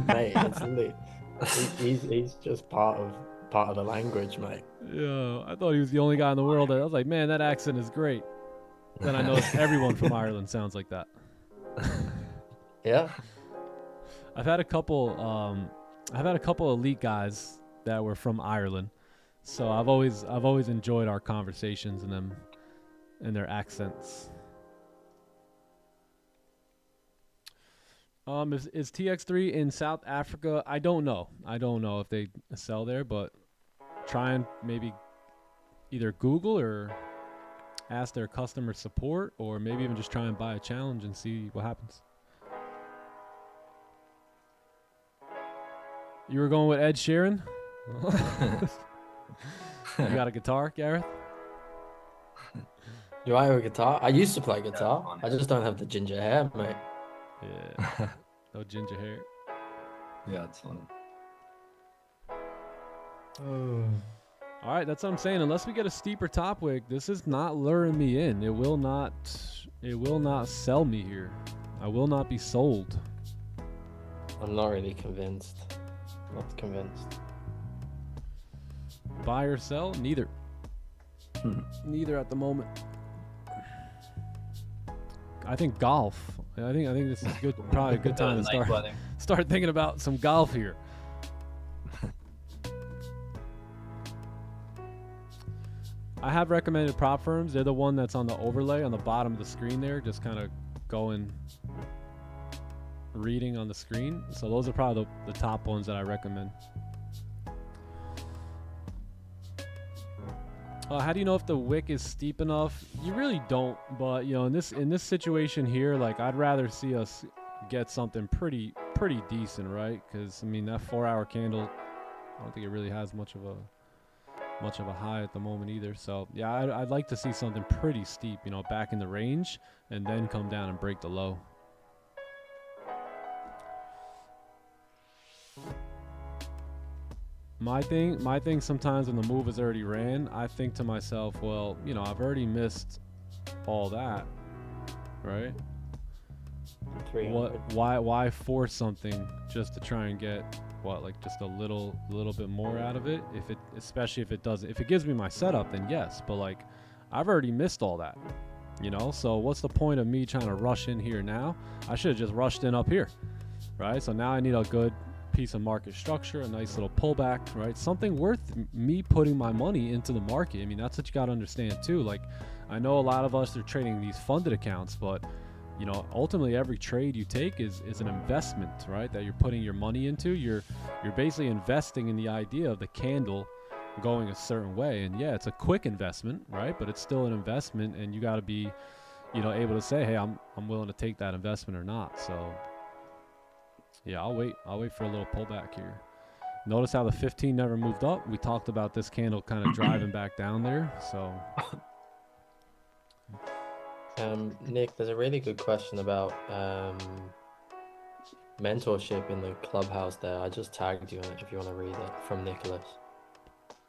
Mate, it's literally, he's just part of the language, mate. Yeah, I thought he was the only guy in the world. I was like, man, that accent is great. Then I noticed everyone from Ireland sounds like that. Yeah. I've had a couple elite guys that were from Ireland, so I've always enjoyed our conversations and them and their accents. Is TX3 in South Africa? I don't know. I don't know if they sell there, but try and maybe either Google or ask their customer support, or maybe even just try and buy a challenge and see what happens. You were going with Ed Sheeran? You got a guitar, Gareth? Do I have a guitar? I used to play guitar. I just don't have the ginger hair, mate. Yeah. No ginger hair. Yeah, it's funny. All right, that's what I'm saying. Unless we get a steeper top wick, this is not luring me in. It will not sell me here. I will not be sold. I'm not really convinced. Not convinced. Buy or sell? Neither. Neither at the moment. I think golf. I think this is good. Probably a good time to start thinking about some golf here. I have recommended prop firms. They're the one that's on the overlay on the bottom of the screen there, just kind of going reading on the screen. So those are probably the top ones that I recommend. How do you know if the wick is steep enough? You really don't, but you know, in this situation here, like I'd rather see us get something pretty decent, right? Because I mean that 4-hour candle, I don't think it really has much of a high at the moment either. So yeah, I'd like to see something pretty steep, you know, back in the range, and then come down and break the low. My thing sometimes when the move is already ran, I think to myself, well, you know, I've already missed all that, right? 300. Why force something just to try and get what, like just a little bit more out of it? Especially if it gives me my setup, then yes, but like I've already missed all that, you know? So what's the point of me trying to rush in here now? I should have just rushed in up here, right? So now I need a good piece of market structure, a nice little pullback, right? Something worth me putting my money into the market. I mean, that's what you got to understand too. Like, I know a lot of us are trading these funded accounts, but you know, ultimately every trade you take is an investment, right? That you're putting your money into. You're basically investing in the idea of the candle going a certain way. And yeah, it's a quick investment, right? But it's still an investment, and you got to be, you know, able to say, hey, I'm willing to take that investment or not. So yeah, I'll wait for a little pullback here. Notice how the 15 never moved up. We talked about this candle kind of driving back down there. So Nick, there's a really good question about mentorship in the clubhouse there. I just tagged you in it if you want to read it, from Nicholas.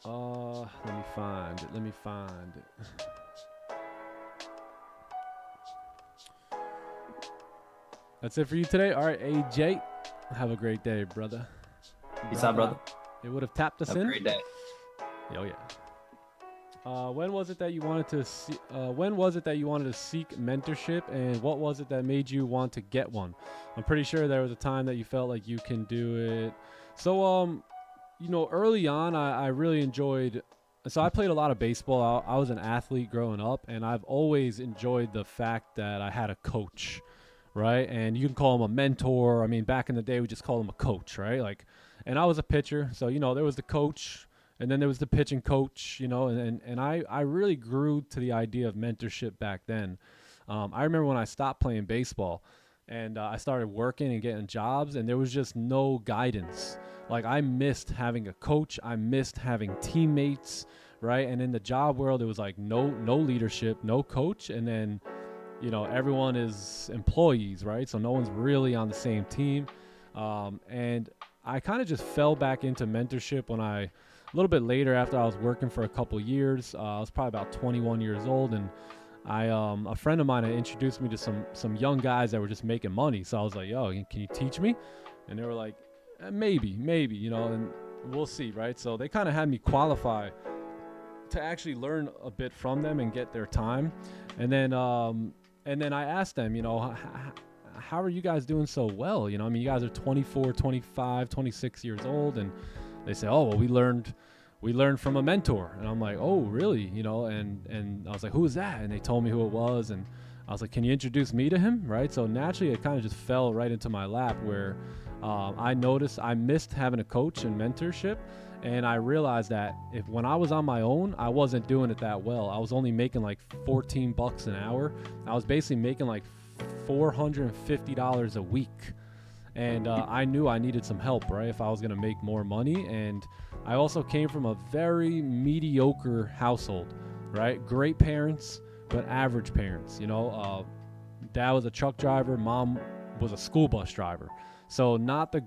Let me find it. That's it for you today. All right, AJ, have a great day, brother. Peace out, brother. It would have tapped us Have in. a great day. Oh yeah. When was it that you wanted to see? When was it that you wanted to seek mentorship, and what was it that made you want to get one? I'm pretty sure there was a time that you felt like you can do it. So, you know, early on, I really enjoyed. So I played a lot of baseball. I was an athlete growing up, and I've always enjoyed the fact that I had a coach, right? And you can call him a mentor. I mean, back in the day, we just called him a coach, right? Like, and I was a pitcher, so you know, there was the coach. And then there was the pitching coach, you know, and I really grew to the idea of mentorship back then. I remember when I stopped playing baseball and I started working and getting jobs, and there was just no guidance. Like, I missed having a coach. I missed having teammates, right? And in the job world, it was like no leadership, no coach. And then, you know, everyone is employees, right? So no one's really on the same team. And I kind of just fell back into mentorship when a little bit later, after I was working for a couple years. I was probably about 21 years old, and a friend of mine had introduced me to some young guys that were just making money. So I was like, yo, can you teach me? And they were like, maybe, you know, and we'll see, right? So they kind of had me qualify to actually learn a bit from them and get their time. And then I asked them, you know, how are you guys doing so well? You know, I mean, you guys are 24, 25, 26 years old, and they say, oh, well, we learned from a mentor. And I'm like, oh, really? You know, and I was like, who is that? And they told me who it was. And I was like, can you introduce me to him? Right. So naturally, it kind of just fell right into my lap, where I noticed I missed having a coach and mentorship. And I realized that when I was on my own, I wasn't doing it that well. I was only making like $14 an hour. I was basically making like $450 a week. And I knew I needed some help, right, if I was going to make more money. And I also came from a very mediocre household, right? Great parents, but average parents. You know, dad was a truck driver. Mom was a school bus driver. So not the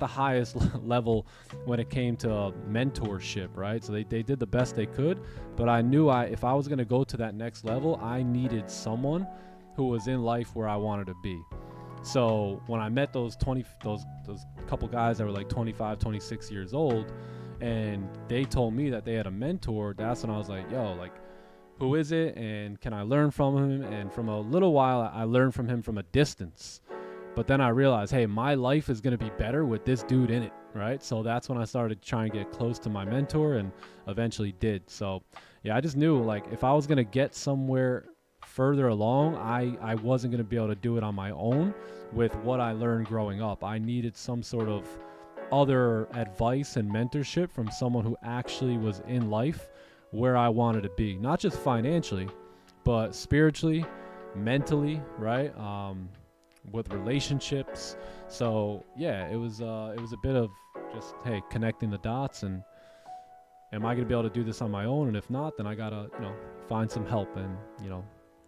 highest level when it came to mentorship, right? So they did the best they could. But I knew if I was going to go to that next level, I needed someone who was in life where I wanted to be. So when I met those couple guys that were like 25, 26 years old, and they told me that they had a mentor, that's when I was like, yo, like, who is it? And can I learn from him? And from a little while, I learned from him from a distance. But then I realized, hey, my life is going to be better with this dude in it, right? So that's when I started trying to get close to my mentor, and eventually did. So yeah, I just knew, like, if I was going to get somewhere further along, I wasn't going to be able to do it on my own with what I learned growing up. I needed some sort of other advice and mentorship from someone who actually was in life where I wanted to be, not just financially, but spiritually, mentally, right? With relationships. So yeah, it was a bit of just, hey, connecting the dots, and am I going to be able to do this on my own? And if not, then I got to, find some help. And,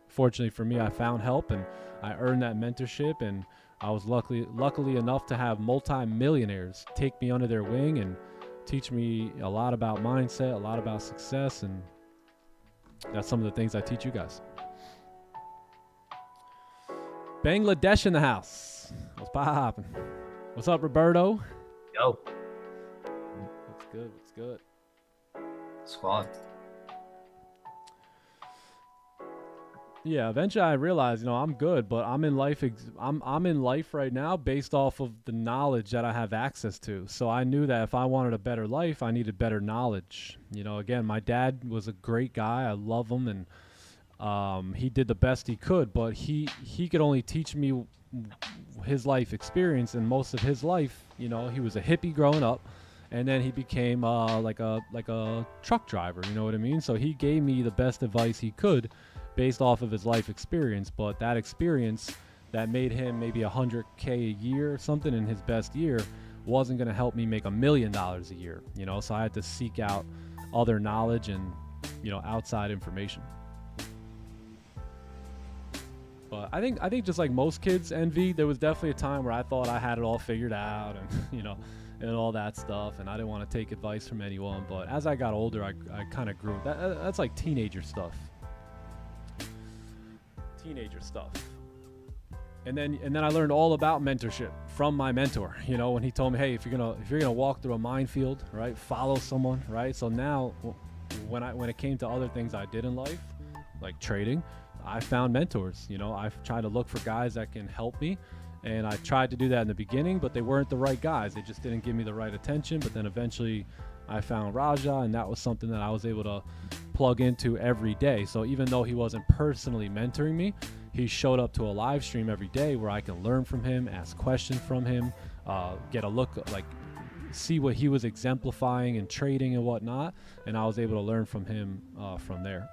fortunately for me, I found help and I earned that mentorship, and I was luckily enough to have multi-millionaires take me under their wing and teach me a lot about mindset, a lot about success, and that's some of the things I teach you guys. Bangladesh in the house. What's poppin'? What's up, Roberto? Yo. What's good? Squad. Yeah, eventually I realized, I'm good, but I'm in life. I'm in life right now based off of the knowledge that I have access to. So I knew that if I wanted a better life, I needed better knowledge. Again, my dad was a great guy. I love him, and he did the best he could. But he could only teach me his life experience, and most of his life, he was a hippie growing up, and then he became like a truck driver. You know what I mean? So he gave me the best advice he could, based off of his life experience. But that experience that made him maybe $100K a year or something in his best year wasn't going to help me make $1 million a year, so I had to seek out other knowledge and, outside information. But I think just like most kids, Envy, there was definitely a time where I thought I had it all figured out and, and all that stuff, and I didn't want to take advice from anyone. But as I got older, I kind of grew. That's like teenager stuff. And then I learned all about mentorship from my mentor, when he told me, hey, if you're gonna walk through a minefield, right, follow someone, right? So now when it came to other things I did in life, like trading, I found mentors. I've tried to look for guys that can help me, and I tried to do that in the beginning, but they weren't the right guys. They just didn't give me the right attention. But then eventually I found Raja, and that was something that I was able to plug into every day. So even though he wasn't personally mentoring me, he showed up to a live stream every day where I can learn from him, ask questions from him, get a look, like see what he was exemplifying in trading and whatnot, and I was able to learn from him from there.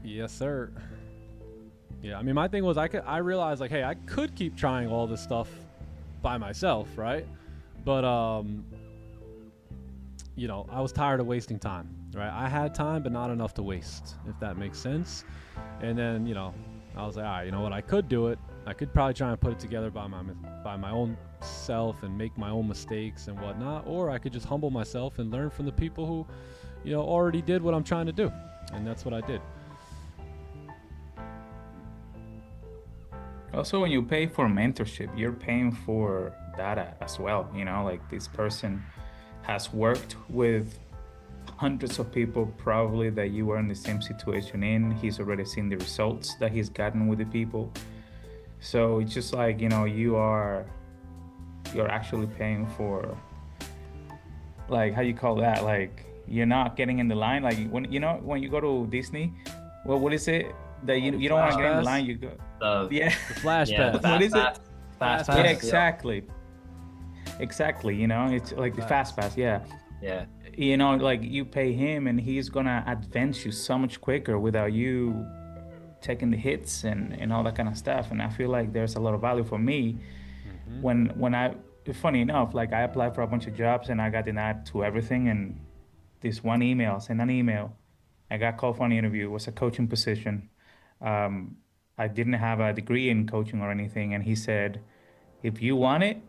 Yes, sir. Yeah, I mean, my thing was I realized, like, hey, I could keep trying all this stuff by myself, right? But I was tired of wasting time, right? I had time, but not enough to waste, if that makes sense. And then, I was like, all right, you know what? I could do it. I could probably try and put it together by my own self and make my own mistakes and whatnot, or I could just humble myself and learn from the people who, already did what I'm trying to do, and that's what I did. Also, when you pay for mentorship, you're paying for data as well. Like this person has worked with hundreds of people probably that you were in the same situation in. He's already seen the results that he's gotten with the people. So it's just like, you're actually paying for, like, how you call that? Like, you're not getting in the line. Like when you go to Disney, well, what is it? That you don't want to get in the line, you go. The flash pass. What is it? Fast pass. Yeah, exactly. It's like the fast pass. Yeah. Like you pay him, and he's gonna advance you so much quicker without you taking the hits and all that kind of stuff. And I feel like there's a lot of value for me when I. Funny enough, like I applied for a bunch of jobs and I got denied to everything. And this one email, send an email. I got called for an interview. It was a coaching position. I didn't have a degree in coaching or anything, and he said, if you want it,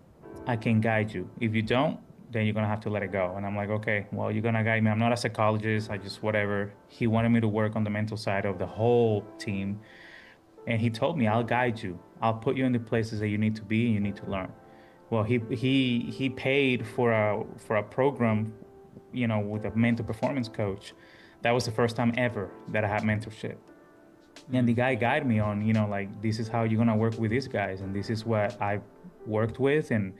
I can guide you. If you don't, then you're gonna have to let it go. And I'm like, okay, well, you're gonna guide me. I'm not a psychologist, I just whatever. He wanted me to work on the mental side of the whole team, and he told me, I'll guide you. I'll put you in the places that you need to be and you need to learn. Well, he paid for a program, with a mental performance coach. That was the first time ever that I had mentorship. And the guy guided me on, like, this is how you're gonna work with these guys, and this is what I worked with, and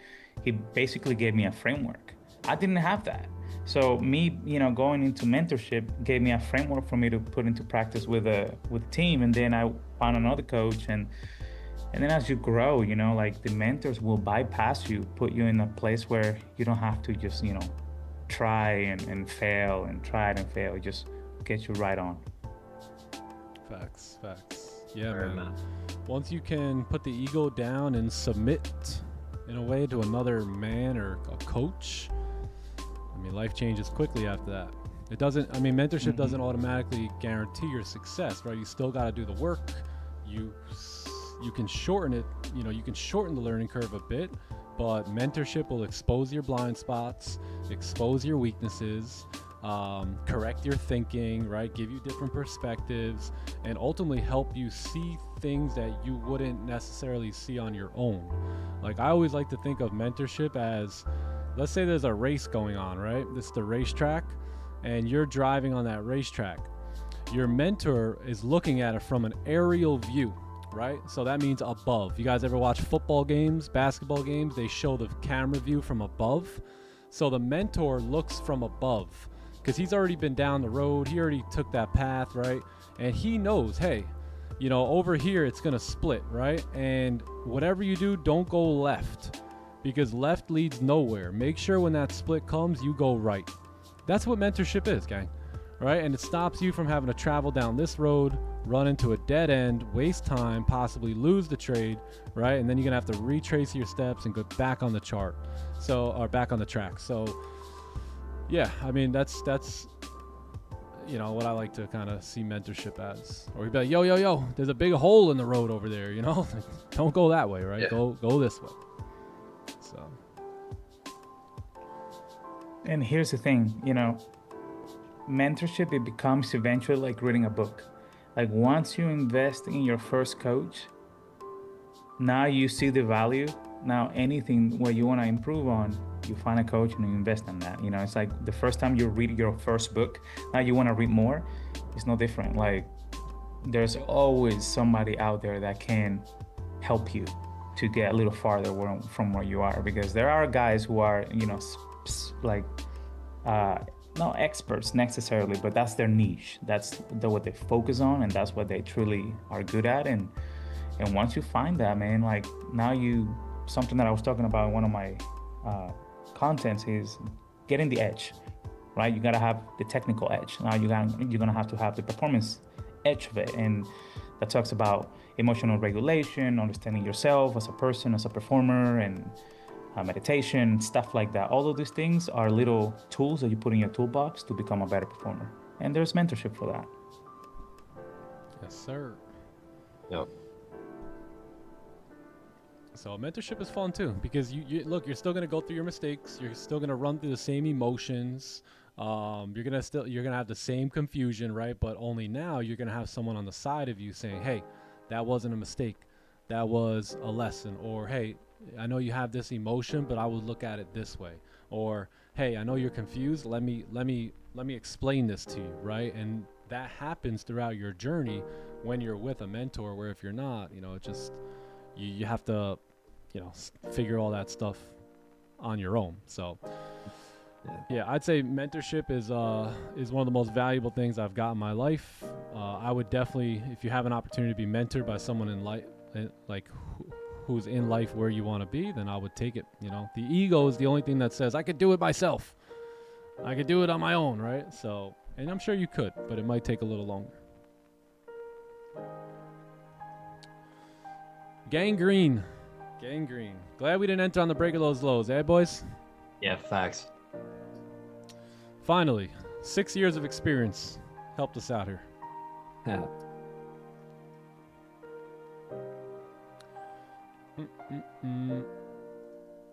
he basically gave me a framework. I didn't have that. So me, going into mentorship gave me a framework for me to put into practice with a team. And then I found another coach, and And then as you grow, you know, like the mentors will bypass you, put you in a place where you don't have to just, you know, try and fail and try it and fail. Just get you right on. Facts. Yeah, man. Once you can put the ego down and submit in a way to another man or a coach, I mean, life changes quickly after that. It doesn't, I mean, mentorship doesn't automatically guarantee your success, right? You still got to do the work. You can shorten it, you know, you can shorten the learning curve a bit, but mentorship will expose your blind spots, expose your weaknesses, correct your thinking, right? Give you different perspectives, and ultimately help you see things that you wouldn't necessarily see on your own. Like, I always like to think of mentorship as, let's say there's a race going on, right? This is the racetrack, and you're driving on that racetrack. Your mentor is looking at it from an aerial view, right? So that means above. You guys ever watch football games, basketball games? They show the camera view from above. So the mentor looks from above because he's already been down the road. He already took that path, right? And he knows, hey, you know, over here it's gonna split, right? And whatever you do, don't go left, because left leads nowhere. Make sure when that split comes, you go right. That's what mentorship is, gang, right? And it stops you from having to travel down this road, run into a dead end, waste time, possibly lose the trade, right? And then you're gonna have to retrace your steps and go back on the chart, or back on the track. So yeah, I mean, that's you know what I like to kind of see mentorship as. Or you'd be like, yo, there's a big hole in the road over there, you know? Don't go that way, right? Yeah. Go this way. So. And here's the thing, you know, mentorship, it becomes eventually like reading a book. Like, once you invest in your first coach, now you see the value. Now anything where you want to improve on, you find a coach and you invest in that. You know, it's like the first time you read your first book, now you want to read more. It's no different. Like, there's always somebody out there that can help you to get a little farther from where you are, because there are guys who are, you know, like not experts necessarily, but that's their niche. That's what they focus on, and that's what they truly are good at. And once you find that, man, like, now something that I was talking about in one of my contents is getting the edge, right? You gotta have the technical edge. Now you're gonna have to have the performance edge of it, and that talks about emotional regulation, understanding yourself as a person, as a performer, and meditation, stuff like that. All of these things are little tools that you put in your toolbox to become a better performer. And there's mentorship for that. Yes, sir. Yep. So mentorship is fun too, because you look, you're still gonna go through your mistakes. You're still gonna run through the same emotions. You're gonna have the same confusion, right? But only now you're gonna have someone on the side of you saying, "Hey, that wasn't a mistake. That was a lesson." Or, "Hey, I know you have this emotion, but I would look at it this way." Or, "Hey, I know you're confused. Let me explain this to you," right? And that happens throughout your journey when you're with a mentor. Where if you're not, you know, it just you have to, you know, figure all that stuff on your own. So yeah, I'd say mentorship is one of the most valuable things I've got in my life. I would definitely, if you have an opportunity to be mentored by someone in life, like who's in life where you want to be, then I would take it. You know, the ego is the only thing that says I could do it myself. I could do it on my own, right? So, and I'm sure you could, but it might take a little longer. Gangrene. Glad we didn't enter on the break of those lows, eh, boys? Yeah, facts. Finally, 6 years of experience helped us out here. Yeah.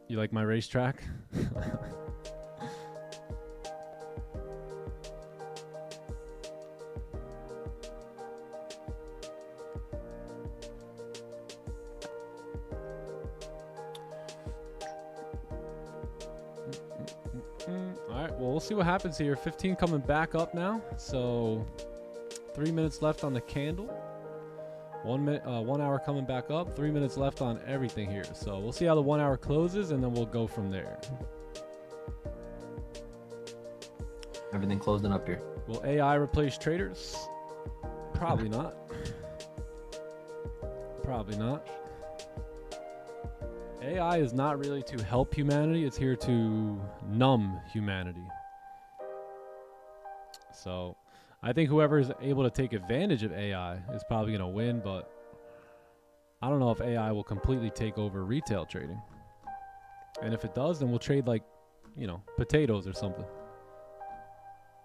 You like my racetrack? All right, well, we'll see what happens here. 15 coming back up now. So 3 minutes left on the candle. 1 minute, 1 hour coming back up. 3 minutes left on everything here. So we'll see how the 1 hour closes, and then we'll go from there. Everything closing up here. Will AI replace traders? Probably not. Probably not. AI is not really to help humanity, it's here to numb humanity. So I think whoever is able to take advantage of AI is probably going to win, but I don't know if AI will completely take over retail trading. And if it does, then we'll trade like, you know, potatoes or something.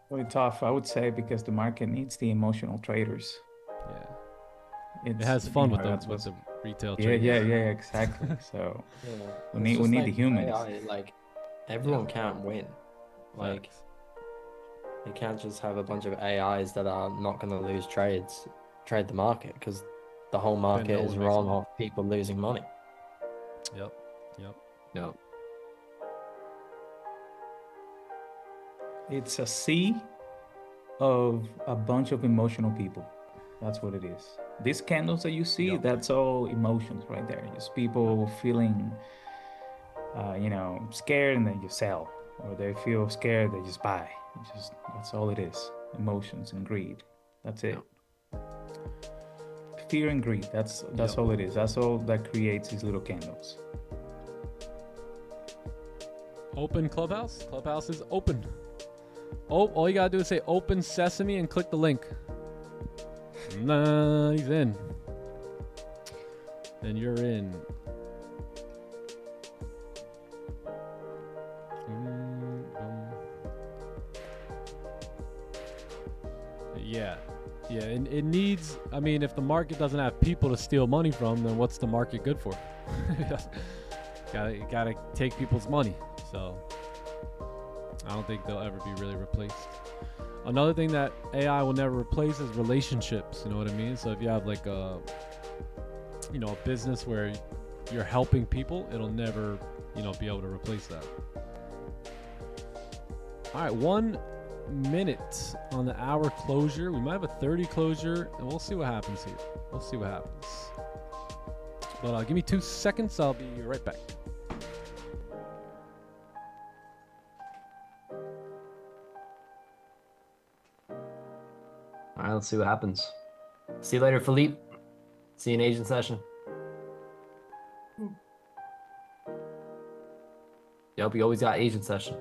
Really tough, I would say, because the market needs the emotional traders. Yeah. It has fun with the the retail yeah, traders. yeah, exactly. So Yeah. we need the humans. AI, like everyone can't win. Like Facts. you can't just have a bunch of AIs that are not going to lose trade the market, because the whole market no is one makes run money. off people losing money. Yep. Yeah. It's a sea of a bunch of emotional people. That's what it is. These candles that you see, that's all emotions right there. Just people feeling, you know, scared, and then you sell, or they feel scared, they just buy. That's all it is. Emotions and greed. That's it. Fear and greed. That's all it is. That's all that creates these little candles. Open Clubhouse. Clubhouse is open. Oh, all you gotta do is say open sesame and click the link. Nah, he's in. And you're in. Yeah. Yeah, it needs, I mean, if the market doesn't have people to steal money from, then what's the market good for? Gotta take people's money. So I don't think they'll ever be really replaced. Another thing that AI will never replace is relationships. You know what I mean? So if you have like a, you know, a business where you're helping people, it'll never, you know, be able to replace that. All right, 1 minute on the hour closure. We might have a 30 closure, and we'll see what happens here. We'll see what happens. But give me 2 seconds. I'll be right back. All right, let's see what happens. See you later, Philippe. See you in agent session. Yep, you always got agent session.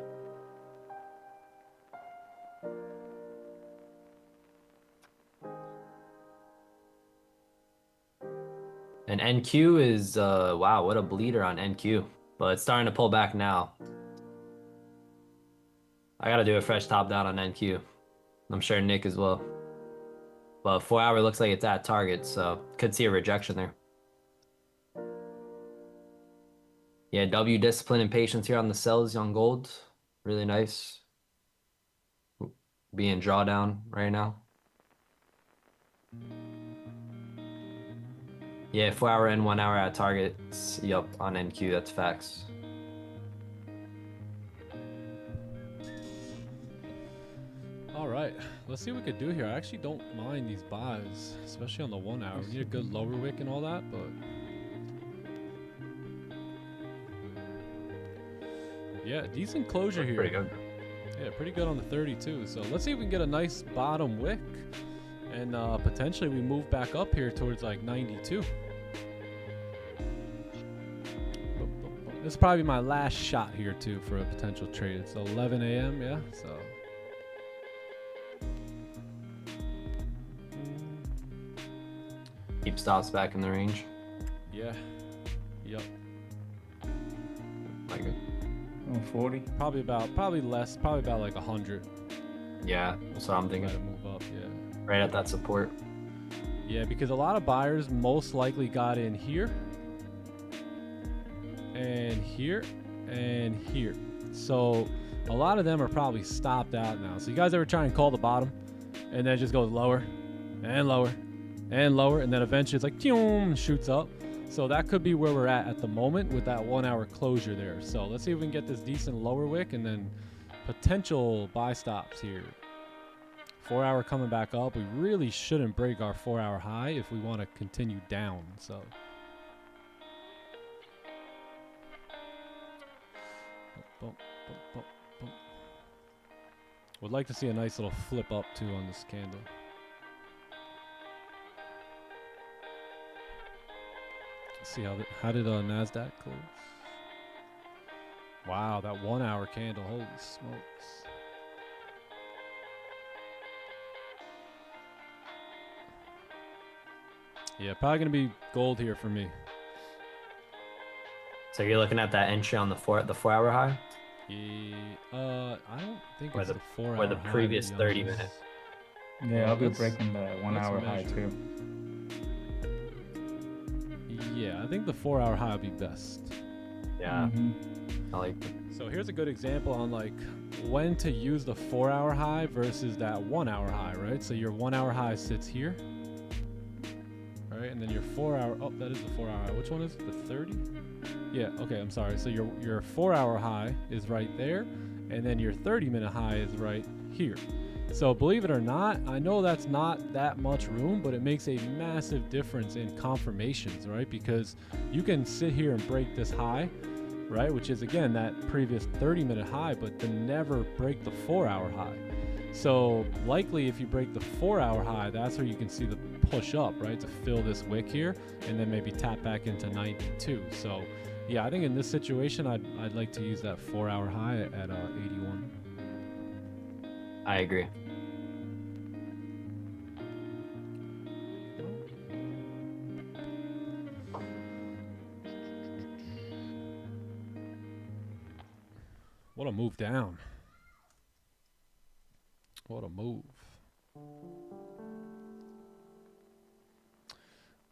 And NQ is, wow, what a bleeder on NQ. But it's starting to pull back now. I gotta do a fresh top down on NQ. I'm sure Nick as well. But 4 hour looks like it's at target, so could see a rejection there. Yeah, W discipline and patience here on the sells on gold. Really nice. Being drawdown right now. Yeah, 4 hour and 1 hour at targets. Yup, on NQ, that's facts. All right, let's see what we could do here. I actually don't mind these buys, especially on the 1 hour. We need a good lower wick and all that, but yeah, decent closure here. Pretty good. Yeah, pretty good on the 32. So let's see if we can get a nice bottom wick, and potentially we move back up here towards like 92. This is probably my last shot here too for a potential trade. It's 11 a.m. Yeah, so. Keep stops back in the range. Yeah. Yep. Like it. 40. Probably less. Probably about like 100. Yeah, that's what I'm thinking. Let it move up. Yeah. Right at that support. Yeah, because a lot of buyers most likely got in here, and here, and here. So a lot of them are probably stopped out now. So you guys ever try and call the bottom, and then it just goes lower, and lower, and lower, and then eventually it's like, boom, shoots up. So that could be where we're at the moment with that 1 hour closure there. So let's see if we can get this decent lower wick and then potential buy stops here. 4 hour coming back up. We really shouldn't break our 4 hour high if we want to continue down. So boom, boom, boom, boom. Would like to see a nice little flip up too on this candle. Let's see how did Nasdaq close? Wow, that 1 hour candle, holy smokes. Yeah, probably gonna be gold here for me. So you're looking at that entry on the 4-hour high? Yeah, I don't think Or it's the- the 4 hour or the high, to previous be 30 honest. minute. Yeah, I'll be let's- breaking the 1 let's hour high measure. too. Yeah, I think the 4 hour high would be best. Yeah, Mhm. I like that. So here's a good example on like when to use the 4 hour high versus that 1 hour high, right? So your 1 hour high sits here, right? And then your 4 hour, oh, that is the 4 hour high. Which one is it? The 30? Yeah, okay, I'm sorry. So your 4 hour high is right there, and then your 30-minute high is right here. So believe it or not, I know that's not that much room, but it makes a massive difference in confirmations, right? Because you can sit here and break this high, right? Which is again that previous 30-minute high, but then never break the 4 hour high. So likely if you break the 4 hour high, that's where you can see the push up, right? To fill this wick here and then maybe tap back into 92. So yeah, I think in this situation, I'd like to use that 4 hour high at 81. I agree. What a move down. What a move.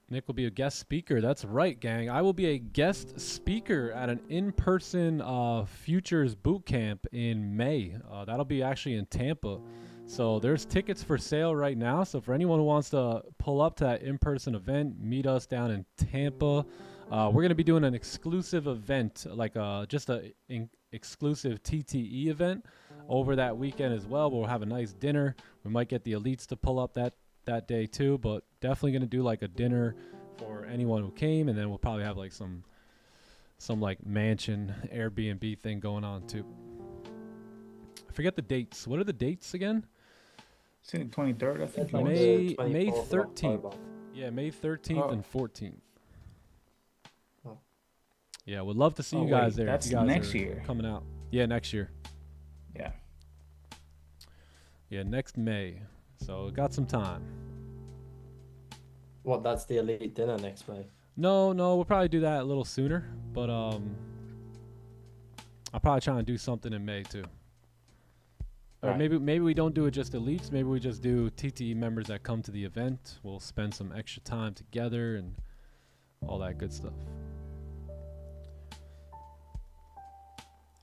Nick will be a guest speaker. That's right, gang. I will be a guest speaker at an in-person futures boot camp in May. That'll be actually in Tampa. So there's tickets for sale right now. So for anyone who wants to pull up to that in-person event, meet us down in Tampa. We're going to be doing an exclusive event, like just a exclusive TTE event over that weekend as well. We'll have a nice dinner. We might get the elites to pull up that day too, but definitely going to do like a dinner for anyone who came, and then we'll probably have like some like mansion Airbnb thing going on too. I forget the dates. What are the dates again? It's the 23rd, I think. It's like May the May 24th of 13th. October. Yeah, May 13th Oh. and 14th. Oh. Yeah, would love to see Oh, you guys wait, there. if that's you guys next are year. coming out. Yeah, next year. Yeah. Yeah, next May. So got some time. What, that's the elite dinner next May? No, we'll probably do that a little sooner, but I'll probably try and do something in May too. Or Right. maybe we don't do it just elites. Maybe we just do TTE members that come to the event. We'll spend some extra time together and all that good stuff.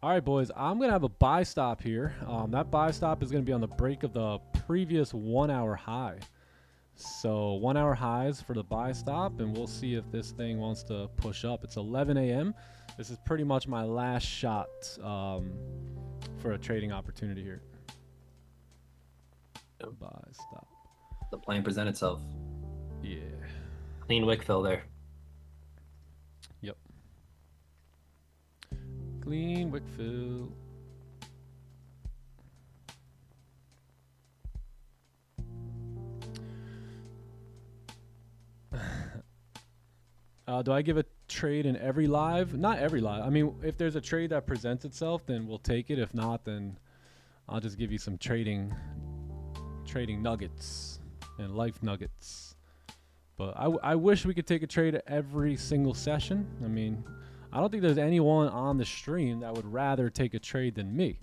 All right, boys, I'm going to have a buy stop here. That buy stop is going to be on the break of the previous 1 hour high. So 1 hour highs for the buy stop, and we'll see if this thing wants to push up. It's 11 a.m. This is pretty much my last shot for a trading opportunity here. Yep. Buy stop. The plane present itself. Yeah. Clean wick fill there. Yep. Clean wick fill. Do I give a trade in every live? Not every live. I mean, if there's a trade that presents itself, then we'll take it. If not, then I'll just give you some trading nuggets and life nuggets. But I wish we could take a trade at every single session. I mean, I don't think there's anyone on the stream that would rather take a trade than me,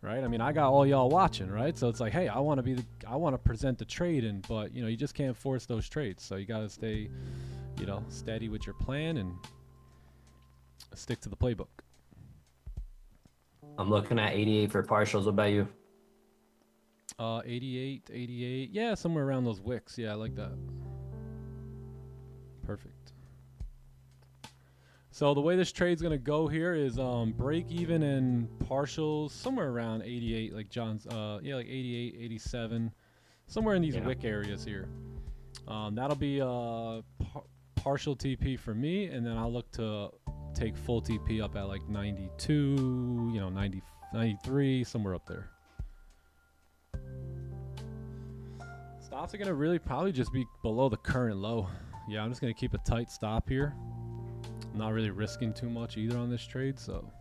right? I mean, I got all y'all watching, right? So it's like, hey, I want to present the trade, but you just can't force those trades. So you got to stay, steady with your plan and stick to the playbook. I'm looking at 88 for partials. What about you? 88, yeah, somewhere around those wicks. Yeah, I like that. Perfect. So the way this trade's gonna go here is break even and partials somewhere around 88, like John's like 88, 87, somewhere in these wick areas here. That'll be partial TP for me, and then I'll look to take full TP up at like 92, 90, 93, somewhere up there. Stops are gonna really probably just be below the current low. Yeah, I'm just gonna keep a tight stop here. not really risking too much either on this trade, so.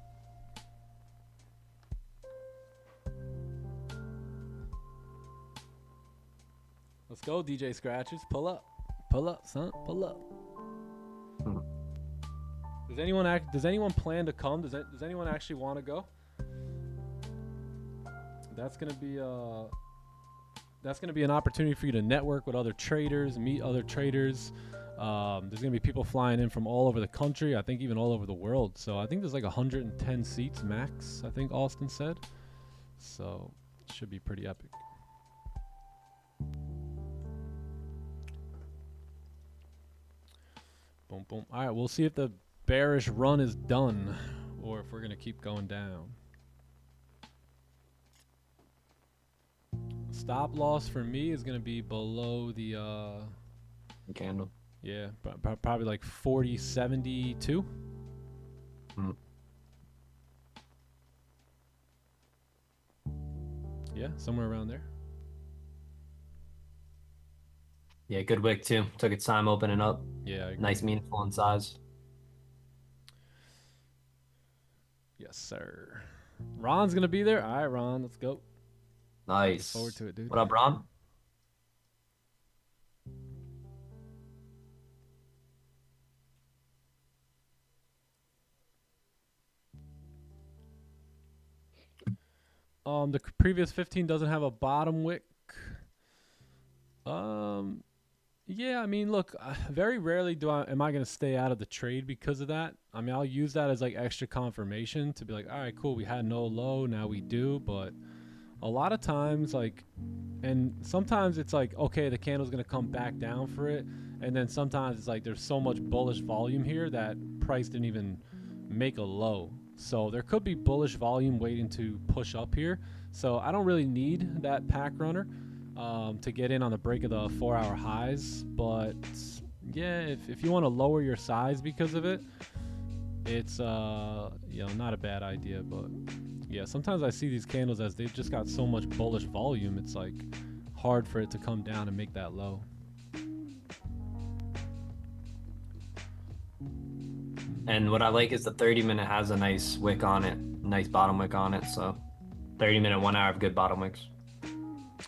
Let's go, DJ Scratches. Pull up. Pull up, son. Pull up. Does anyone plan to come? Does anyone actually want to go? That's gonna be an opportunity for you to network with other traders, meet other traders. There's gonna be people flying in from all over the country. I think even all over the world. So I think there's like 110 seats max, I think Austin said. So it should be pretty epic. Boom, boom. All right, we'll see if the bearish run is done or if we're gonna keep going down. Stop loss for me is gonna be below the candle. Yeah, probably like 40.72. Yeah, somewhere around there. Yeah, good wick too. Took its time opening up. Yeah, nice, meaningful in size. Yes, sir. Ron's gonna be there. All right, Ron, let's go. Nice. Look forward to it, dude. What up, Ron? The previous 15 doesn't have a bottom wick. Yeah, I mean, look, very rarely am I going to stay out of the trade because of that. I mean, I'll use that as like extra confirmation to be like, all right, cool, we had no low, now we do. But a lot of times, like, and sometimes it's like, okay, the candle's going to come back down for it. And then sometimes it's like there's so much bullish volume here that price didn't even make a low. So there could be bullish volume waiting to push up here. So I don't really need that pack runner to get in on the break of the 4-hour highs. But yeah, if you want to lower your size because of it, it's not a bad idea. But yeah, sometimes I see these candles as they've just got so much bullish volume, it's like hard for it to come down and make that low. And what I like is the 30-minute has a nice wick on it, nice bottom wick on it. So 30-minute, 1 hour of good bottom wicks.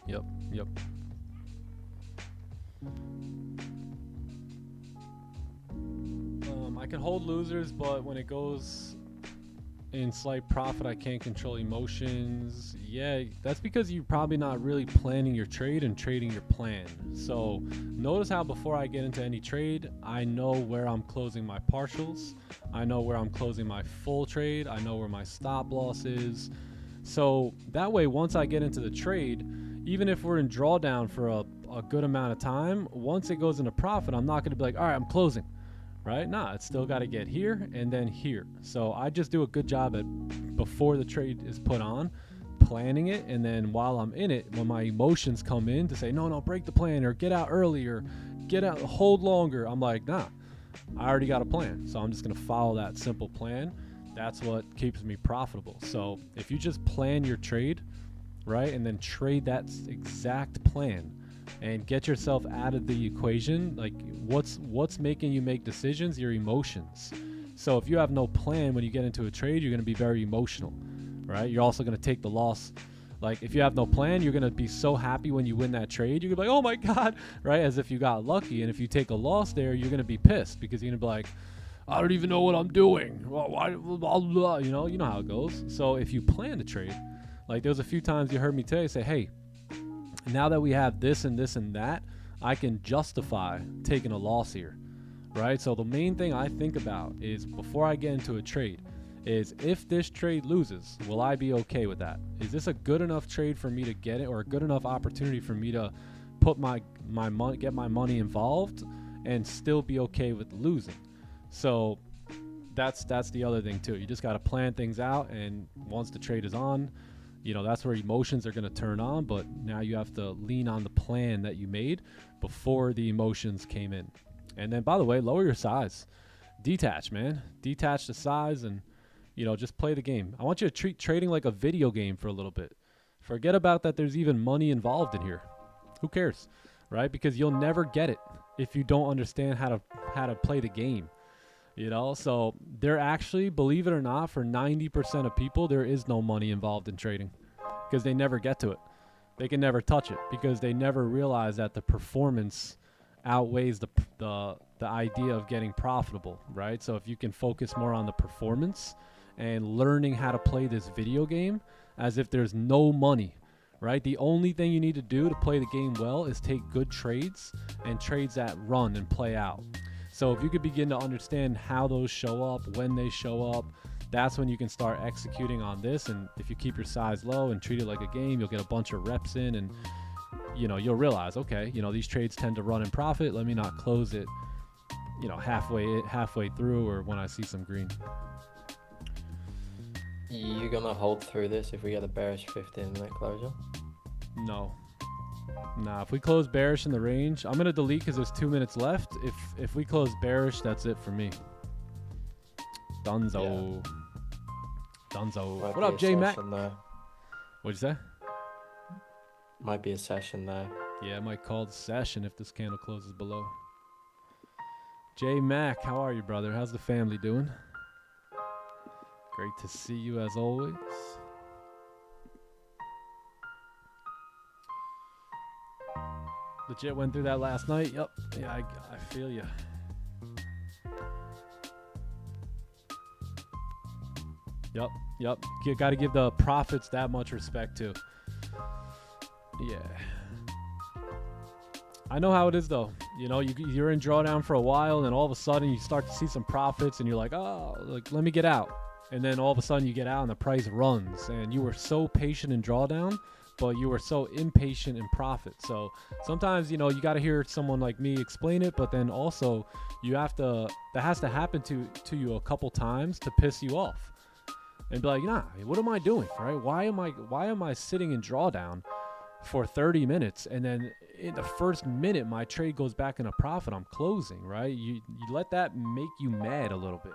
Yep. I can hold losers, but when it goes in slight profit, I can't control emotions. Yeah, that's because you're probably not really planning your trade and trading your plan. So notice how before I get into any trade, I know where I'm closing my partials. I know where I'm closing my full trade. I know where my stop loss is. So that way, once I get into the trade, even if we're in drawdown for a good amount of time, once it goes into profit, I'm not going to be like, all right, I'm closing. Right? Nah, it's still got to get here and then here. So I just do a good job at before the trade is put on, planning it, and then while I'm in it, when my emotions come in to say, no, break the plan or get out early or get out, hold longer, I'm like, nah, I already got a plan. So I'm just going to follow that simple plan. That's what keeps me profitable. So if you just plan your trade, right, and then trade that exact plan, and get yourself out of the equation, like what's making you make decisions? Your emotions. So if you have no plan when you get into a trade, you're going to be very emotional, right? You're also going to take the loss. Like if you have no plan, you're going to be so happy when you win that trade. You're going to be like, oh my God, right? As if you got lucky. And if you take a loss there, you're going to be pissed because you're going to be like, I don't even know what I'm doing. Well, why, blah, blah, you know how it goes. So if you plan to trade, like there was a few times you heard me today say, hey, now that we have this and this and that, I can justify taking a loss here, right? So the main thing I think about is before I get into a trade is if this trade loses, will I be okay with that? Is this a good enough trade for me to get it or a good enough opportunity for me to put my money, get my money involved and still be okay with losing? So that's the other thing too. You just got to plan things out, and once the trade is on, that's where emotions are going to turn on, but now you have to lean on the plan that you made before the emotions came in. And then, by the way, lower your size. Detach, man. Detach the size and, just play the game. I want you to treat trading like a video game for a little bit. Forget about that there's even money involved in here. Who cares, right? Because you'll never get it if you don't understand how to play the game, You know, so there actually, believe it or not, for 90% of people, there is no money involved in trading because they never get to it. They can never touch it because they never realize that the performance outweighs the idea of getting profitable, right? So if you can focus more on the performance and learning how to play this video game as if there's no money, right? The only thing you need to do to play the game well is take good trades and trades that run and play out. So if you could begin to understand how those show up, when they show up, that's when you can start executing on this. And if you keep your size low and treat it like a game, you'll get a bunch of reps in, and you know, you'll realize, okay, you know, these trades tend to run in profit. Let me not close it, you know, halfway through or when I see some green. You gonna hold through this if we get a bearish 15-minute closure? No. Nah, if we close bearish in the range, I'm going to delete because there's 2 minutes left. If we close bearish, that's it for me. Dunzo. Yeah. Dunzo. Might what up, J-Mac? There. What'd you say? Might be a session there. Yeah, I might call the session if this candle closes below. J-Mac, how are you, brother? How's the family doing? Great to see you as always. Legit went through that last night. Yep. Yeah, I feel you. Yep. You got to give the profits that much respect too. Yeah. I know how it is though. You know, you're in drawdown for a while, and then all of a sudden you start to see some profits, and you're like, oh, like let me get out. And then all of a sudden you get out, and the price runs, and you were so patient in drawdown, but you were so impatient in profit. So sometimes, you know, you got to hear someone like me explain it, but then also that has to happen to you a couple times to piss you off and be like, nah, what am I doing, right? Why am I sitting in drawdown for 30 minutes, and then in the first minute my trade goes back in a profit, I'm closing, right? You let that make you mad a little bit.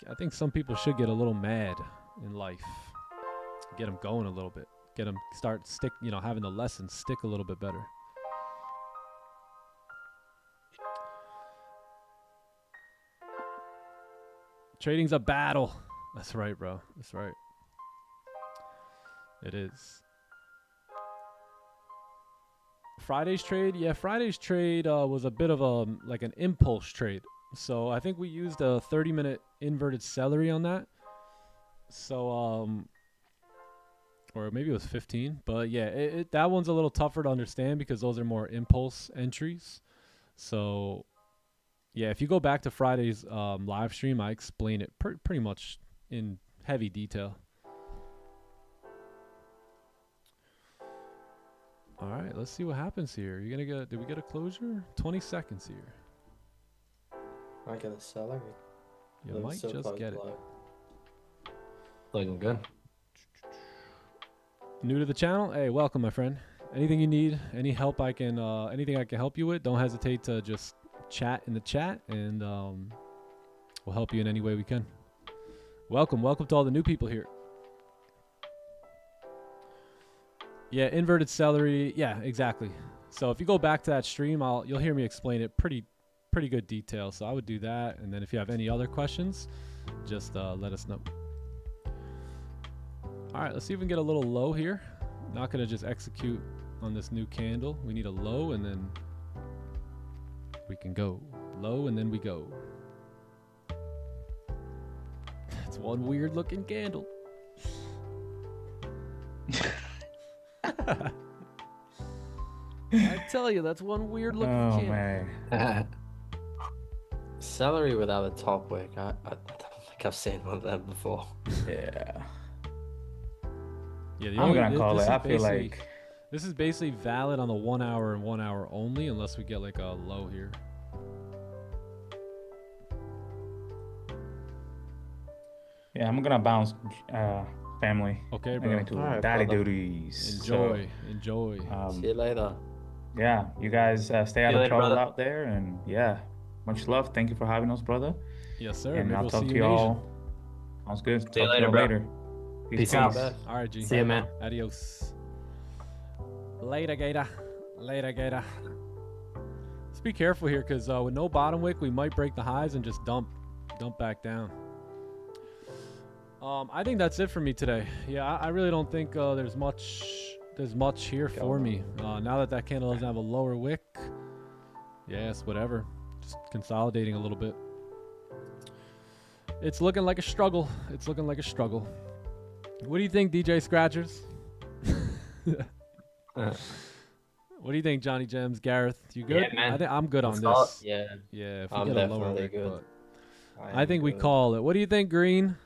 I think some people should get a little mad in life, get them going a little bit. Get them having the lessons stick a little bit better. Trading's a battle. That's right, bro. That's right. It is. Friday's trade, was a bit of an impulse trade. So I think we used a 30-minute inverted celery on that. So or maybe it was 15, but yeah, that one's a little tougher to understand because those are more impulse entries. So yeah, if you go back to Friday's live stream, I explain it pretty much in heavy detail. All right, let's see what happens here. Did we get a closure? 20 seconds here. I get a celery. You might just get it. Looking good. New to the channel? Hey, welcome, my friend. Anything you need, any help anything I can help you with, don't hesitate to just chat in the chat, and we'll help you in any way we can. Welcome to all the new people here. Yeah, inverted celery. Yeah, exactly. So if you go back to that stream, you'll hear me explain it pretty good detail. So I would do that, and then if you have any other questions, just let us know. All right, let's see if we can get a little low here. Not gonna just execute on this new candle. We need a low, and then we can go low, and then we go. That's one weird looking candle. I tell you, that's one weird looking candle. Man. Celery without a top wick. I don't think I've seen one of them before. Yeah. Yeah, I'm gonna call it. I feel like this is basically valid on the 1 hour and 1 hour only, unless we get like a low here. Yeah, I'm gonna bounce, family. Okay, I'm bro. going to Alright, daddy brother. duties. Enjoy. See you later. Yeah, you guys stay out See you of later, trouble brother. out there, and yeah, much love. Thank you for having us, brother. Yes, sir. And Maybe I'll we'll talk see to you in Asia. y'all. Sounds good. Talk you to later, y'all bro. later. Peace out. All right, G. See you, man. Adios. Later, Gator. Let's be careful here, because with no bottom wick, we might break the highs and just dump Don't back down. I think that's it for me today. Yeah, I really don't think there's much here for me. Now that candle doesn't have a lower wick, yes, whatever. Just consolidating a little bit. It's looking like a struggle. It's looking like a struggle. What do you think, DJ Scratchers? What do you think, Johnny Gems, Gareth? You good? Yeah, man. I think I'm good on this. Yeah. Yeah, if we I'm get a lower definitely wick, good. but I think we call it. What do you think, Green?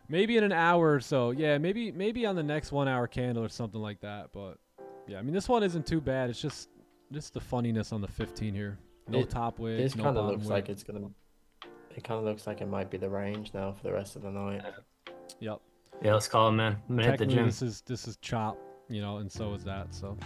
Maybe in an hour or so. Yeah, maybe on the next 1 hour candle or something like that. But yeah, I mean, this one isn't too bad. It's just the funniness on the 15 here. No top wick. This no kind of bottom looks wick. like it's gonna. It kind of looks like it might be the range now for the rest of the night. Yep. Yeah, let's call it, man. I'm gonna hit the Technically, gym. this is chop, you know, and so is that. So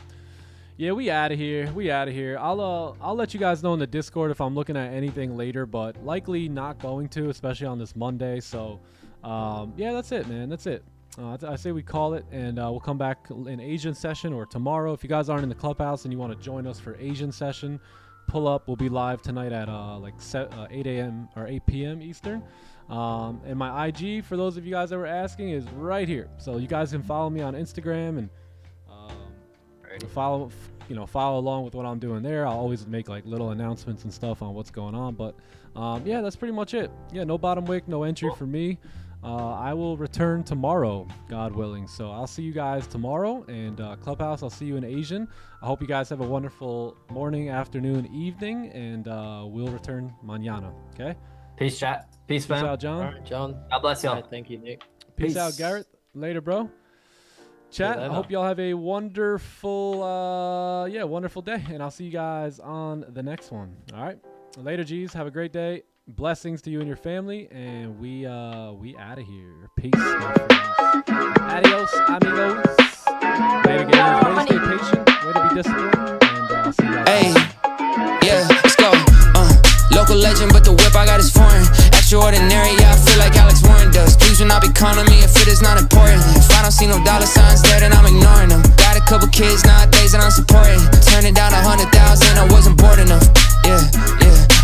yeah, we out of here. We out of here. I'll let you guys know in the Discord if I'm looking at anything later, but likely not going to, especially on this Monday. So yeah, that's it, man. That's it. I say we call it, and we'll come back in Asian session or tomorrow. If you guys aren't in the clubhouse and you want to join us for Asian session, pull up. We'll be live tonight at 8 a.m. or 8 p.m. Eastern. And my IG, for those of you guys that were asking, is right here. So you guys can follow me on Instagram and follow along with what I'm doing there. I'll always make like little announcements and stuff on what's going on. But yeah, that's pretty much it. Yeah, no bottom wick, no entry for me. I will return tomorrow, God willing. So I'll see you guys tomorrow, and Clubhouse, I'll see you in Asian. I hope you guys have a wonderful morning, afternoon, evening, and we'll return mañana. Okay? Peace, chat. Peace, Peace man. out, John. All right, John. God bless y'all. All right, thank you, Nick. Peace out, Garrett. Later, bro. Chat, I hope y'all have a wonderful, wonderful day, and I'll see you guys on the next one. All right? Later, G's. Have a great day. Blessings to you and your family, and we out of here. Peace. Adios, amigos. Later, guys. Way to stay patient. Way to be disciplined, and I'll see you guys. Hey, yeah, let's go. Local legend, but the whip I got is foreign. Extraordinary, yeah, I feel like Alex Warren does. Please will not be calling me if it is not important. If I don't see no dollar signs there, then I'm ignoring them. Got a couple kids nowadays that I'm supporting. Turning down 100,000, I wasn't bored enough. Yeah,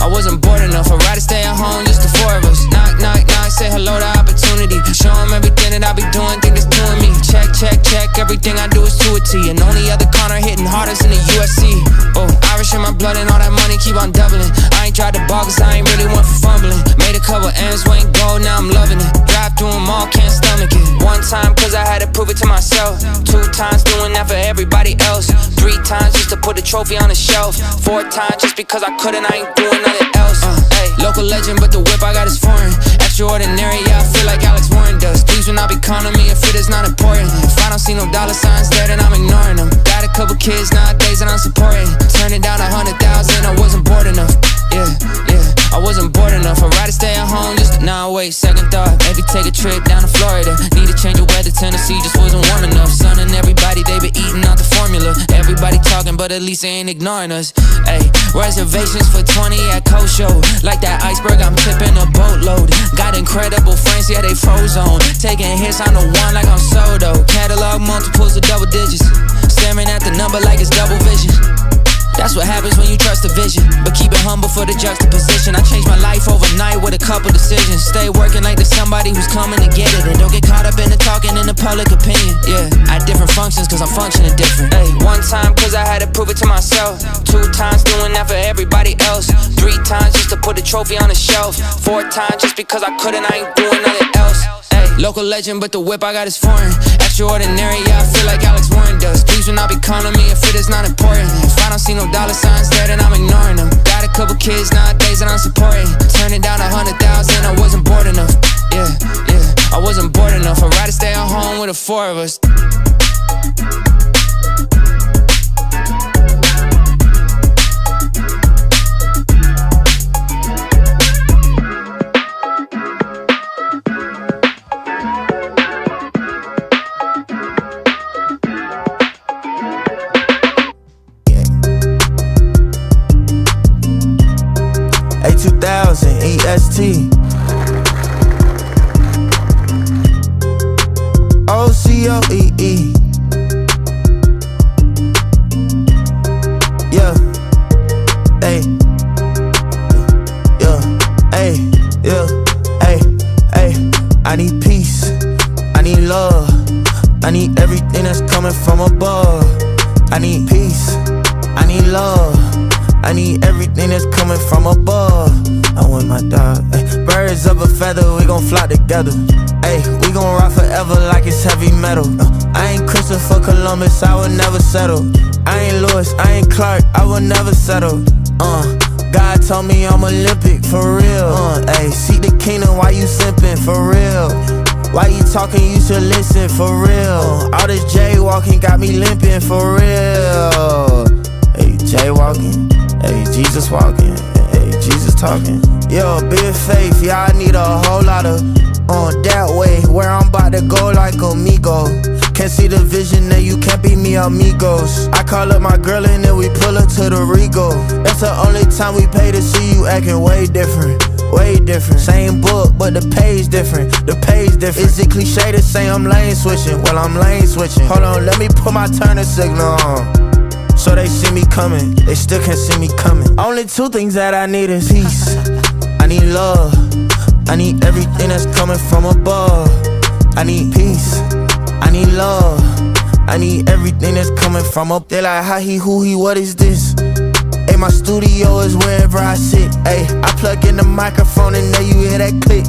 I wasn't bored enough. I'd rather stay at home, just the four of us. Knock, knock, knock, say hello to opportunity. Show them everything that I be doing, think it's doing me. Check, check, check, everything I do is to a T. And only other corner hitting hardest in the UFC. Oh, Irish in my blood and all that money keep on doubling. I ain't tried to ball cause I ain't really one for fumbling. Made a couple M's, went gold, now I'm loving it. Drive through them all, can't stomach it. One time cause I had to prove it to myself. 2 times doing that for everybody else. 3 times just to put the trophy on the shelf. 4 times just because I couldn't, I ain't doing nothing else. Local legend, but the whip I got is foreign. Extraordinary, yeah, I feel like Alex Warren does. Please will not be calling me if it is not important. If I don't see no dollar signs there, then I'm ignoring them. Got a couple kids nowadays that I'm supporting. Turning down 100,000, I wasn't bored enough. Yeah, I wasn't bored enough. I'd rather stay at home, just now wait, second thought. Maybe take a trip down to Florida. Need a change of weather, Tennessee just wasn't warm enough. Son and everybody, they been eating out the formula. Everybody talking, but at least they ain't ignoring us. Ayy, reservations for 20 at Coast Show. Like that iceberg, I'm tipping a boatload. Got incredible friends, yeah, they frozen. Taking hits on the one like I'm Soto. Catalog multiples of double digits. Staring at the number like it's double vision. That's what happens when you trust the vision, but keep it humble for the juxtaposition. I changed my life overnight with a couple decisions. Stay working like there's somebody who's coming to get it. And don't get caught up in the talking in the public opinion. Yeah, I had different functions cause I'm functioning different. Ay, 1 time cause I had to prove it to myself. 2 times doing that for everybody else. 3 times just to put the trophy on the shelf. 4 times just because I couldn't, I ain't doing nothing else. Ay, local legend, but the whip I got is foreign. Extraordinary, yeah, I feel like Alex Warren does. Please will not be calling me if it is not important. If I don't see no dollar signs there, then I'm ignoring them. Got a couple kids nowadays that I'm supporting. Turning down 100,000, I wasn't bored enough. Yeah, I wasn't bored enough. I'd rather stay at home with the 4 of us. EST OCOEE. Yeah, hey, yeah, hey. I need everything that's coming from above. I need peace, I need love, I need everything that's coming from above. I want my dog, ay. Birds of a feather, we gon' fly together. Ay, we gon' ride forever like it's heavy metal. I ain't Christopher Columbus, I would never settle. I ain't Lewis, I ain't Clark, I would never settle. God told me I'm Olympic, for real. Ay, seek the kingdom while you simping, for real. Why you talking, you should listen, for real. All this jaywalking got me limping, for real. Hey, jaywalking, hey, Jesus walking, hey, Jesus talking. Yo, big faith, yeah, I need a whole lot of that way, where I'm about to go like amigo. Can't see the vision and you can't be me amigos. I call up my girl and then we pull her to the Rego. That's the only time we pay to see you acting way different. Way different. Same book, but the page different. The page different. Is it cliche to say I'm lane switching? Well, I'm lane switching. Hold on, let me put my turner signal on, so they see me coming. They still can't see me coming. Only two things that I need is peace. I need love. I need everything that's coming from above. I need peace, I need love, I need everything that's coming from up. They like, how he, who he, what is this? Hey, my studio is wherever I sit. Hey, I plug in the microphone and then you hear that click.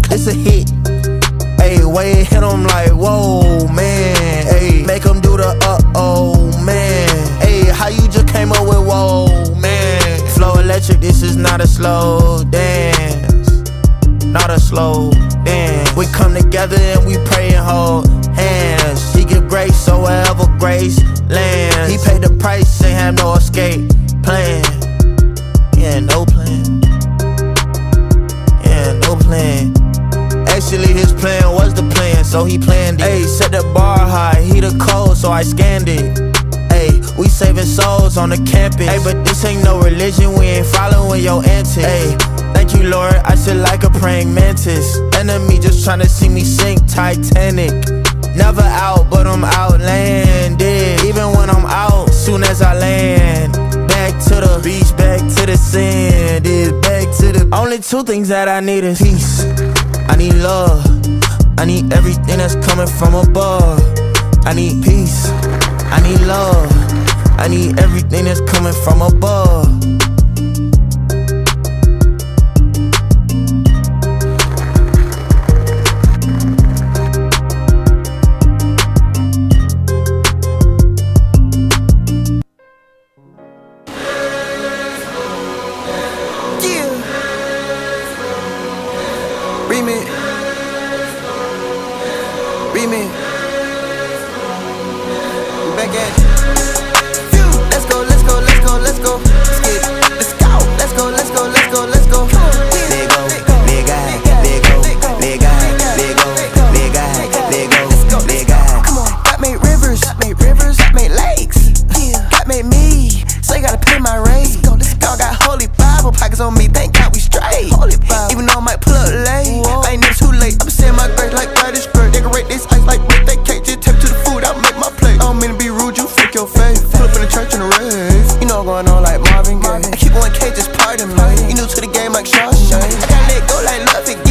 It's a hit. Hey, way it hit him like, whoa, man. Hey, make him do the uh-oh, man. Hey, how you just came up with whoa, man? Flow electric, this is not a slow dance. Not a slow dance. We come together and we pray and hold hands. He give grace, so wherever grace lands. He paid the price, ain't have no escape plan. Yeah, no plan. Yeah, no plan. Actually, his plan was the plan, so he planned it. Ayy, set the bar high, he the code, so I scanned it. Ayy, we saving souls on the campus. Ayy, but this ain't no religion, we ain't following your antics. Ayy, thank you, Lord, I sit like a praying mantis. Enemy just tryna see me sink Titanic. Never out, but I'm outlanded. Even when I'm out, soon as I land. Back to the beach, back to the sand. Is back to the... Only two things that I need is peace. I need love, I need everything that's coming from above. I need peace, I need love, I need everything that's coming from above. Marvin Gaye. I keep going K, just pardon me. You new to the game like Shawshank. I gotta let go like Love It.